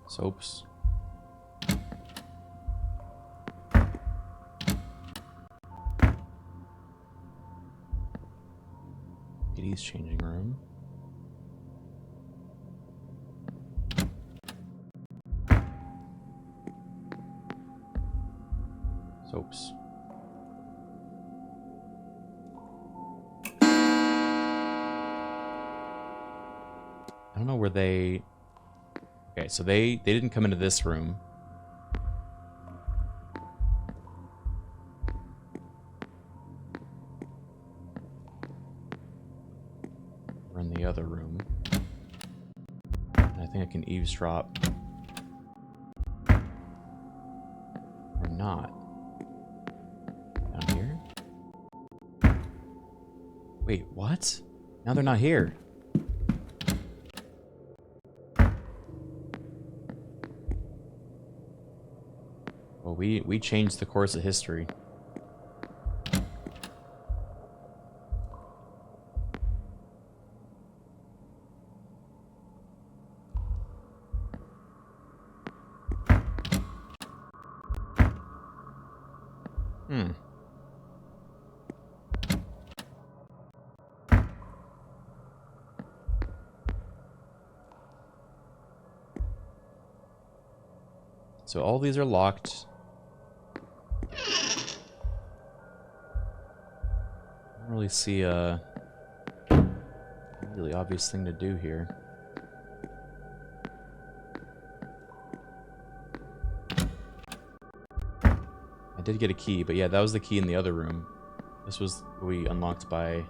Soaps. Ladies' changing room. Soaps. I don't know where they... Okay, so they didn't come into this room. We're in the other room. And I think I can eavesdrop. Or not. Down here? Wait, what? Now they're not here. Well, we changed the course of history. So all these are locked. I don't really see a really obvious thing to do here. I did get a key, but yeah, that was the key in the other room. This was what we unlocked by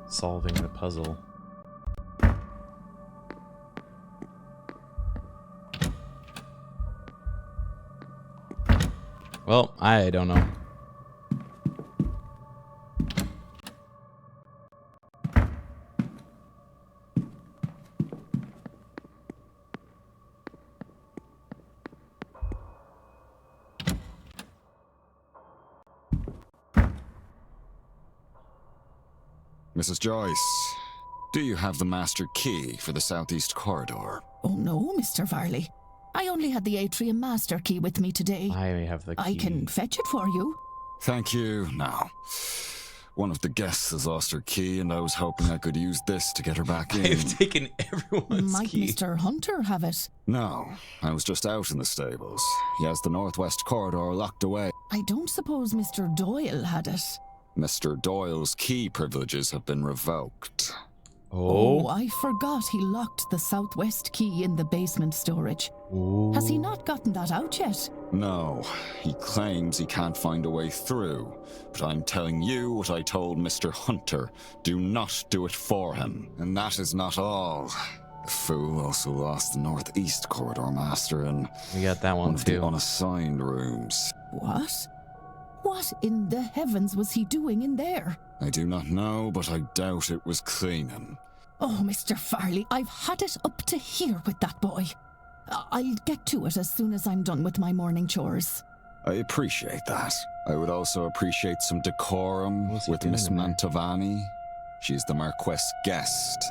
solving the puzzle. Well, I don't know. Mrs. Joyce, do you have the master key for the southeast corridor? Oh no, Mr. Varley. I only had the atrium master key with me today. I have the key. I can fetch it for you. Thank you. Now, one of the guests has lost her key, and I was hoping I could use this to get her back in. I've taken everyone's Might key. Mr. Hunter have it? No, I was just out in the stables. He has the northwest corridor locked away. I don't suppose Mr. Doyle had it. Mr. Doyle's key privileges have been revoked. Oh, I forgot he locked the southwest key in the basement storage. Ooh. Has he not gotten that out yet? No, he claims he can't find a way through. But I'm telling you what I told Mr. Hunter. Do not do it for him. And that is not all. The fool also lost the northeast corridor master and we got that one of too. the unassigned rooms. What? What in the heavens was he doing in there? I do not know, but I doubt it was cleaning. Oh, Mr. Farley, I've had it up to here with that boy. I'll get to it as soon as I'm done with my morning chores. I appreciate that. I would also appreciate some decorum with Miss Mantovani. She's the Marquess guest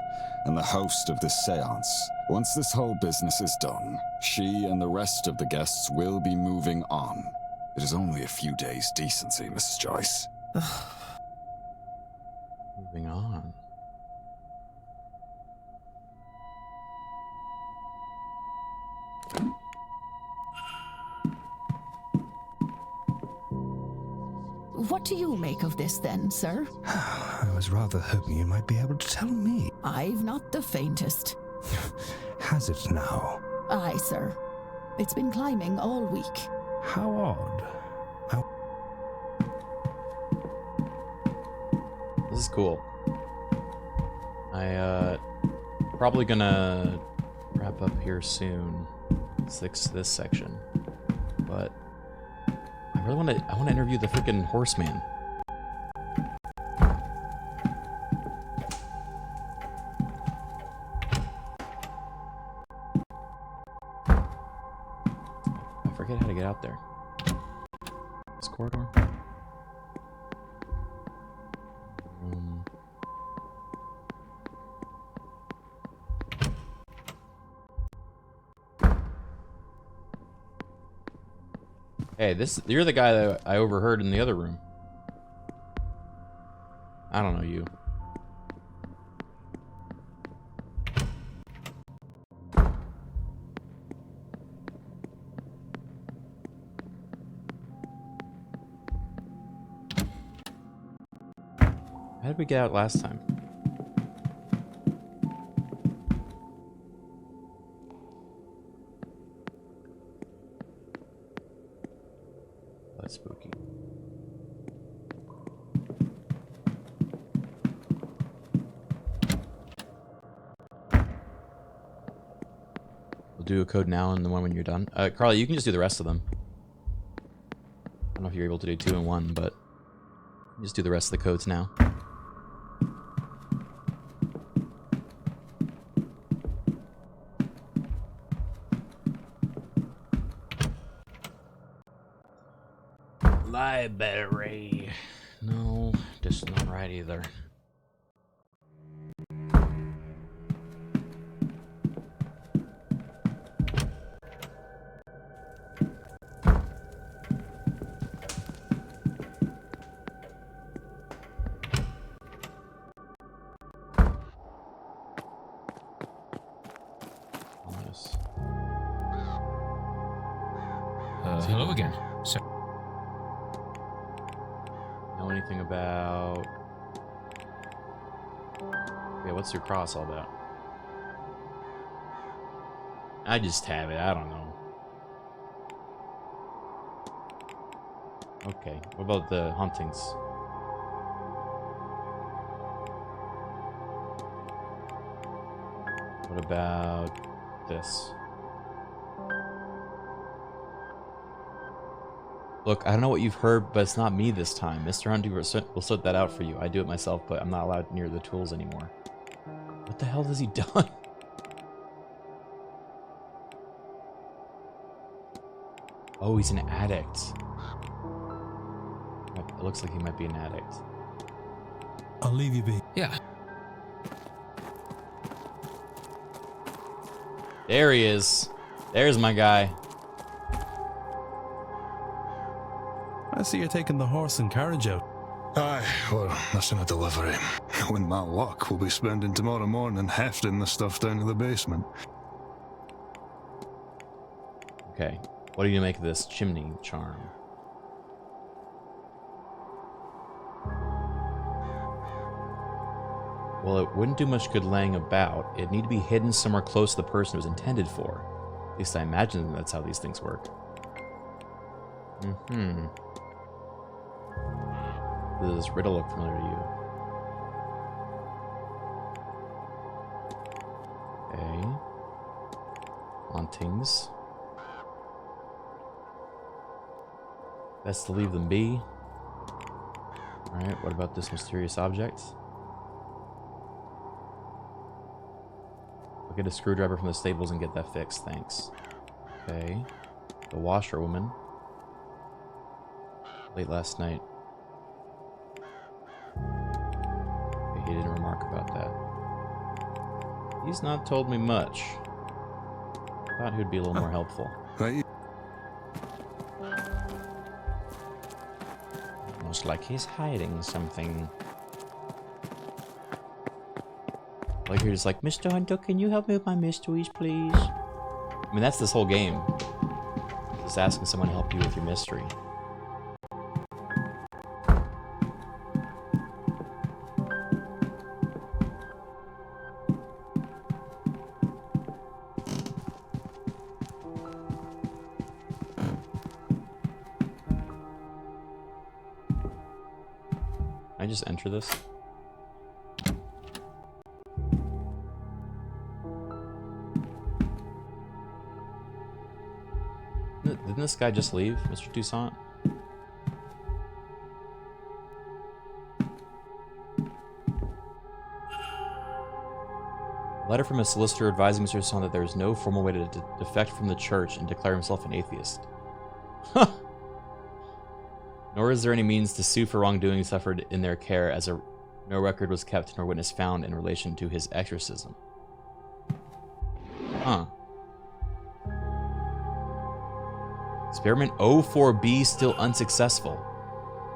and the host of this seance. Once this whole business is done, she and the rest of the guests will be moving on. It is only a few days' decency, Mrs. Joyce. Moving on. What do you make of this then, sir? I was rather hoping you might be able to tell me. I've not the faintest. Has it now? Aye, sir. It's been climbing all week. How odd. This is cool. I probably gonna wrap up here soon. This section, but I really want to interview the freaking horseman. I forget how to get out there. This corridor. Hey, you're the guy that I overheard in the other room. I don't know you. How did we get out last time? That's spooky. We'll do a code now and the one when you're done. Carly, you can just do the rest of them. I don't know if you're able to do 2 and 1, but just do the rest of the codes now. Library. No, just not right either. Hello again. So Know anything about... Yeah, what's your cross all about? I just have it, I don't know. Okay, what about the hauntings? What about this? Look, I don't know what you've heard, but it's not me this time. Mr. Hunter will sort that out for you. I do it myself, but I'm not allowed near the tools anymore. What the hell has he done? Oh, he's an addict. It looks like he might be an addict. I'll leave you be. Yeah. There he is. There's my guy. I see you're taking the horse and carriage out. Aye, well, that's in a delivery. With my luck, we'll be spending tomorrow morning hefting the stuff down to the basement. Okay, what do you make of this chimney charm? Well, it wouldn't do much good laying about. It'd need to be hidden somewhere close to the person it was intended for. At least I imagine that's how these things work. Does this riddle look familiar to you? Okay. Hauntings. Best to leave them be. Alright, what about this mysterious object? I'll get a screwdriver from the stables and get that fixed, thanks. Okay. The washerwoman. Late last night. Okay, he didn't remark about that. He's not told me much. Thought he'd be a little more helpful. Almost like he's hiding something. Like you're just like, Mr. Hunter, can you help me with my mysteries, please? I mean, that's this whole game. Just asking someone to help you with your mystery. I just enter this? Didn't this guy just leave, Mr. Toussaint? Letter from a solicitor advising Mr. Toussaint that there is no formal way to defect from the church and declare himself an atheist. Huh! Nor is there any means to sue for wrongdoing suffered in their care, as no record was kept nor witness found in relation to his exorcism. Huh. Experiment 04B still unsuccessful.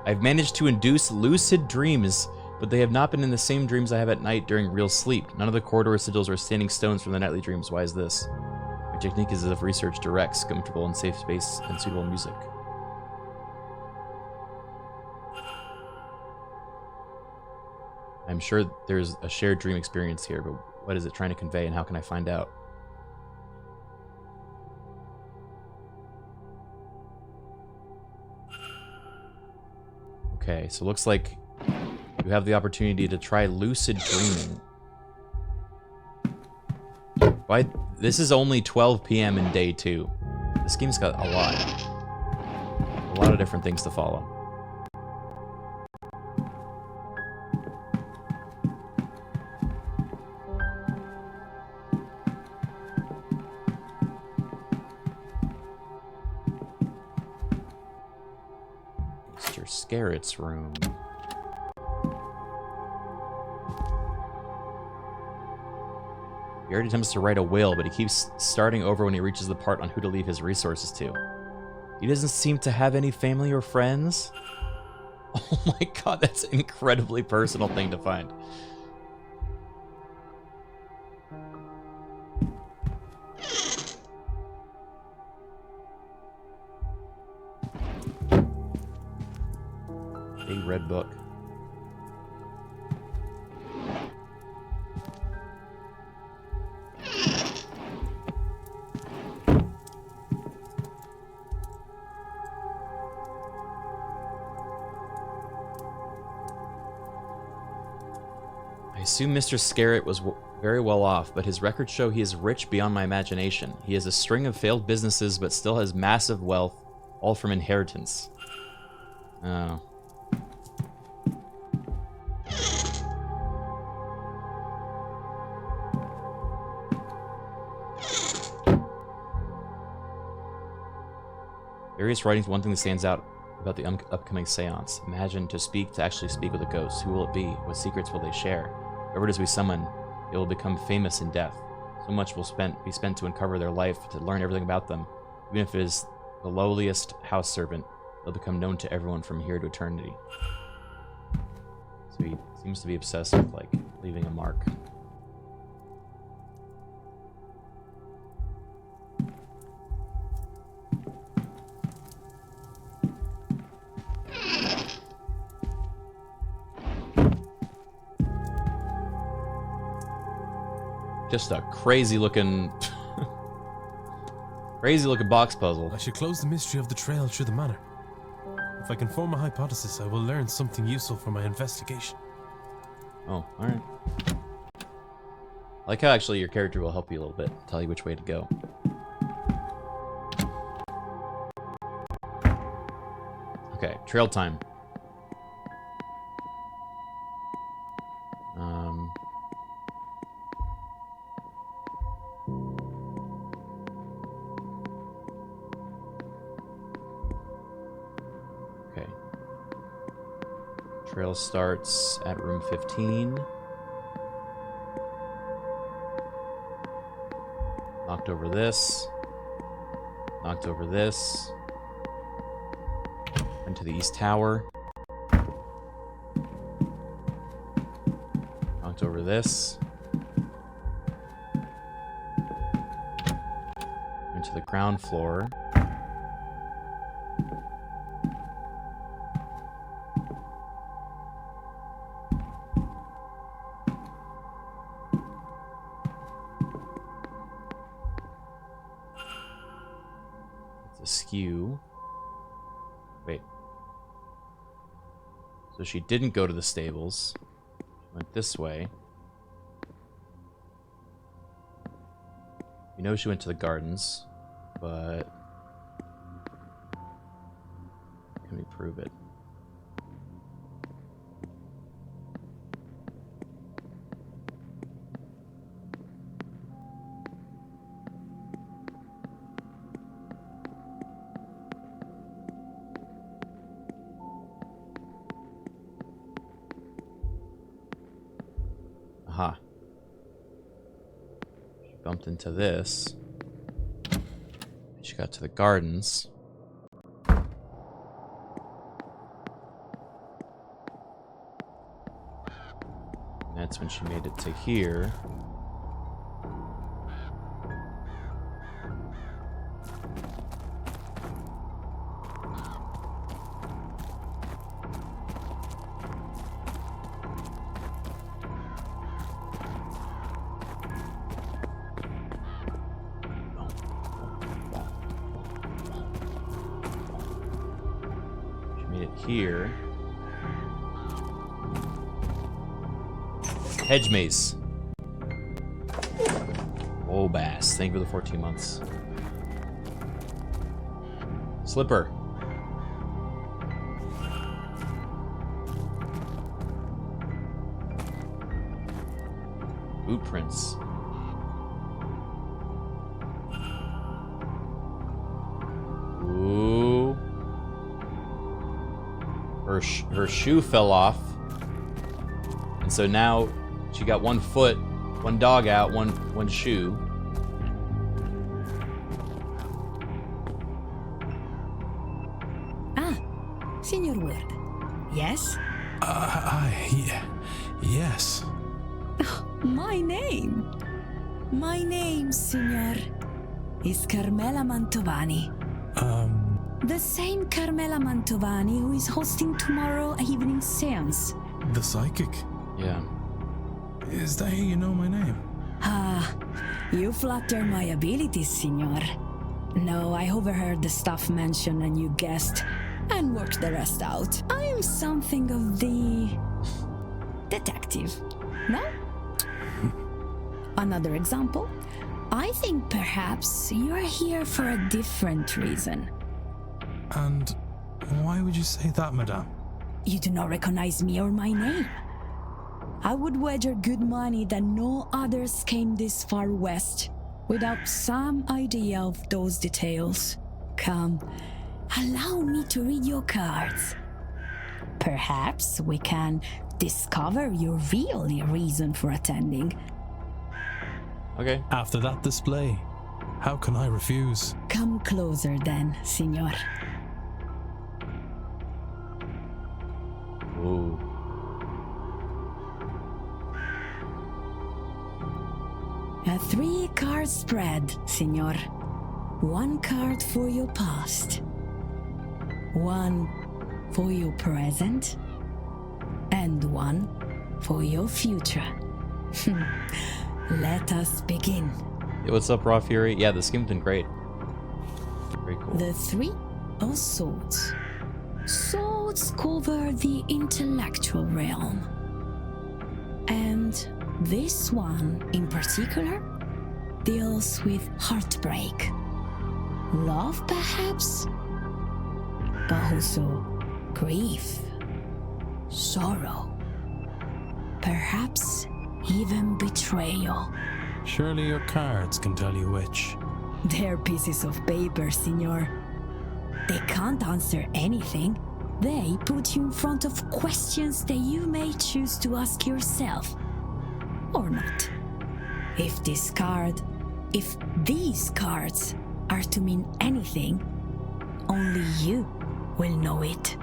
I've managed to induce lucid dreams, but they have not been in the same dreams I have at night during real sleep. None of the corridor sigils are standing stones from the nightly dreams. Why is this? My technique is as if research directs, comfortable and safe space, and suitable music. I'm sure there's a shared dream experience here, but what is it trying to convey and how can I find out? Okay, so it looks like you have the opportunity to try lucid dreaming. Why? This is only 12 p.m. in day 2. This game's got a lot of different things to follow. Mr. Scarrett's room. He already attempts to write a will, but he keeps starting over when he reaches the part on who to leave his resources to. He doesn't seem to have any family or friends. Oh my god, that's an incredibly personal thing to find. A red book. I assume Mr. Scarrett was very well off, but his records show he is rich beyond my imagination. He has a string of failed businesses, but still has massive wealth, all from inheritance. Oh. Various writings, one thing that stands out about the upcoming seance. Imagine to actually speak with a ghost. Who will it be? What secrets will they share? Whoever it is we summon, it will become famous in death. So much will be spent to uncover their life, to learn everything about them. Even if it is the lowliest house servant, they'll become known to everyone from here to eternity. So he seems to be obsessed with, like, leaving a mark. Just a crazy looking box puzzle. I should close the mystery of the trail through the manor. If I can form a hypothesis, I will learn something useful for my investigation. Oh, alright. I like how actually your character will help you a little bit, tell you which way to go. Okay, trail time. Okay. Trail starts at room 15. Knocked over this. Knocked over this. Into the East Tower. Knocked over this. Into the ground floor. It's askew. Wait. So she didn't go to the stables. She went this way. You know she went to the gardens, but can we prove it? Aha. She bumped into this. She got to the gardens. that's when she made it to here. Here. Hedge maze. Oh, bass. Thank you for the 14 months. Slipper. Boot prints. Ooh. Her shoe fell off, and so now she got one foot, one dog out, one shoe. Ah, Signor Ward. Yes? Yes. My name? My name, Signor, is Carmela Mantovani. The same Carmela Mantovani who is hosting tomorrow evening's seance. The psychic? Yeah. Is that how you know my name? Ah, you flatter my abilities, Signor. No, I overheard the staff mention a new guest and worked the rest out. I am something of the detective. No? Another example. I think perhaps you are here for a different reason. And why would you say that, madame? You do not recognize me or my name. I would wager good money that no others came this far west without some idea of those details. Come, allow me to read your cards. Perhaps we can discover your real reason for attending. Okay. After that display, how can I refuse? Come closer then, Signor. Ooh. A 3-card spread, Signor. 1 card for your past, 1 for your present, and 1 for your future. Let us begin. Hey, what's up, Raw Fury? Yeah, the scheme's been great. Very cool. The 3 of Swords. Swords cover the intellectual realm. And this one in particular deals with heartbreak. Love, perhaps? But also grief, sorrow, perhaps even betrayal. Surely your cards can tell you which. They're pieces of paper, Signor. They can't answer anything. They put you in front of questions that you may choose to ask yourself. Or not. If these cards are to mean anything, only you will know it.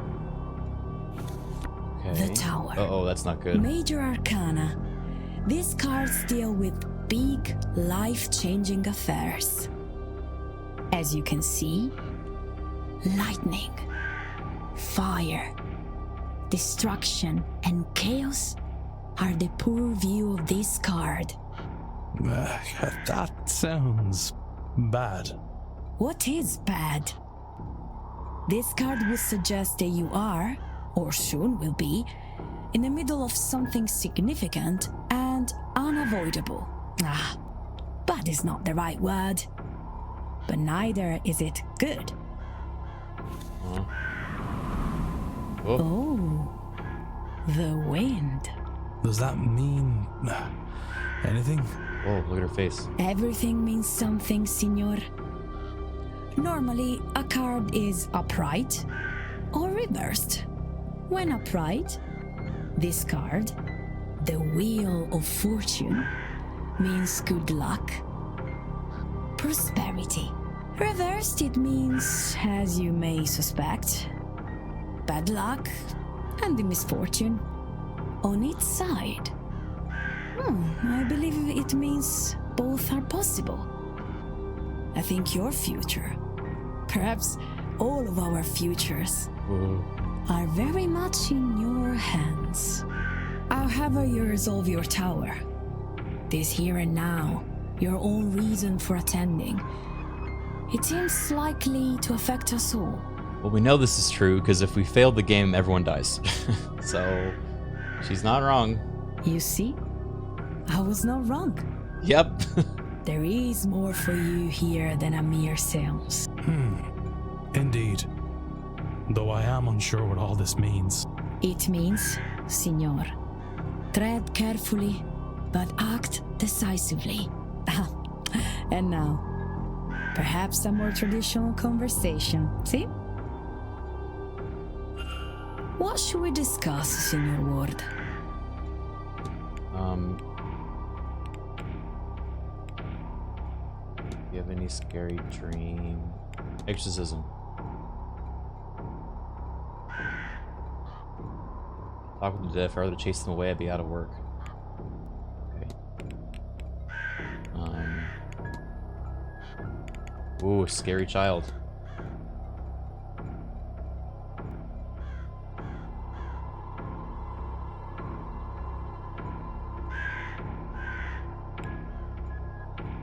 Okay. The Tower. Uh-oh, that's not good. Major Arcana. These cards deal with big, life-changing affairs. As you can see, lightning, fire, destruction, and chaos are the purview of this card. That sounds bad. What is bad? This card would suggest that you are, or soon will be, in the middle of something significant and unavoidable. Bad is not the right word. But neither is it good. Oh, the wind. Does that mean anything? Oh, look at her face. Everything means something, Signor. Normally, a card is upright or reversed. When upright, this card, the Wheel of Fortune, means good luck, prosperity. Reversed, it means, as you may suspect, bad luck and the misfortune. On its side, I believe it means both are possible. I think your future, perhaps all of our futures, are very much in your hands. However you resolve your tower, this here and now, your own reason for attending, it seems likely to affect us all. Well, we know this is true because if we fail the game, everyone dies. So, she's not wrong. You see? I was not wrong. Yep. There is more for you here than a mere seance. Indeed. Though I am unsure what all this means. It means, Signor, tread carefully, but act decisively. And now, perhaps a more traditional conversation, see? What should we discuss, Signor Ward? Do you have any scary dream? Exorcism. Talk with the dead. If I were to chase them away, I'd be out of work. Okay. Ooh, scary child.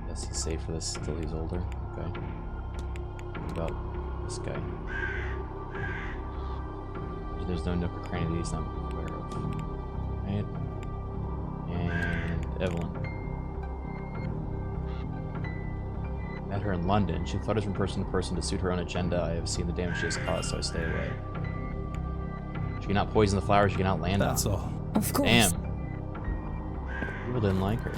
Guess he's safe for this till he's older. Okay. What about this guy? There's no nook or cranny that he's not aware of. Right? And Evelyn. Met her in London. She flutters from person to person to suit her own agenda. I have seen the damage she has caused, so I stay away. She cannot poison the flowers, she cannot land on. That's all. Of course. Damn. People didn't like her.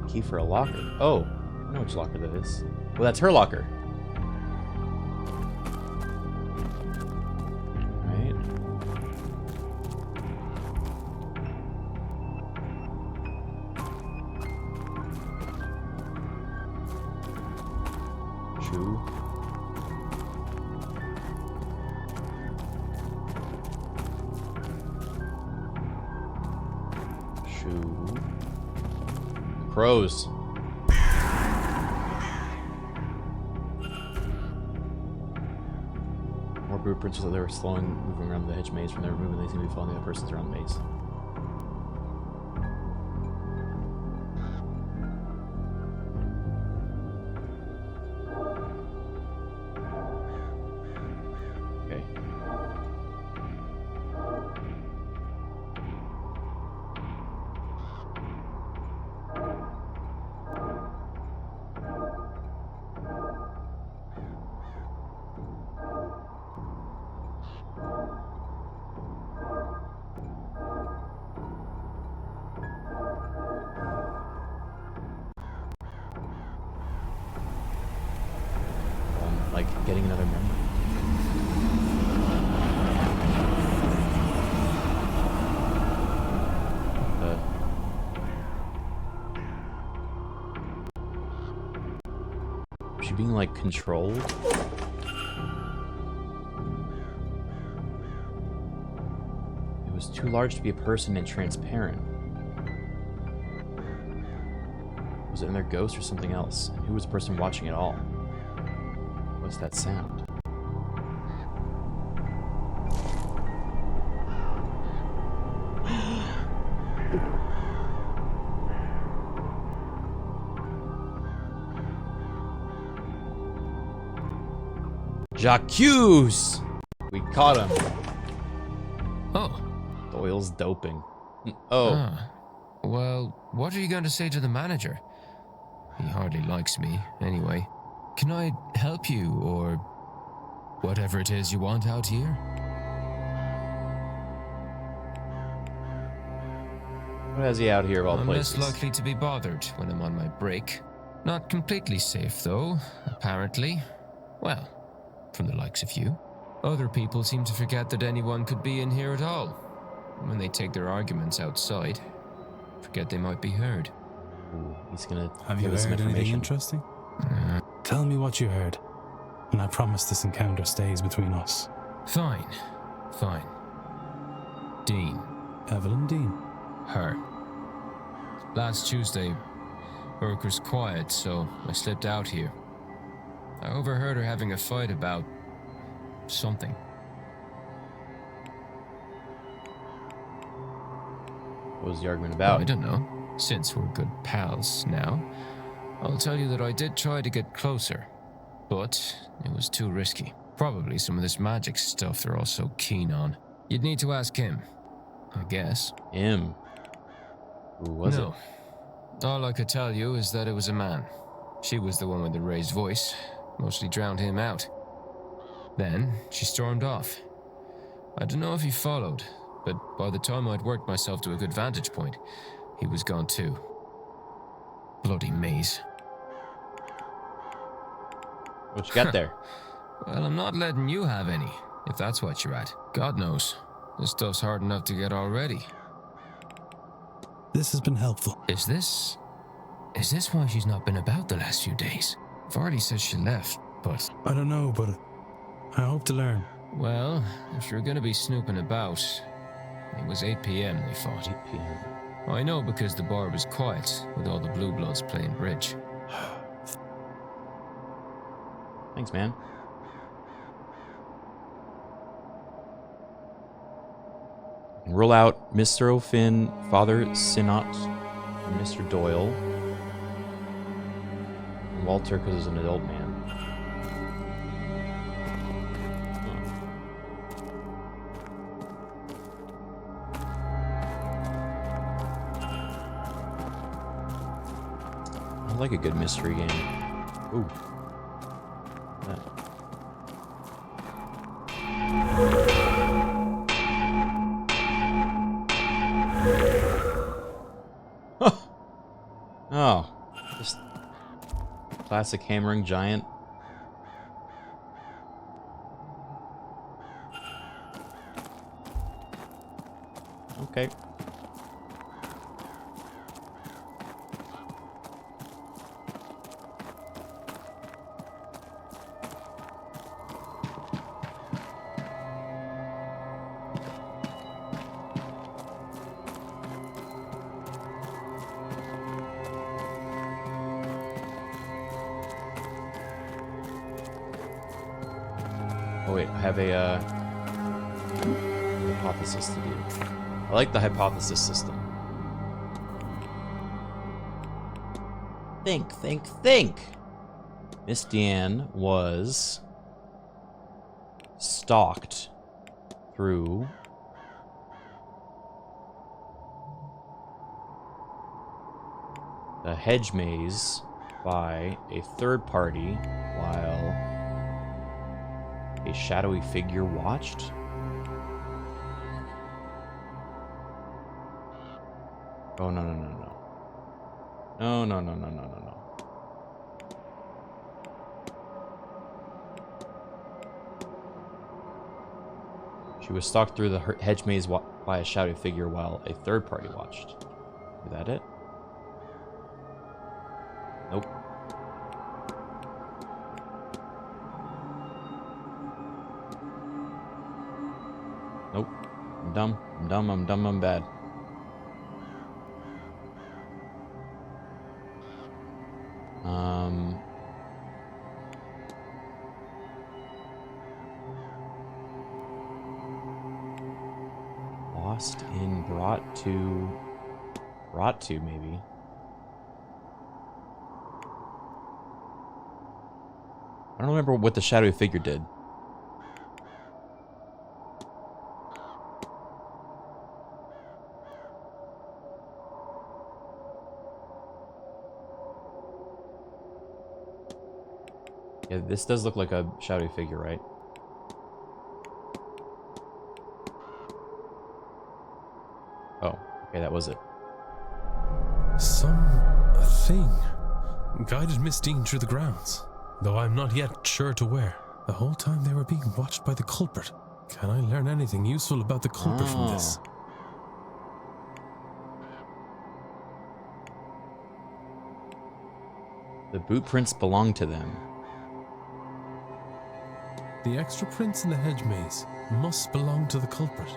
Key for a locker. Oh, I know which locker that is. Well, that's her locker. Right. True. Shoe. Crows. More blueprints that they were slowing, moving around the hedge maze. When they were moving, they seem to be following the other persons around the maze. Okay. Like getting another memory. Is she being like controlled? It was too large to be a person and transparent. Was it another ghost or something else? And who was the person watching it all? What's that sound? Jacques! We caught him. Oh. Doyle's doping. Oh. Ah. Well, what are you going to say to the manager? He hardly likes me, anyway. Can I help you, or whatever it is you want out here? What has he out here of all I'm places? less likely to be bothered when I'm on my break. Not completely safe, though, apparently. Well, from the likes of you. Other people seem to forget that anyone could be in here at all. When they take their arguments outside, forget they might be heard. Ooh, he's gonna Have you heard anything interesting? Tell me what you heard. and I promise this encounter stays between us. Fine. Fine. Dean. Evelyn Dean. Her. Last Tuesday, work was quiet, so I slipped out here. I overheard her having a fight about something. What was the argument about? I don't know. Since we're good pals now, I'll tell you that I did try to get closer, but it was too risky. Probably some of this magic stuff they're all so keen on. You'd need to ask him, I guess. Him? Who was it? All I could tell you is that it was a man. She was the one with the raised voice, mostly drowned him out. Then she stormed off. I don't know if he followed, but by the time I'd worked myself to a good vantage point, he was gone too. Bloody maze. What you got there? Well, I'm not letting you have any, if that's what you're at. God knows, this stuff's hard enough to get already. This has been helpful. Is this why she's not been about the last few days? Varley says she left, but... I don't know, but I hope to learn. Well, if you're gonna be snooping about, it was 8 p.m. they fought. 8 p.m. I know because the bar was quiet, with all the Blue Bloods playing bridge. Thanks, man. Rule out Mr. O'Finn, Father Sinnott, and Mr. Doyle. And Walter, because he's an adult man. I like a good mystery game. Ooh. Yeah. Oh, just classic hammering giant. Okay. Oh wait, I have a hypothesis to do. I like the hypothesis system. Think! Miss Deanne was stalked through the hedge maze by a third party while a shadowy figure watched? Oh, no. No. She was stalked through the hedge maze by a shadowy figure while a third party watched. Is that it? Nope. Nope. I'm dumb, I'm bad. Lost in brought to maybe. I don't remember what the shadowy figure did. Yeah, this does look like a shadowy figure, right? Oh, okay, that was it. Something guided Miss Dean through the grounds, though I'm not yet sure to where. The whole time they were being watched by the culprit. Can I learn anything useful about the culprit from this? The boot prints belong to them. The extra prints in the hedge maze must belong to the culprit.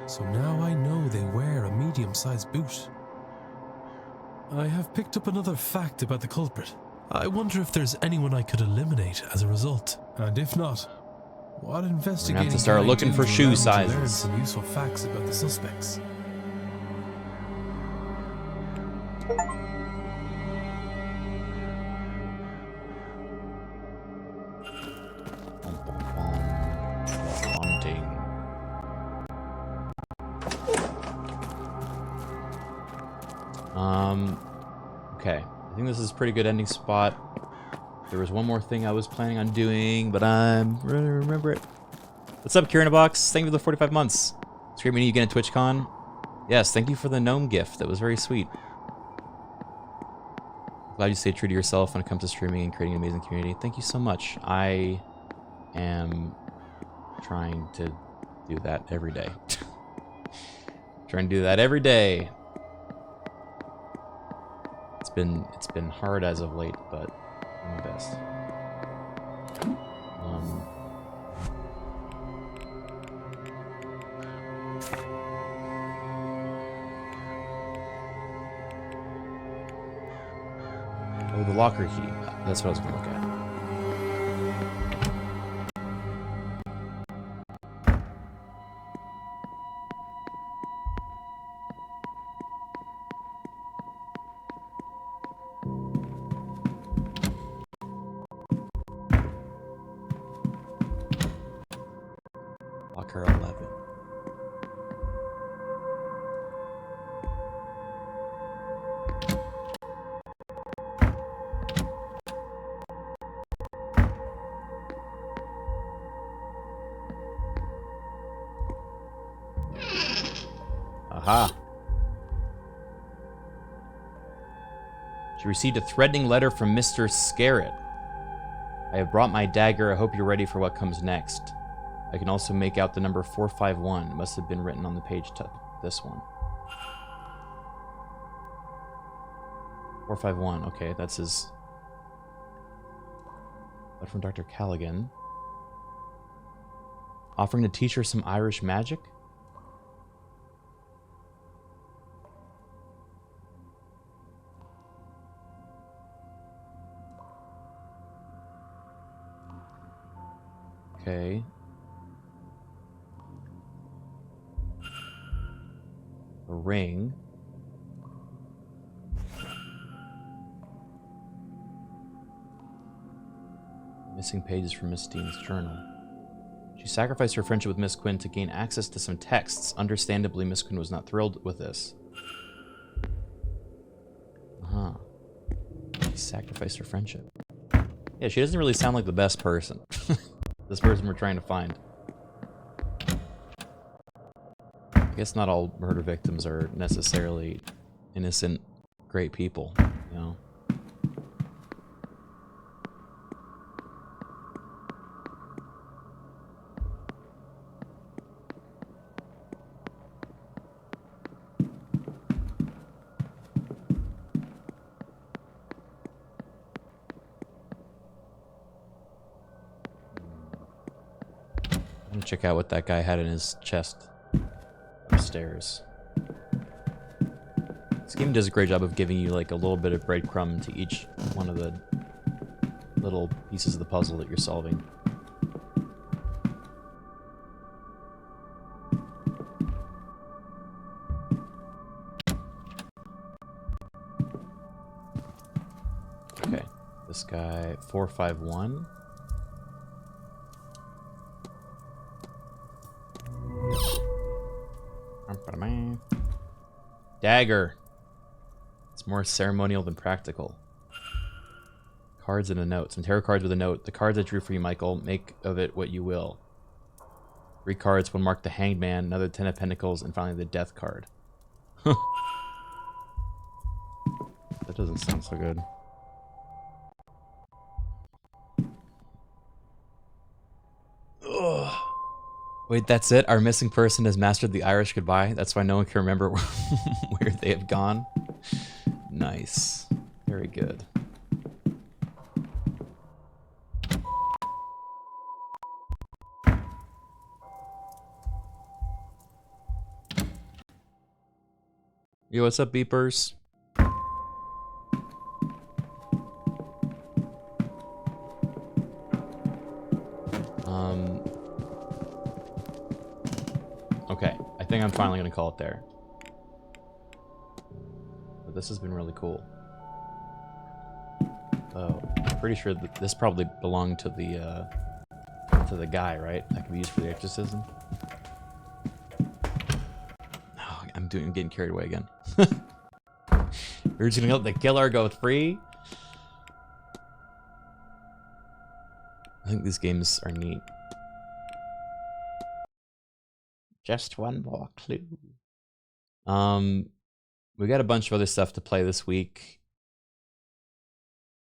So now I know they wear a medium-sized boot. I have picked up another fact about the culprit. I wonder if there's anyone I could eliminate as a result. And if not, what investigating... We're gonna have to start looking for shoe sizes. Learn some useful facts about the suspects. Confronting. Okay. I think this is a pretty good ending spot. There was one more thing I was planning on doing, but I'm going to remember it. What's up, Kieran Box? Thank you for the 45 months. It's great meeting you again at TwitchCon. Yes, thank you for the gnome gift. That was very sweet. Glad you stay true to yourself when it comes to streaming and creating an amazing community. Thank you so much. I am trying to do that every day. Trying to do that every day. It's been hard as of late, but I'm my best. Oh, the locker key. That's what I was gonna look at. Locker 11. Aha. She received a threatening letter from Mr. Scarrett. I have brought my dagger. I hope you're ready for what comes next. I can also make out the number 451. It must have been written on the page to this one. 451. Okay, that's his... But from Dr. Callaghan. Offering to teach her some Irish magic? Okay. A ring. Missing pages from Miss Dean's journal. She sacrificed her friendship with Miss Quinn to gain access to some texts. Understandably, Miss Quinn was not thrilled with this. Uh-huh. She sacrificed her friendship. Yeah, she doesn't really sound like the best person. This person we're trying to find. I guess not all murder victims are necessarily innocent, great people, you know? I'm gonna check out what that guy had in his chest upstairs. This game does a great job of giving you like a little bit of breadcrumb to each one of the little pieces of the puzzle that you're solving. Okay, this guy 451. Dagger. It's more ceremonial than practical. Cards and a note. Some tarot cards with a note. The cards I drew for you, Michael. Make of it what you will. 3 cards. One marked the Hanged Man, another 10 of Pentacles, and finally the Death card. That doesn't sound so good. Ugh. Wait, that's it? Our missing person has mastered the Irish goodbye? That's why no one can remember where they have gone? Nice. Very good. Yo, what's up, beepers? Okay, I think I'm finally gonna call it there. But this has been really cool. Oh, I'm pretty sure that this probably belonged to the guy, right? That can be used for the exorcism. Oh, I'm getting carried away again. We're just gonna let the killer go free. I think these games are neat. Just one more clue. We got a bunch of other stuff to play this week,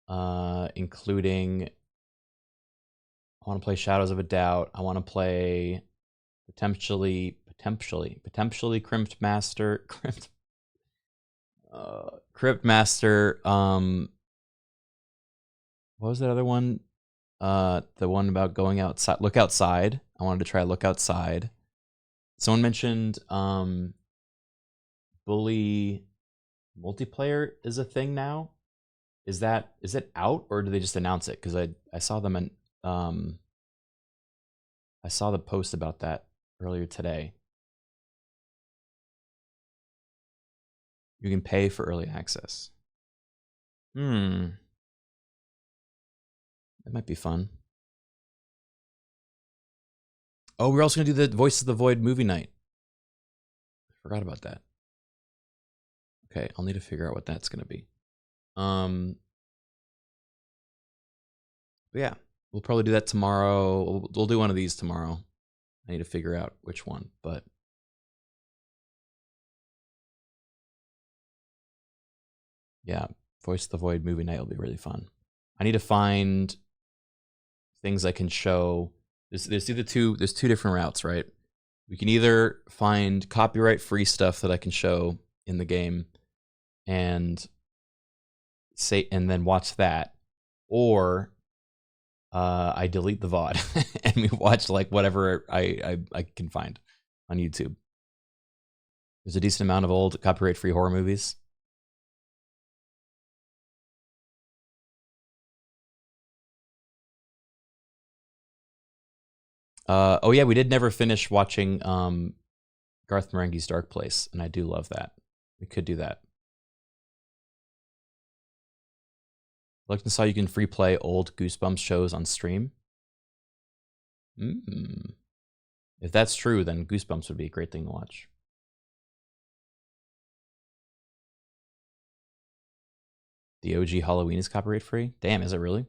including I want to play Shadows of a Doubt. I want to play potentially Crypt Master. What was that other one? The one about going outside. Look Outside. I wanted to try Look Outside. Someone mentioned Bully multiplayer is a thing now. Is it out, or do they just announce it? Because I saw them in I saw the post about that earlier today. You can pay for early access. That might be fun. Oh, we're also gonna do the Voice of the Void movie night. I forgot about that. Okay, I'll need to figure out what that's gonna be. But yeah, we'll probably do that tomorrow. We'll do one of these tomorrow. I need to figure out which one, but yeah, Voice of the Void movie night will be really fun. I need to find things I can show. There's two different routes, right? We can either find copyright free stuff that I can show in the game and then watch that, or I delete the VOD and we watch like whatever I can find on YouTube. There's a decent amount of old copyright free horror movies. Oh yeah, we did never finish watching Garth Marenghi's Dark Place, and I do love that. We could do that. Looked and saw you can free play old Goosebumps shows on stream. If that's true, then Goosebumps would be a great thing to watch. The OG Halloween is copyright free? Damn, is it really?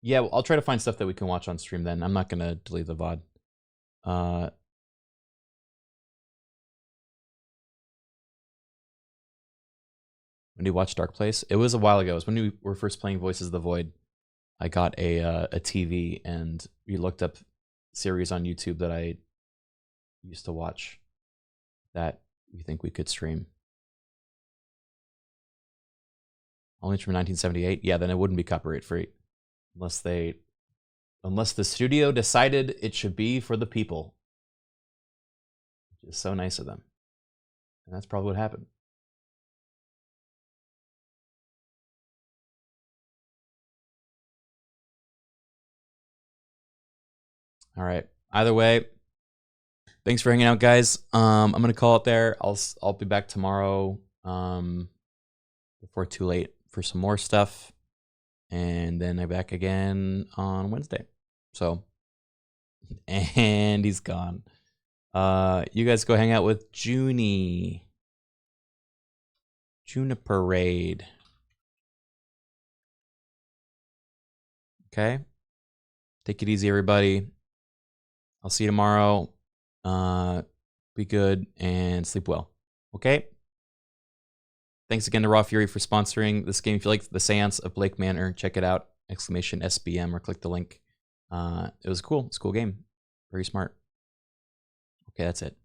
Yeah, well, I'll try to find stuff that we can watch on stream then. I'm not going to delete the VOD. When do you watch Dark Place? It was a while ago. It was when we were first playing Voices of the Void. I got a TV and we looked up series on YouTube that I used to watch that we think we could stream. Only from 1978? Yeah, then it wouldn't be copyright free. Unless the studio decided it should be for the people. Which is so nice of them. And that's probably what happened. All right. Either way, thanks for hanging out, guys. I'm gonna call it there. I'll be back tomorrow before too late for some more stuff. And then I'm back again on Wednesday. So, and he's gone. You guys go hang out with Juniper Raid. Okay? Take it easy, everybody. I'll see you tomorrow. Be good and sleep well. Okay? Thanks again to Raw Fury for sponsoring this game. If you like the Seance of Blake Manor, check it out. !SBM or click the link. It was cool. It's a cool game. Very smart. Okay, that's it.